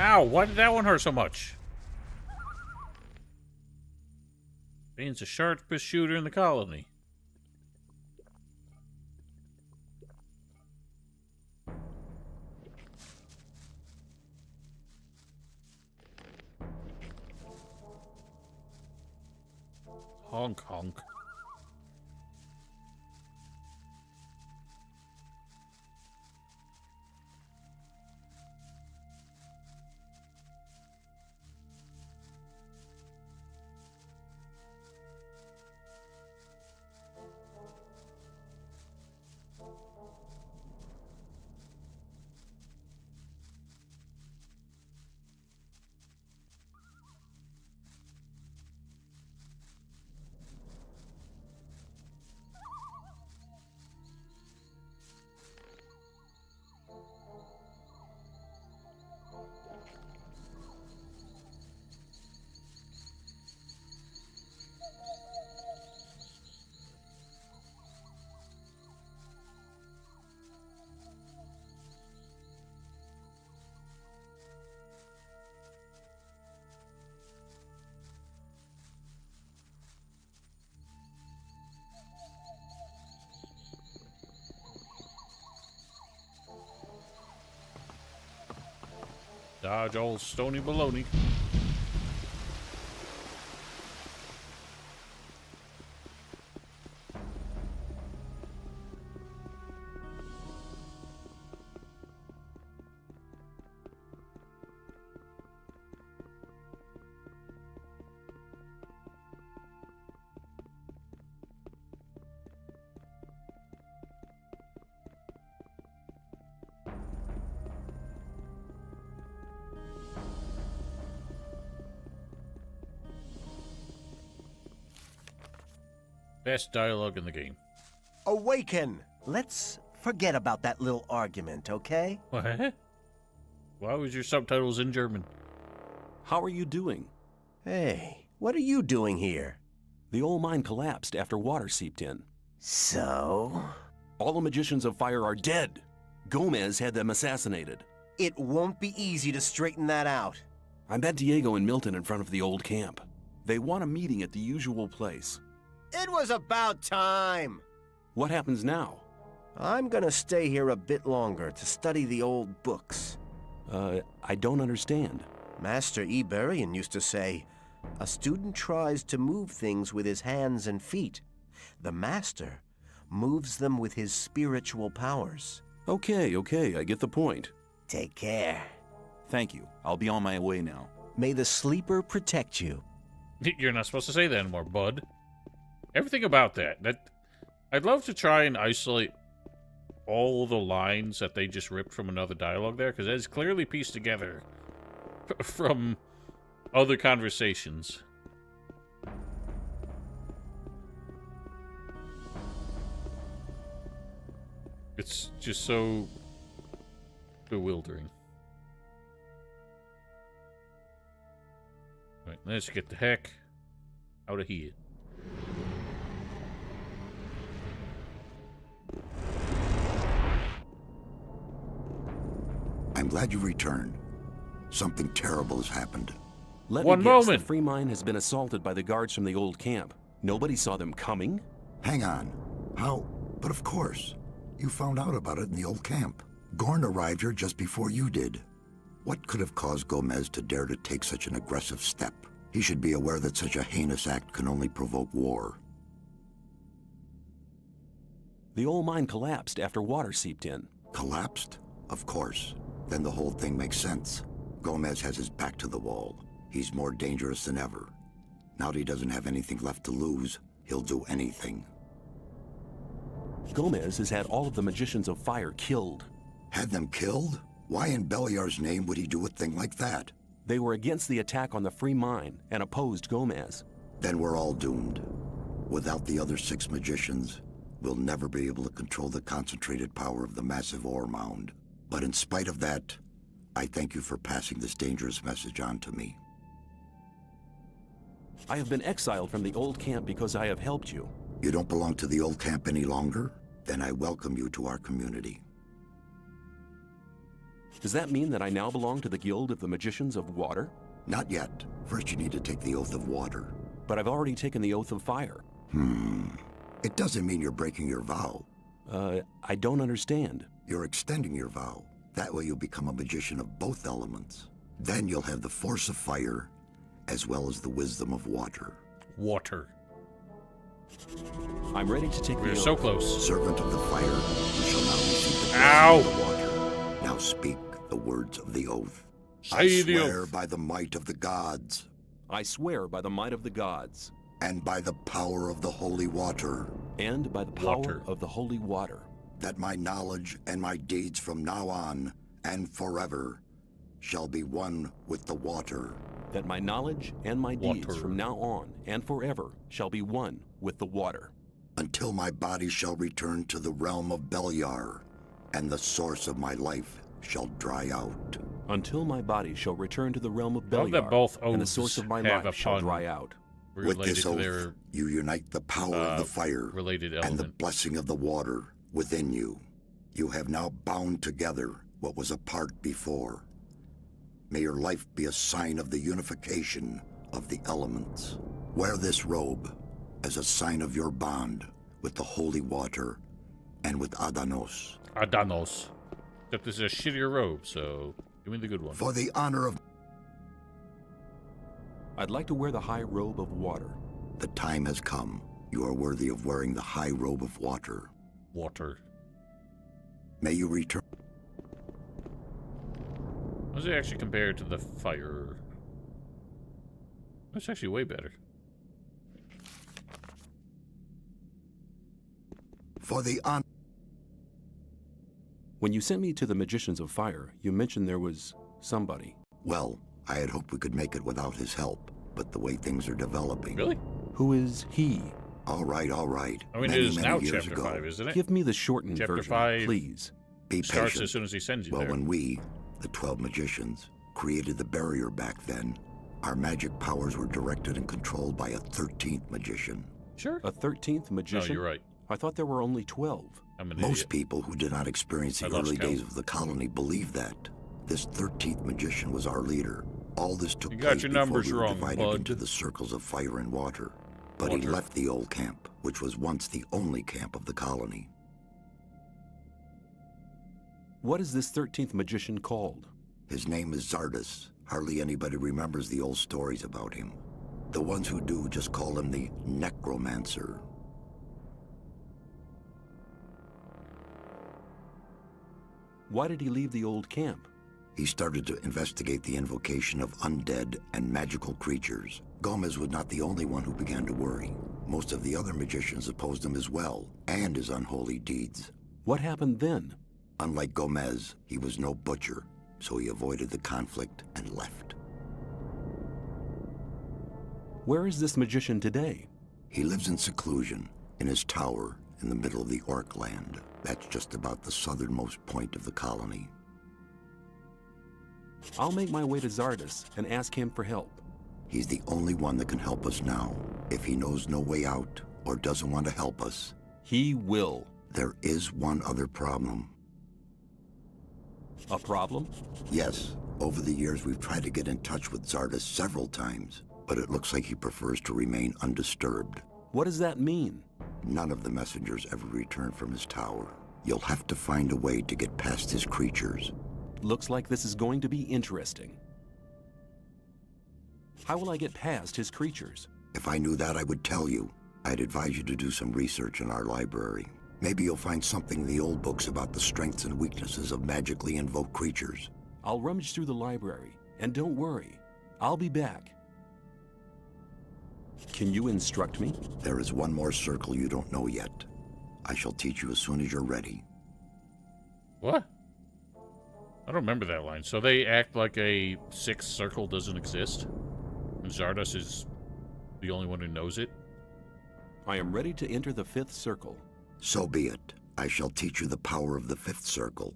[SPEAKER 1] Ow, why did that one hurt so much? Bane's the sharpest shooter in the colony. Honk honk. Dodge old stony baloney. Best dialogue in the game.
[SPEAKER 12] Awaken! Let's forget about that little argument, okay?
[SPEAKER 1] What? Why was your subtitles in German?
[SPEAKER 4] How are you doing?
[SPEAKER 12] Hey, what are you doing here?
[SPEAKER 4] The old mine collapsed after water seeped in.
[SPEAKER 12] So?
[SPEAKER 4] All the magicians of fire are dead. Gomez had them assassinated.
[SPEAKER 12] It won't be easy to straighten that out.
[SPEAKER 4] I met Diego and Milton in front of the old camp. They want a meeting at the usual place.
[SPEAKER 12] It was about time!
[SPEAKER 4] What happens now?
[SPEAKER 12] I'm gonna stay here a bit longer to study the old books.
[SPEAKER 4] I don't understand.
[SPEAKER 12] Master Iberian used to say, a student tries to move things with his hands and feet. The master moves them with his spiritual powers.
[SPEAKER 4] Okay, I get the point.
[SPEAKER 12] Take care.
[SPEAKER 9] Thank you. I'll be on my way now.
[SPEAKER 12] May the sleeper protect you.
[SPEAKER 1] You're not supposed to say that anymore, bud. Everything about that I'd love to try and isolate all the lines that they just ripped from another dialogue there, because it's clearly pieced together from other conversations. It's just so bewildering. Right, let's get the heck out of here.
[SPEAKER 6] I'm glad you returned. Something terrible has happened.
[SPEAKER 4] Let
[SPEAKER 1] One
[SPEAKER 4] me guess,
[SPEAKER 1] moment.
[SPEAKER 4] the free mine has been assaulted by the guards from the old camp. Nobody saw them coming?
[SPEAKER 6] Hang on. How? But of course. You found out about it in the old camp. Gorn arrived here just before you did. What could have caused Gomez to dare to take such an aggressive step? He should be aware that such a heinous act can only provoke war.
[SPEAKER 4] The old mine collapsed after water seeped in.
[SPEAKER 6] Collapsed? Of course. Then the whole thing makes sense. Gomez has his back to the wall. He's more dangerous than ever. Now that he doesn't have anything left to lose, he'll do anything.
[SPEAKER 4] Gomez has had all of the magicians of fire killed.
[SPEAKER 6] Had them killed? Why in Beliar's name would he do a thing like that?
[SPEAKER 4] They were against the attack on the free mine and opposed Gomez.
[SPEAKER 6] Then we're all doomed. Without the other 6 magicians, we'll never be able to control the concentrated power of the massive ore mound. But in spite of that, I thank you for passing this dangerous message on to me.
[SPEAKER 4] I have been exiled from the old camp because I have helped you.
[SPEAKER 6] You don't belong to the old camp any longer? Then I welcome you to our community.
[SPEAKER 4] Does that mean that I now belong to the Guild of the Magicians of Water?
[SPEAKER 6] Not yet. First you need to take the Oath of Water.
[SPEAKER 4] But I've already taken the Oath of Fire.
[SPEAKER 6] It doesn't mean you're breaking your vow.
[SPEAKER 4] I don't understand.
[SPEAKER 6] You're extending your vow. That way you'll become a magician of both elements. Then you'll have the force of fire, as well as the wisdom of water.
[SPEAKER 1] Water.
[SPEAKER 4] I'm ready to take
[SPEAKER 1] We're
[SPEAKER 4] the
[SPEAKER 1] so
[SPEAKER 4] oath.
[SPEAKER 1] close.
[SPEAKER 6] Servant of the fire, you shall now receive the
[SPEAKER 1] Ow!
[SPEAKER 6] blessing of the water. Now speak the words of the oath.
[SPEAKER 1] Say
[SPEAKER 6] I
[SPEAKER 1] the
[SPEAKER 6] swear
[SPEAKER 1] oath.
[SPEAKER 6] by the might of the gods,
[SPEAKER 4] I swear by the might of the gods,
[SPEAKER 6] and by the power of the holy water,
[SPEAKER 4] and by the power
[SPEAKER 1] Water.
[SPEAKER 4] of the holy water,
[SPEAKER 6] that my knowledge and my deeds from now on and forever shall be one with the water.
[SPEAKER 4] that my knowledge and my deeds
[SPEAKER 1] Water.
[SPEAKER 4] from now on and forever shall be one with the water,
[SPEAKER 6] Until my body shall return to the realm of Beliar, and the source of my life shall dry out.
[SPEAKER 4] until my body shall return to the realm of
[SPEAKER 1] I love that
[SPEAKER 4] Beliar,
[SPEAKER 1] both
[SPEAKER 4] and the
[SPEAKER 1] oaths
[SPEAKER 4] source of my
[SPEAKER 1] have a
[SPEAKER 4] life shall
[SPEAKER 1] pun
[SPEAKER 4] dry out.
[SPEAKER 6] With
[SPEAKER 1] related
[SPEAKER 6] this
[SPEAKER 1] to
[SPEAKER 6] oath,
[SPEAKER 1] their
[SPEAKER 6] you unite the power of the fire
[SPEAKER 1] related
[SPEAKER 6] and the
[SPEAKER 1] element.
[SPEAKER 6] blessing of the water within you. You have now bound together what was apart before. May your life be a sign of the unification of the elements. Wear this robe as a sign of your bond with the holy water and with Adanos.
[SPEAKER 1] Adanos. Except this is a shittier robe, so give me the good one.
[SPEAKER 6] For the honor of
[SPEAKER 4] I'd like to wear the high robe of water.
[SPEAKER 6] the time has come. You are worthy of wearing the high robe of water.
[SPEAKER 1] Water.
[SPEAKER 6] May you return.
[SPEAKER 1] How does it actually compare to the fire? That's actually way better.
[SPEAKER 6] For the honor.
[SPEAKER 4] When you sent me to the Magicians of Fire, you mentioned there was somebody.
[SPEAKER 6] Well, I had hoped we could make it without his help, but the way things are developing.
[SPEAKER 1] Really?
[SPEAKER 4] Who is he?
[SPEAKER 6] All right, all right.
[SPEAKER 1] I mean,
[SPEAKER 6] many,
[SPEAKER 1] it is
[SPEAKER 6] many
[SPEAKER 1] now
[SPEAKER 6] years
[SPEAKER 1] chapter
[SPEAKER 6] ago,
[SPEAKER 1] 5, isn't it?
[SPEAKER 4] Give me the shortened
[SPEAKER 1] Chapter
[SPEAKER 4] version,
[SPEAKER 1] 5
[SPEAKER 4] please.
[SPEAKER 6] Be
[SPEAKER 1] starts
[SPEAKER 6] patient.
[SPEAKER 1] as soon as he sends you
[SPEAKER 6] Well,
[SPEAKER 1] there.
[SPEAKER 6] when we, the 12 magicians, created the barrier back then, our magic powers were directed and controlled by a 13th magician.
[SPEAKER 1] Sure.
[SPEAKER 4] A 13th magician?
[SPEAKER 1] No, you're right.
[SPEAKER 4] I thought there were only 12.
[SPEAKER 1] I'm an
[SPEAKER 6] Most
[SPEAKER 1] idiot.
[SPEAKER 6] people who did not experience
[SPEAKER 1] I
[SPEAKER 6] the
[SPEAKER 1] lost
[SPEAKER 6] early
[SPEAKER 1] count.
[SPEAKER 6] days of the colony believe that. This 13th magician was our leader. All this took
[SPEAKER 1] You got
[SPEAKER 6] place
[SPEAKER 1] your
[SPEAKER 6] before
[SPEAKER 1] numbers
[SPEAKER 6] we were
[SPEAKER 1] wrong,
[SPEAKER 6] divided
[SPEAKER 1] bud.
[SPEAKER 6] into the circles of fire and water. But he
[SPEAKER 1] Water.
[SPEAKER 6] left the old camp, which was once the only camp of the colony.
[SPEAKER 4] What is this 13th magician called?
[SPEAKER 6] His name is Zardas. Hardly anybody remembers the old stories about him. The ones who do just call him the Necromancer.
[SPEAKER 4] Why did he leave the old camp?
[SPEAKER 6] He started to investigate the invocation of undead and magical creatures. Gomez was not the only one who began to worry. Most of the other magicians opposed him as well, and his unholy deeds.
[SPEAKER 4] What happened then?
[SPEAKER 6] Unlike Gomez, he was no butcher, so he avoided the conflict and left.
[SPEAKER 4] Where is this magician today?
[SPEAKER 6] He lives in seclusion, in his tower in the middle of the Orc land. That's just about the southernmost point of the colony.
[SPEAKER 4] I'll make my way to Zardas and ask him for help.
[SPEAKER 6] He's the only one that can help us now. If he knows no way out or doesn't want to help us,
[SPEAKER 4] He will.
[SPEAKER 6] there is one other problem.
[SPEAKER 4] A problem?
[SPEAKER 6] Yes, over the years we've tried to get in touch with Zardas several times, but it looks like he prefers to remain undisturbed.
[SPEAKER 4] What does that mean?
[SPEAKER 6] None of the messengers ever returned from his tower. You'll have to find a way to get past his creatures.
[SPEAKER 4] Looks like this is going to be interesting. How will I get past his creatures?
[SPEAKER 6] If I knew that, I would tell you. I'd advise you to do some research in our library. Maybe you'll find something in the old books about the strengths and weaknesses of magically invoked creatures.
[SPEAKER 4] I'll rummage through the library, and don't worry, I'll be back. Can you instruct me?
[SPEAKER 6] There is one more circle you don't know yet. I shall teach you as soon as you're ready.
[SPEAKER 1] What? I don't remember that line. So they act like a sixth circle doesn't exist? And Zardas is the only one who knows it?
[SPEAKER 4] I am ready to enter the 5th circle.
[SPEAKER 6] So be it. I shall teach you the power of the 5th circle.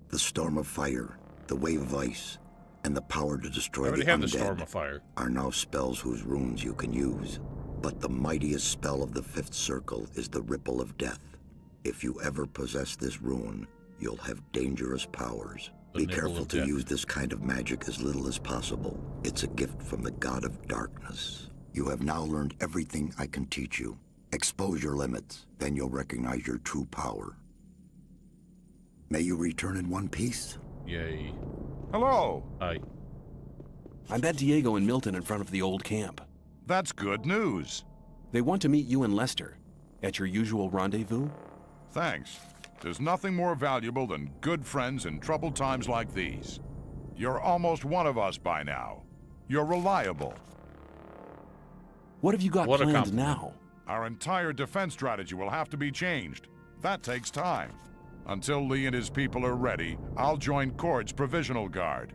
[SPEAKER 6] The storm of fire, the wave of ice, and the power to
[SPEAKER 1] I
[SPEAKER 6] destroy the
[SPEAKER 1] already have the
[SPEAKER 6] undead
[SPEAKER 1] storm of fire.
[SPEAKER 6] are now spells whose runes you can use. But the mightiest spell of the 5th circle is the Ripple of Death. If you ever possess this rune, you'll have dangerous powers. Be careful to use this kind of magic as little as possible. It's a gift from the god of darkness. You have now learned everything I can teach you. Expose your limits, then you'll recognize your true power. May you return in one piece.
[SPEAKER 1] Yay.
[SPEAKER 3] Hello.
[SPEAKER 1] Hi.
[SPEAKER 4] I met Diego and Milton in front of the old camp.
[SPEAKER 3] That's good news.
[SPEAKER 4] They want to meet you and Lester at your usual rendezvous.
[SPEAKER 3] Thanks. There's nothing more valuable than good friends in troubled times like these. You're almost one of us by now. You're reliable.
[SPEAKER 4] What have you got planned now?
[SPEAKER 3] Our entire defense strategy will have to be changed. That takes time. Until Lee and his people are ready, I'll join Cord's Provisional Guard.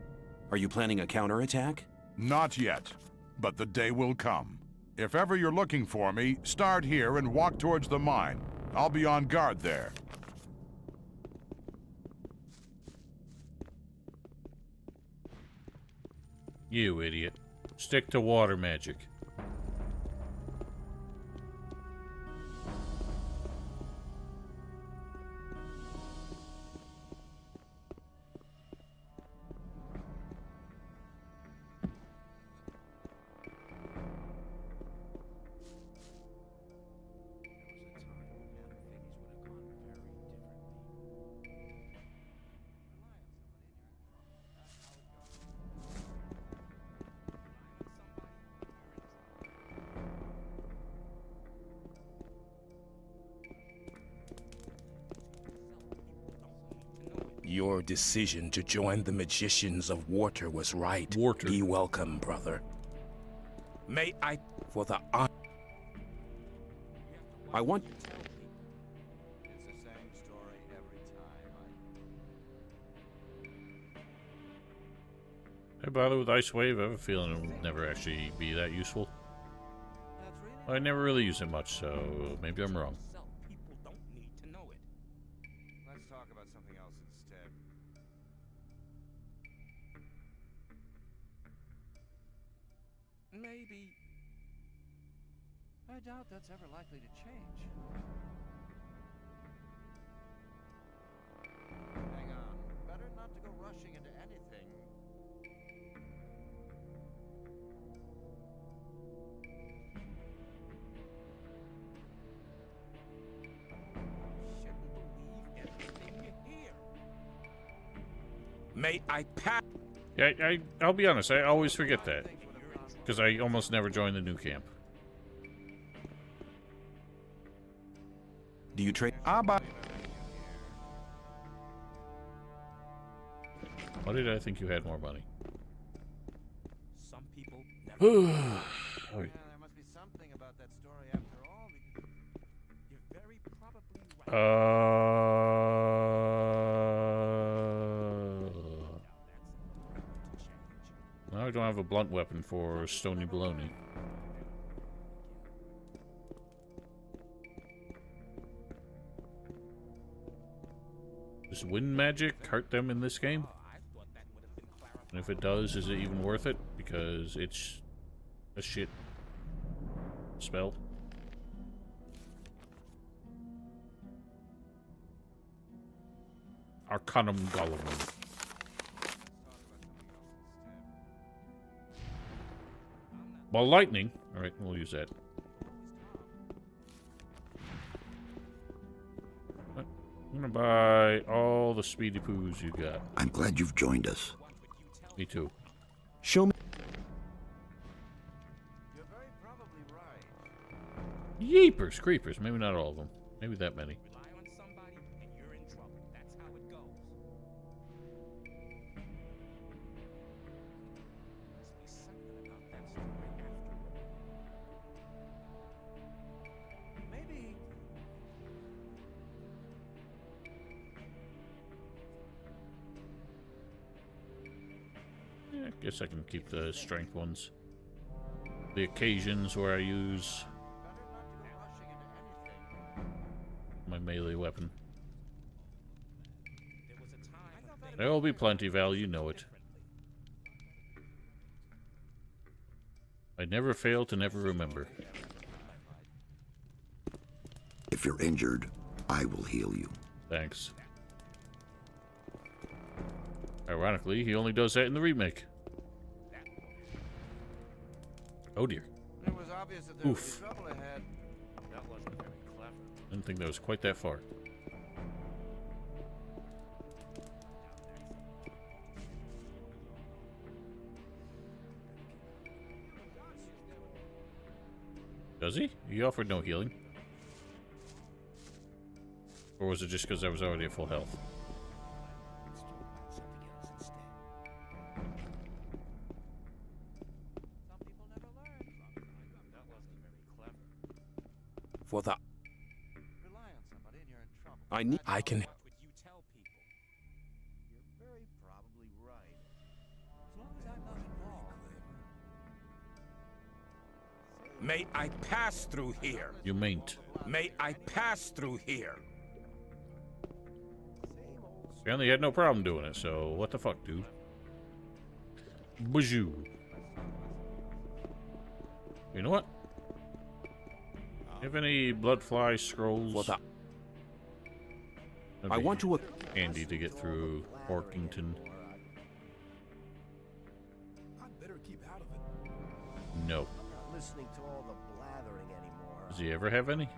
[SPEAKER 4] Are you planning a counterattack?
[SPEAKER 3] Not yet, but the day will come. If ever you're looking for me, start here and walk towards the mine. I'll be on guard there.
[SPEAKER 1] You idiot. Stick to water magic.
[SPEAKER 5] Your decision to join the Magicians of Water was right.
[SPEAKER 1] Water.
[SPEAKER 5] Be welcome, brother. May I, for the honor...
[SPEAKER 4] I want...
[SPEAKER 11] It's the same story every time.
[SPEAKER 1] I bother with Ice Wave? I have a feeling it will never actually be that useful. I never really use it much, so maybe I'm wrong.
[SPEAKER 11] Let's talk about something else instead. Maybe. I doubt that's ever likely to change. Hang on. Better not to go rushing into anything.
[SPEAKER 5] May I pass?
[SPEAKER 1] Yeah, I'll be honest, I always forget that. Because I almost never join the new camp.
[SPEAKER 4] Do you trade?
[SPEAKER 1] Why did I think you had more money?
[SPEAKER 5] Some people
[SPEAKER 1] never.
[SPEAKER 11] There must be something about that story after all. You're very probably
[SPEAKER 1] Now I don't have a blunt weapon for Stony Baloney. Does wind magic hurt them in this game? And if it does, is it even worth it? Because it's a shit spell. Arcanum Golem. Well, lightning. Alright, we'll use that. I'm gonna buy all the speedy poos you got.
[SPEAKER 6] I'm glad you've joined us.
[SPEAKER 1] Me too.
[SPEAKER 4] Show me.
[SPEAKER 11] You're very probably right.
[SPEAKER 1] Yeepers, creepers. Maybe not all of them. Maybe that many.
[SPEAKER 5] rely on somebody and you're in trouble. That's how it goes. Must be something about that story after all.
[SPEAKER 11] Maybe.
[SPEAKER 1] I guess I can keep the strength ones. The occasions where I use my melee weapon. There will be plenty, Val, you know it. I never fail to never remember.
[SPEAKER 6] If you're injured, I will heal you.
[SPEAKER 1] Thanks. Ironically, he only does that in the remake. Oh dear.
[SPEAKER 11] It was obvious that there
[SPEAKER 1] Oof.
[SPEAKER 11] would be trouble ahead. That wasn't very clever.
[SPEAKER 1] Didn't think that was quite that far. Does he? He offered no healing. Or was it just because I was already at full health?
[SPEAKER 5] For the...
[SPEAKER 11] Rely on somebody and you're in trouble.
[SPEAKER 5] I can...
[SPEAKER 11] Watch what you tell people. You're very probably right. As long as I'm not involved.
[SPEAKER 5] May I pass through here?
[SPEAKER 1] You mayn't.
[SPEAKER 5] May I pass through here?
[SPEAKER 1] Apparently, had no problem doing it, so what the fuck, dude? Bajou. You know what? You have any bloodfly scrolls?
[SPEAKER 5] For the...
[SPEAKER 1] I want to... Handy to get through Orkington.
[SPEAKER 14] I'd better keep out of it.
[SPEAKER 1] No.
[SPEAKER 12] Not listening to all the blathering anymore.
[SPEAKER 1] Does he ever have any?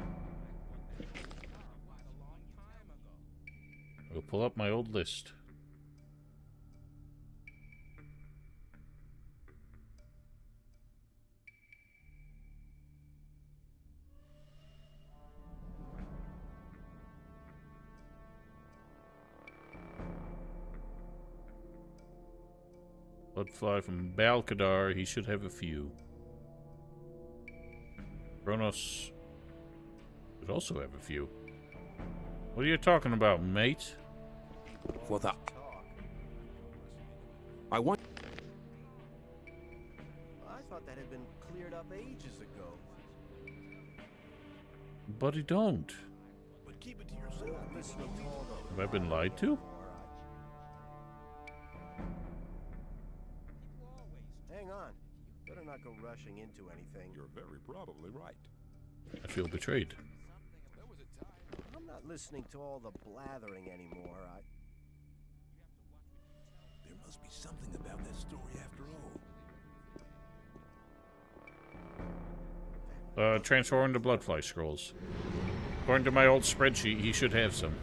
[SPEAKER 1] I'll pull up my old list. Bloodfly from Balkadar, he should have a few. Kronos should also have a few. What are you talking about, mate?
[SPEAKER 5] For the... I want...
[SPEAKER 12] I thought that had been cleared up ages ago.
[SPEAKER 1] But he don't.
[SPEAKER 14] But keep it to yourself.
[SPEAKER 12] Listening to all those.
[SPEAKER 1] Have I been lied to?
[SPEAKER 12] Hang on. Better not go rushing into anything.
[SPEAKER 3] You're very probably right.
[SPEAKER 1] I feel betrayed.
[SPEAKER 12] I'm not listening to all the blathering anymore.
[SPEAKER 14] There must be something about that story after all.
[SPEAKER 1] Transform into bloodfly scrolls. According to my old spreadsheet, he should have some.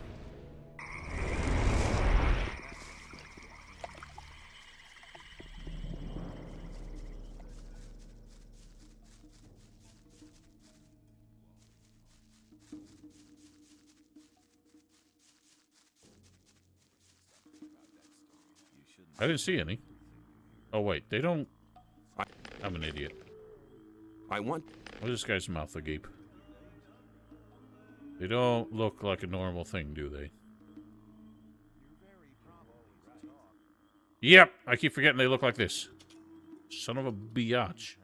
[SPEAKER 1] I didn't see any. Oh wait, they don't... I'm an idiot.
[SPEAKER 4] I want...
[SPEAKER 1] What is this guy's mouth agape? They don't look like a normal thing, do they? Yep, I keep forgetting they look like this. Son of a biatch.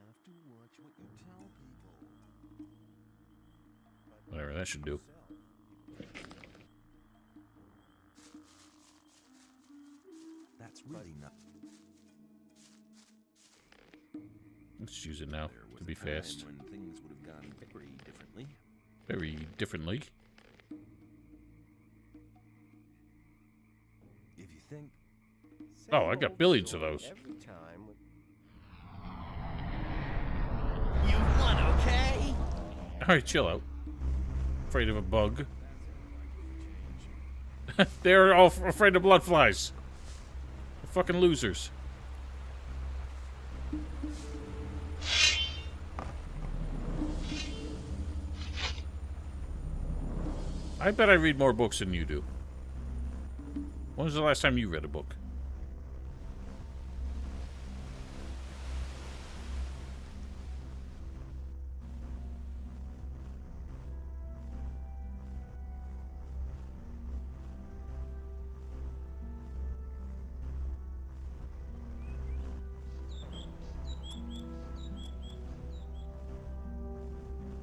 [SPEAKER 1] Whatever, that should do.
[SPEAKER 9] That's really not...
[SPEAKER 1] Let's use it now, to be fast.
[SPEAKER 9] When things would have gone very differently.
[SPEAKER 1] Very differently.
[SPEAKER 9] If you think...
[SPEAKER 1] Oh, I got billions of those.
[SPEAKER 12] Every time.
[SPEAKER 10] You won, okay?
[SPEAKER 1] Alright, chill out. Afraid of a bug. They're all afraid of blood flies. They're fucking losers. I bet I read more books than you do. When was the last time you read a book?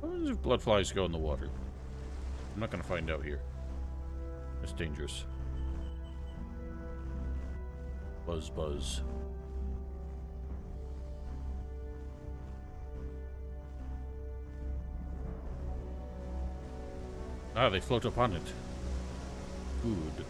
[SPEAKER 1] What happens if blood flies go in the water? I'm not going to find out here. It's dangerous. Buzz, buzz. Ah, they float upon it. Good.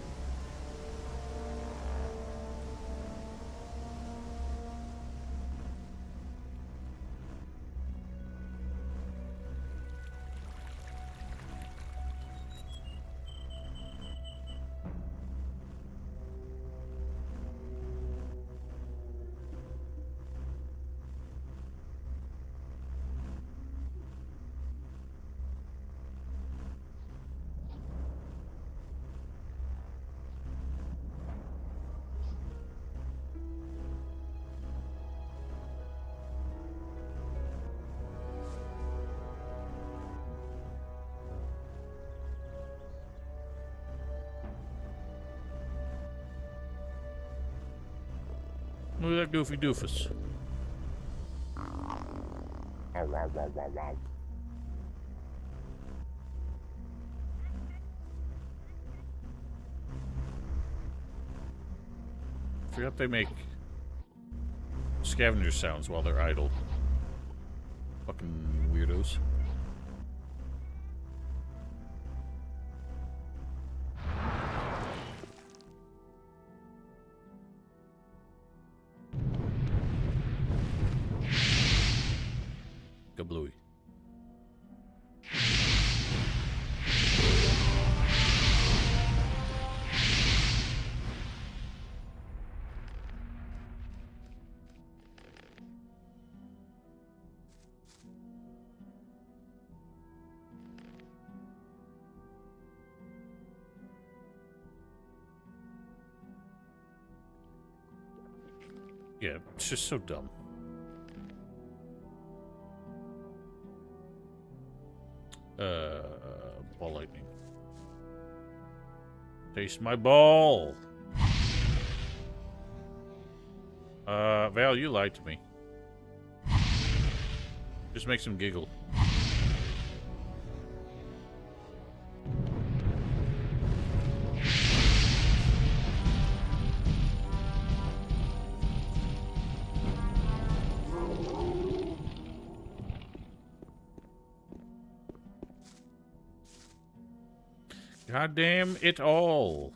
[SPEAKER 1] Look at that goofy doofus. Forgot they make scavenger sounds while they're idle. Fucking weirdos. Kablooey. Yeah, it's just so dumb. Ball lightning. Taste my ball! Val, you lied to me. Just makes him giggle. God damn it all.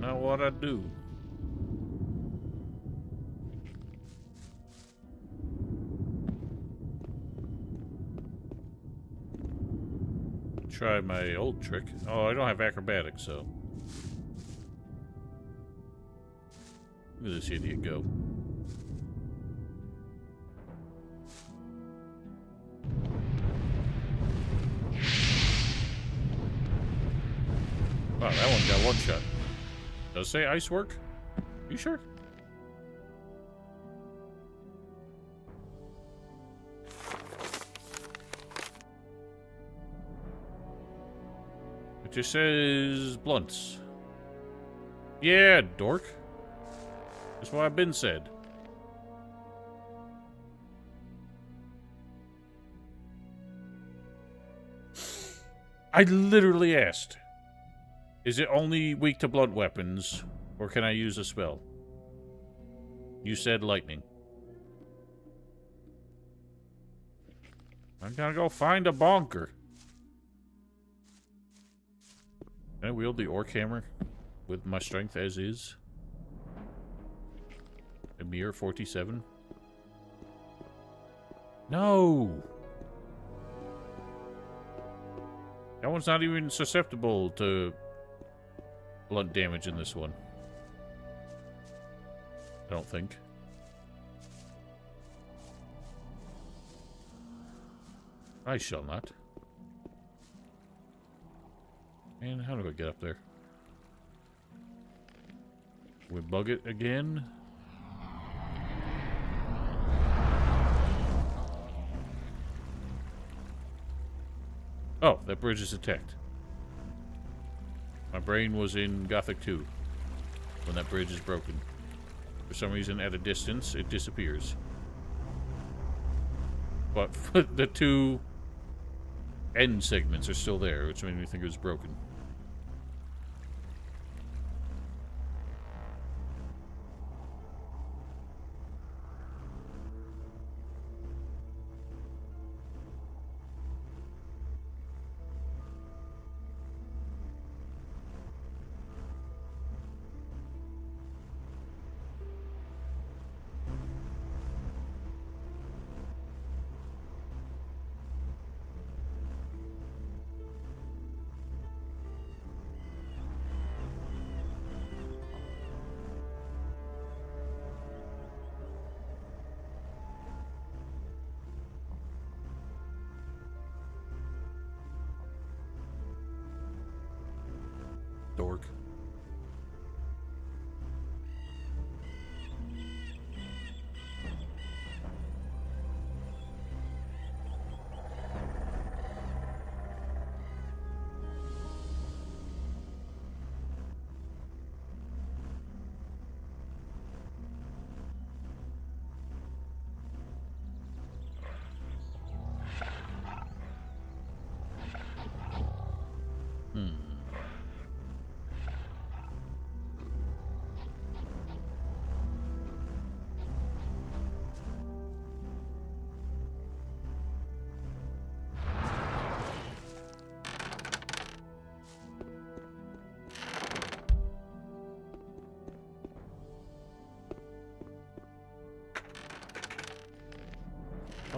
[SPEAKER 1] Now what I do? Try my old trick. Oh, I don't have acrobatics, so. Look at this idiot go. Wow, that one got one shot. Does it say ice work? You sure? It just says blunts. Yeah, dork. That's what I've been said. I literally asked, is it only weak to blunt weapons, or can I use a spell? You said lightning. I'm gonna go find a bonker. Can I wield the orc hammer with my strength as is? A mere 47? No! That one's not even susceptible to blunt damage in this one. I don't think. I shall not. And how do I get up there? We bug it again? Oh, that bridge is attacked. My brain was in Gothic 2 when that bridge is broken. For some reason, at a distance, it disappears. But the two end segments are still there, which made me think it was broken. Dork.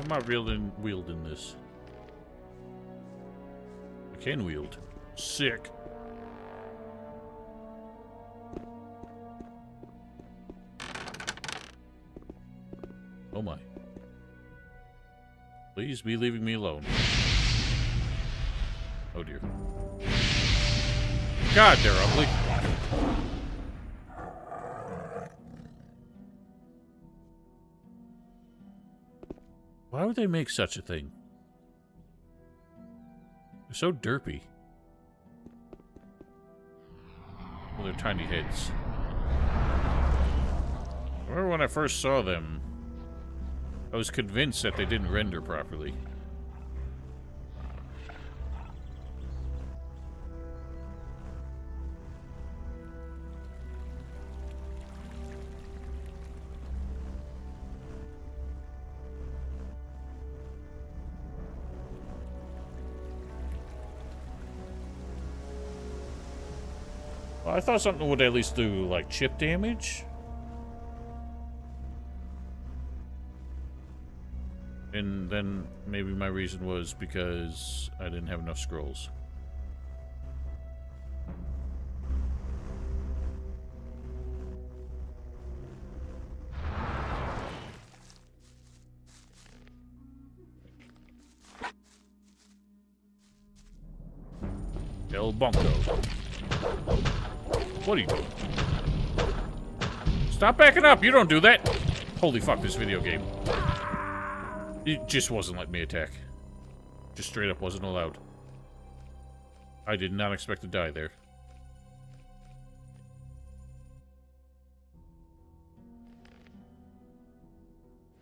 [SPEAKER 1] I'm not wielding this. I can wield. Sick. Oh my. Please be leaving me alone. Oh dear. God, they're ugly. Why would they make such a thing? They're so derpy. Well, they're tiny heads. I remember when I first saw them, I was convinced that they didn't render properly. Well, I thought something would at least do, like, chip damage. And then maybe my reason was because I didn't have enough scrolls. El Bongo. What are you doing? Stop backing up! You don't do that! Holy fuck, this video game. It just wasn't letting me attack. Just straight up wasn't allowed. I did not expect to die there.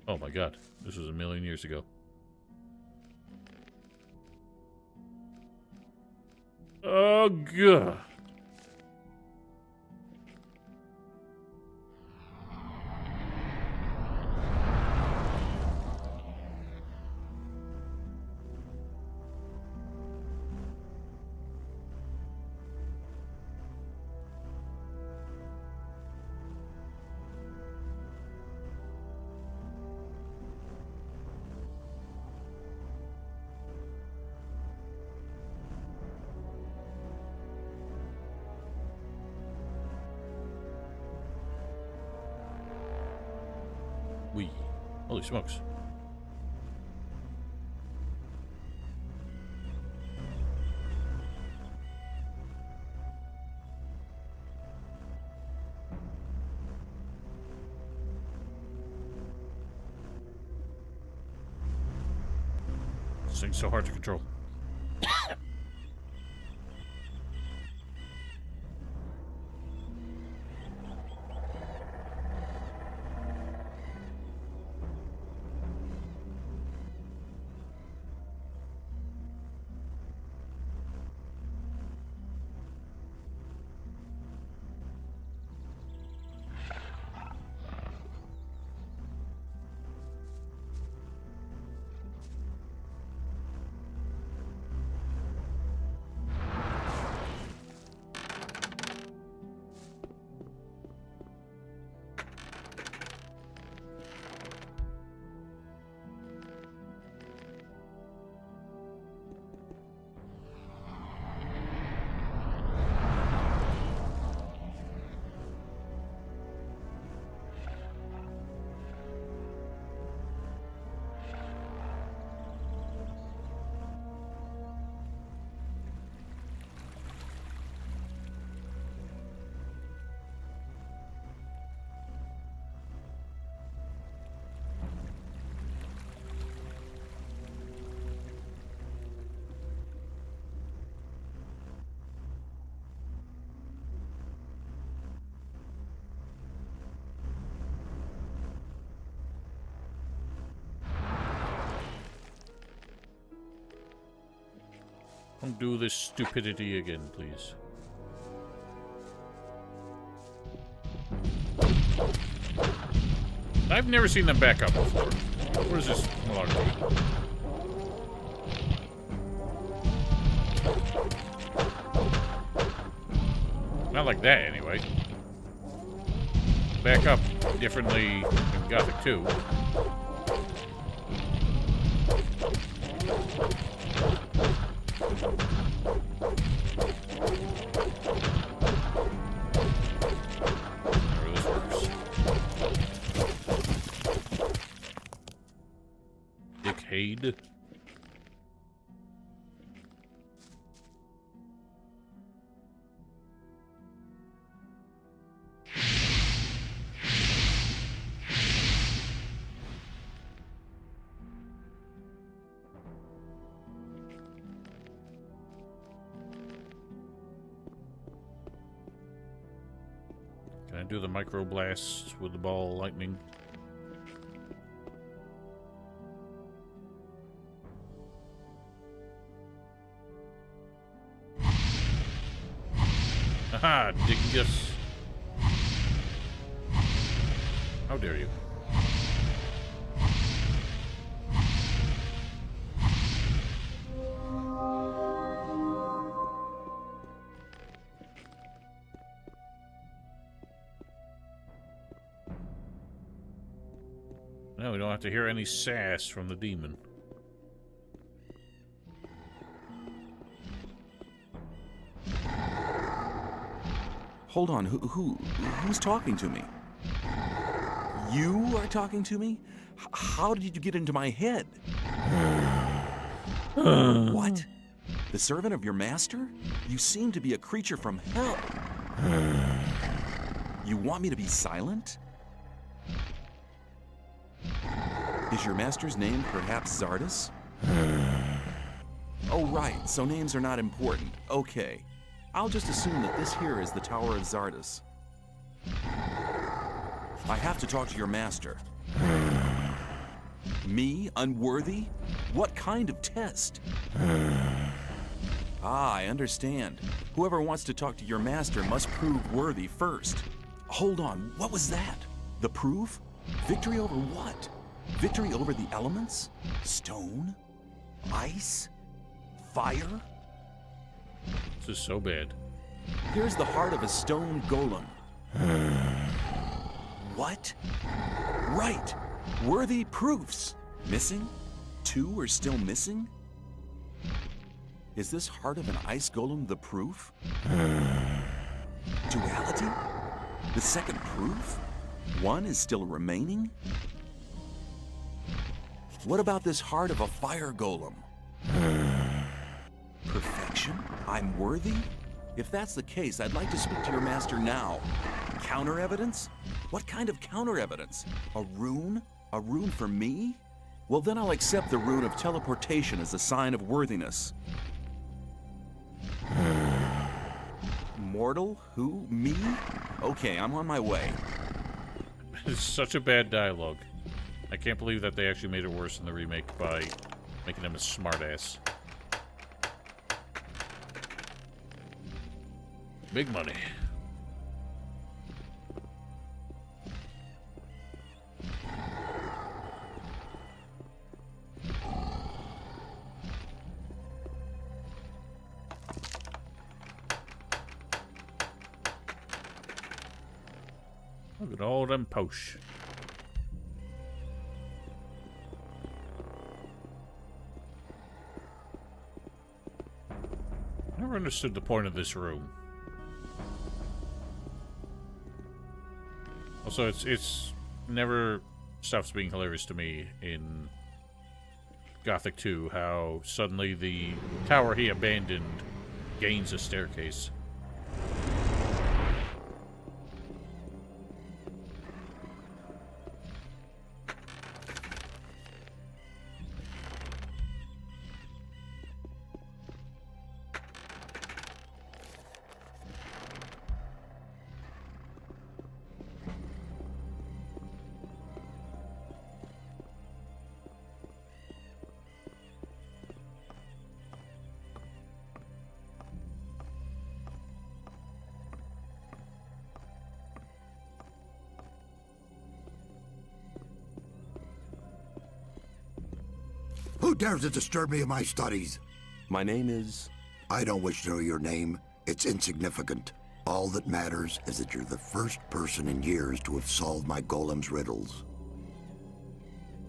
[SPEAKER 1] Oh my god. This was a million years ago. Oh god. Holy smokes. This thing's so hard to control. Don't do this stupidity again, please. I've never seen them back up before. What is this malarkey? Not like that, anyway. Back up differently in Gothic 2. This works. Dickade. Can I do the micro blasts with the ball of lightning? Haha, dingus. How dare you? No, we don't have to hear any sass from the demon.
[SPEAKER 4] Hold on, who's talking to me? You are talking to me? How did you get into my head? What? The servant of your master? You seem to be a creature from hell. You want me to be silent? Is your master's name perhaps Zardus? Oh, right, so names are not important. Okay. I'll just assume that this here is the Tower of Zardus. I have to talk to your master. Me? Unworthy? What kind of test? Ah, I understand. Whoever wants to talk to your master must prove worthy first. Hold on, what was that? The proof? Victory over what? Victory over the elements? Stone? Ice? Fire?
[SPEAKER 1] This is so bad.
[SPEAKER 4] Here's the heart of a stone golem. What? Right! Worthy proofs! Missing? 2 are still missing? Is this heart of an ice golem the proof? Duality? The second proof? 1 is still remaining? What about this heart of a fire golem? Perfection? I'm worthy? If that's the case, I'd like to speak to your master now. Counter evidence? What kind of counter evidence? A rune? A rune for me? Well, then I'll accept the rune of teleportation as a sign of worthiness. Mortal? Who? Me? Okay, I'm on my way.
[SPEAKER 1] It's such a bad dialogue. I can't believe that they actually made it worse in the remake by making him a smartass. Big money. Look at all them posh. I never understood the point of this room. Also, it's never stops being hilarious to me in Gothic 2 how suddenly the tower he abandoned gains a staircase.
[SPEAKER 6] Who dares to disturb me in my studies?
[SPEAKER 4] My name is...
[SPEAKER 6] I don't wish to know your name. It's insignificant. All that matters is that you're the first person in years to have solved my golem's riddles.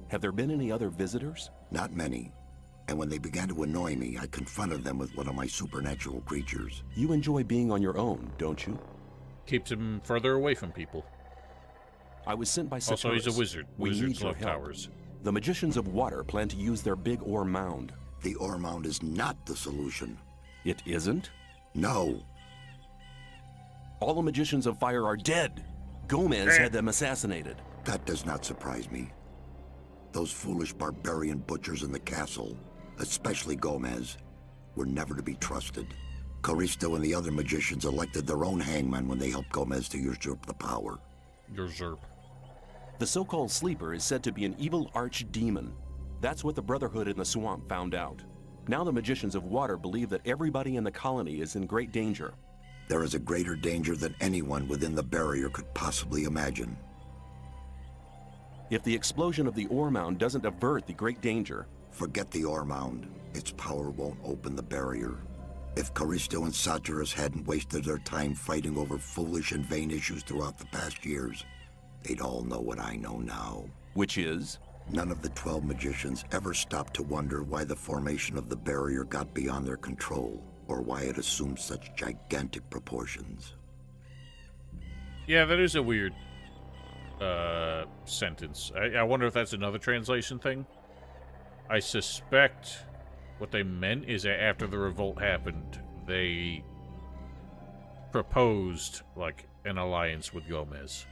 [SPEAKER 4] Have there been any other visitors?
[SPEAKER 6] Not many. And when they began to annoy me, I confronted them with one of my supernatural creatures.
[SPEAKER 4] You enjoy being on your own, don't you?
[SPEAKER 1] Keeps him further away from people.
[SPEAKER 4] I was sent by Saturus.
[SPEAKER 1] Also, he's a wizard.
[SPEAKER 4] We
[SPEAKER 1] Wizards
[SPEAKER 4] need your
[SPEAKER 1] love
[SPEAKER 4] help.
[SPEAKER 1] towers.
[SPEAKER 4] The magicians of water plan to use their big ore mound.
[SPEAKER 6] The ore mound is not the solution.
[SPEAKER 4] It isn't?
[SPEAKER 6] No.
[SPEAKER 4] All the magicians of fire are dead. Gomez had them assassinated.
[SPEAKER 6] That does not surprise me. Those foolish barbarian butchers in the castle, especially Gomez, were never to be trusted. Caristo and the other magicians elected their own hangman when they helped Gomez to usurp the power.
[SPEAKER 1] Usurp.
[SPEAKER 4] The so-called sleeper is said to be an evil archdemon. That's what the Brotherhood in the swamp found out. Now the magicians of water believe that everybody in the colony is in great danger.
[SPEAKER 6] There is a greater danger than anyone within the barrier could possibly imagine.
[SPEAKER 4] If the explosion of the ore mound doesn't avert the great danger...
[SPEAKER 6] Forget the ore mound. Its power won't open the barrier. If Caristo and Saturus hadn't wasted their time fighting over foolish and vain issues throughout the past years, they'd all know what I know now.
[SPEAKER 4] Which is?
[SPEAKER 6] None of the 12 magicians ever stopped to wonder why the formation of the barrier got beyond their control, or why it assumed such gigantic proportions.
[SPEAKER 1] Yeah, that is a weird sentence. I wonder if that's another translation thing. I suspect what they meant is that after the revolt happened, they proposed, like, an alliance with Gomez.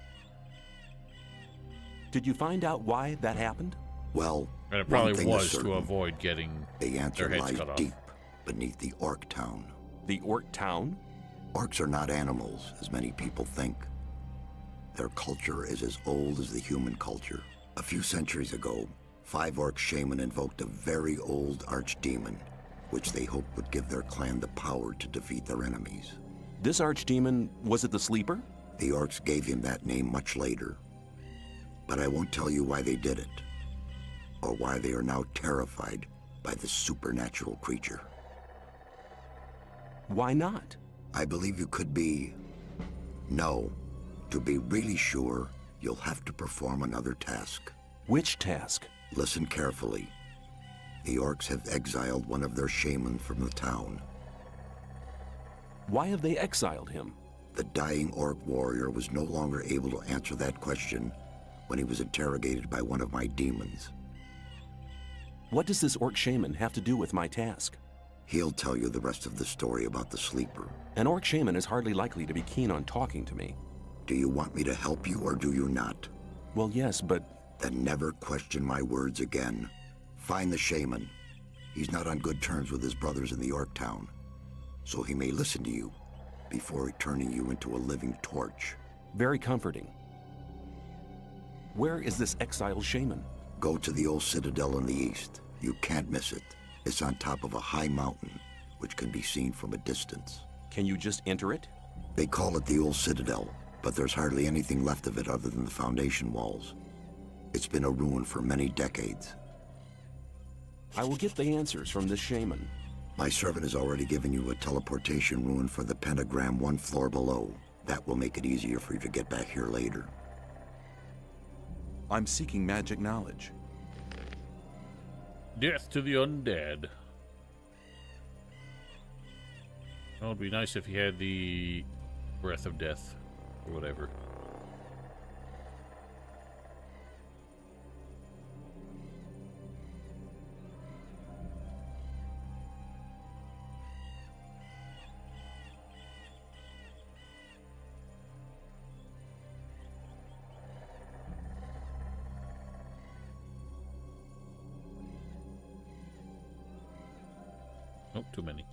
[SPEAKER 4] Did you find out why that happened?
[SPEAKER 6] Well,
[SPEAKER 1] and it probably was to avoid getting
[SPEAKER 6] the answer
[SPEAKER 1] their heads
[SPEAKER 6] lies
[SPEAKER 1] cut off.
[SPEAKER 6] deep beneath the Orc town.
[SPEAKER 4] The Orc town?
[SPEAKER 6] Orcs are not animals, as many people think. Their culture is as old as the human culture. A few centuries ago, 5 Orc shaman invoked a very old archdemon, which they hoped would give their clan the power to defeat their enemies.
[SPEAKER 4] This archdemon, was it the Sleeper?
[SPEAKER 6] The Orcs gave him that name much later. But I won't tell you why they did it, or why they are now terrified by this supernatural creature.
[SPEAKER 4] Why not?
[SPEAKER 6] I believe you could be... No. To be really sure, you'll have to perform another task.
[SPEAKER 4] Which task?
[SPEAKER 6] Listen carefully. The Orcs have exiled one of their shaman from the town.
[SPEAKER 4] Why have they exiled him?
[SPEAKER 6] The dying Orc warrior was no longer able to answer that question when he was interrogated by one of my demons.
[SPEAKER 4] What does this Orc shaman have to do with my task?
[SPEAKER 6] He'll tell you the rest of the story about the Sleeper.
[SPEAKER 4] An Orc shaman is hardly likely to be keen on talking to me.
[SPEAKER 6] Do you want me to help you or do you not?
[SPEAKER 4] Well, yes, but...
[SPEAKER 6] Then never question my words again. Find the shaman. He's not on good terms with his brothers in the Orc town, so he may listen to you before turning you into a living torch.
[SPEAKER 4] Very comforting. Where is this exiled shaman?
[SPEAKER 6] Go to the old citadel in the east. You can't miss it. It's on top of a high mountain, which can be seen from a distance.
[SPEAKER 4] Can you just enter it?
[SPEAKER 6] They call it the old citadel, but there's hardly anything left of it other than the foundation walls. It's been a ruin for many decades.
[SPEAKER 4] I will get the answers from this shaman.
[SPEAKER 6] My servant has already given you a teleportation rune for the pentagram 1 floor below. That will make it easier for you to get back here later.
[SPEAKER 9] I'm seeking magic knowledge.
[SPEAKER 1] Death to the undead. Well, it'd be nice if he had the breath of death, or whatever. Nope, too many.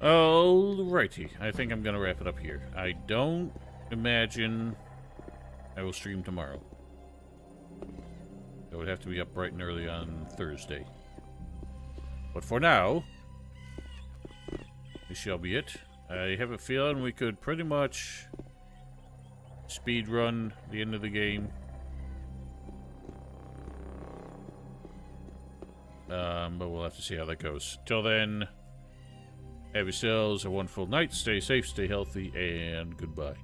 [SPEAKER 1] Alrighty, I think I'm gonna wrap it up here. I don't imagine I will stream tomorrow. I would have to be up bright and early on Thursday. But for now, this shall be it. I have a feeling we could pretty much speed run the end of the game But we'll have to see how that goes. Till then, have yourselves a wonderful night. Stay safe, stay healthy, and goodbye.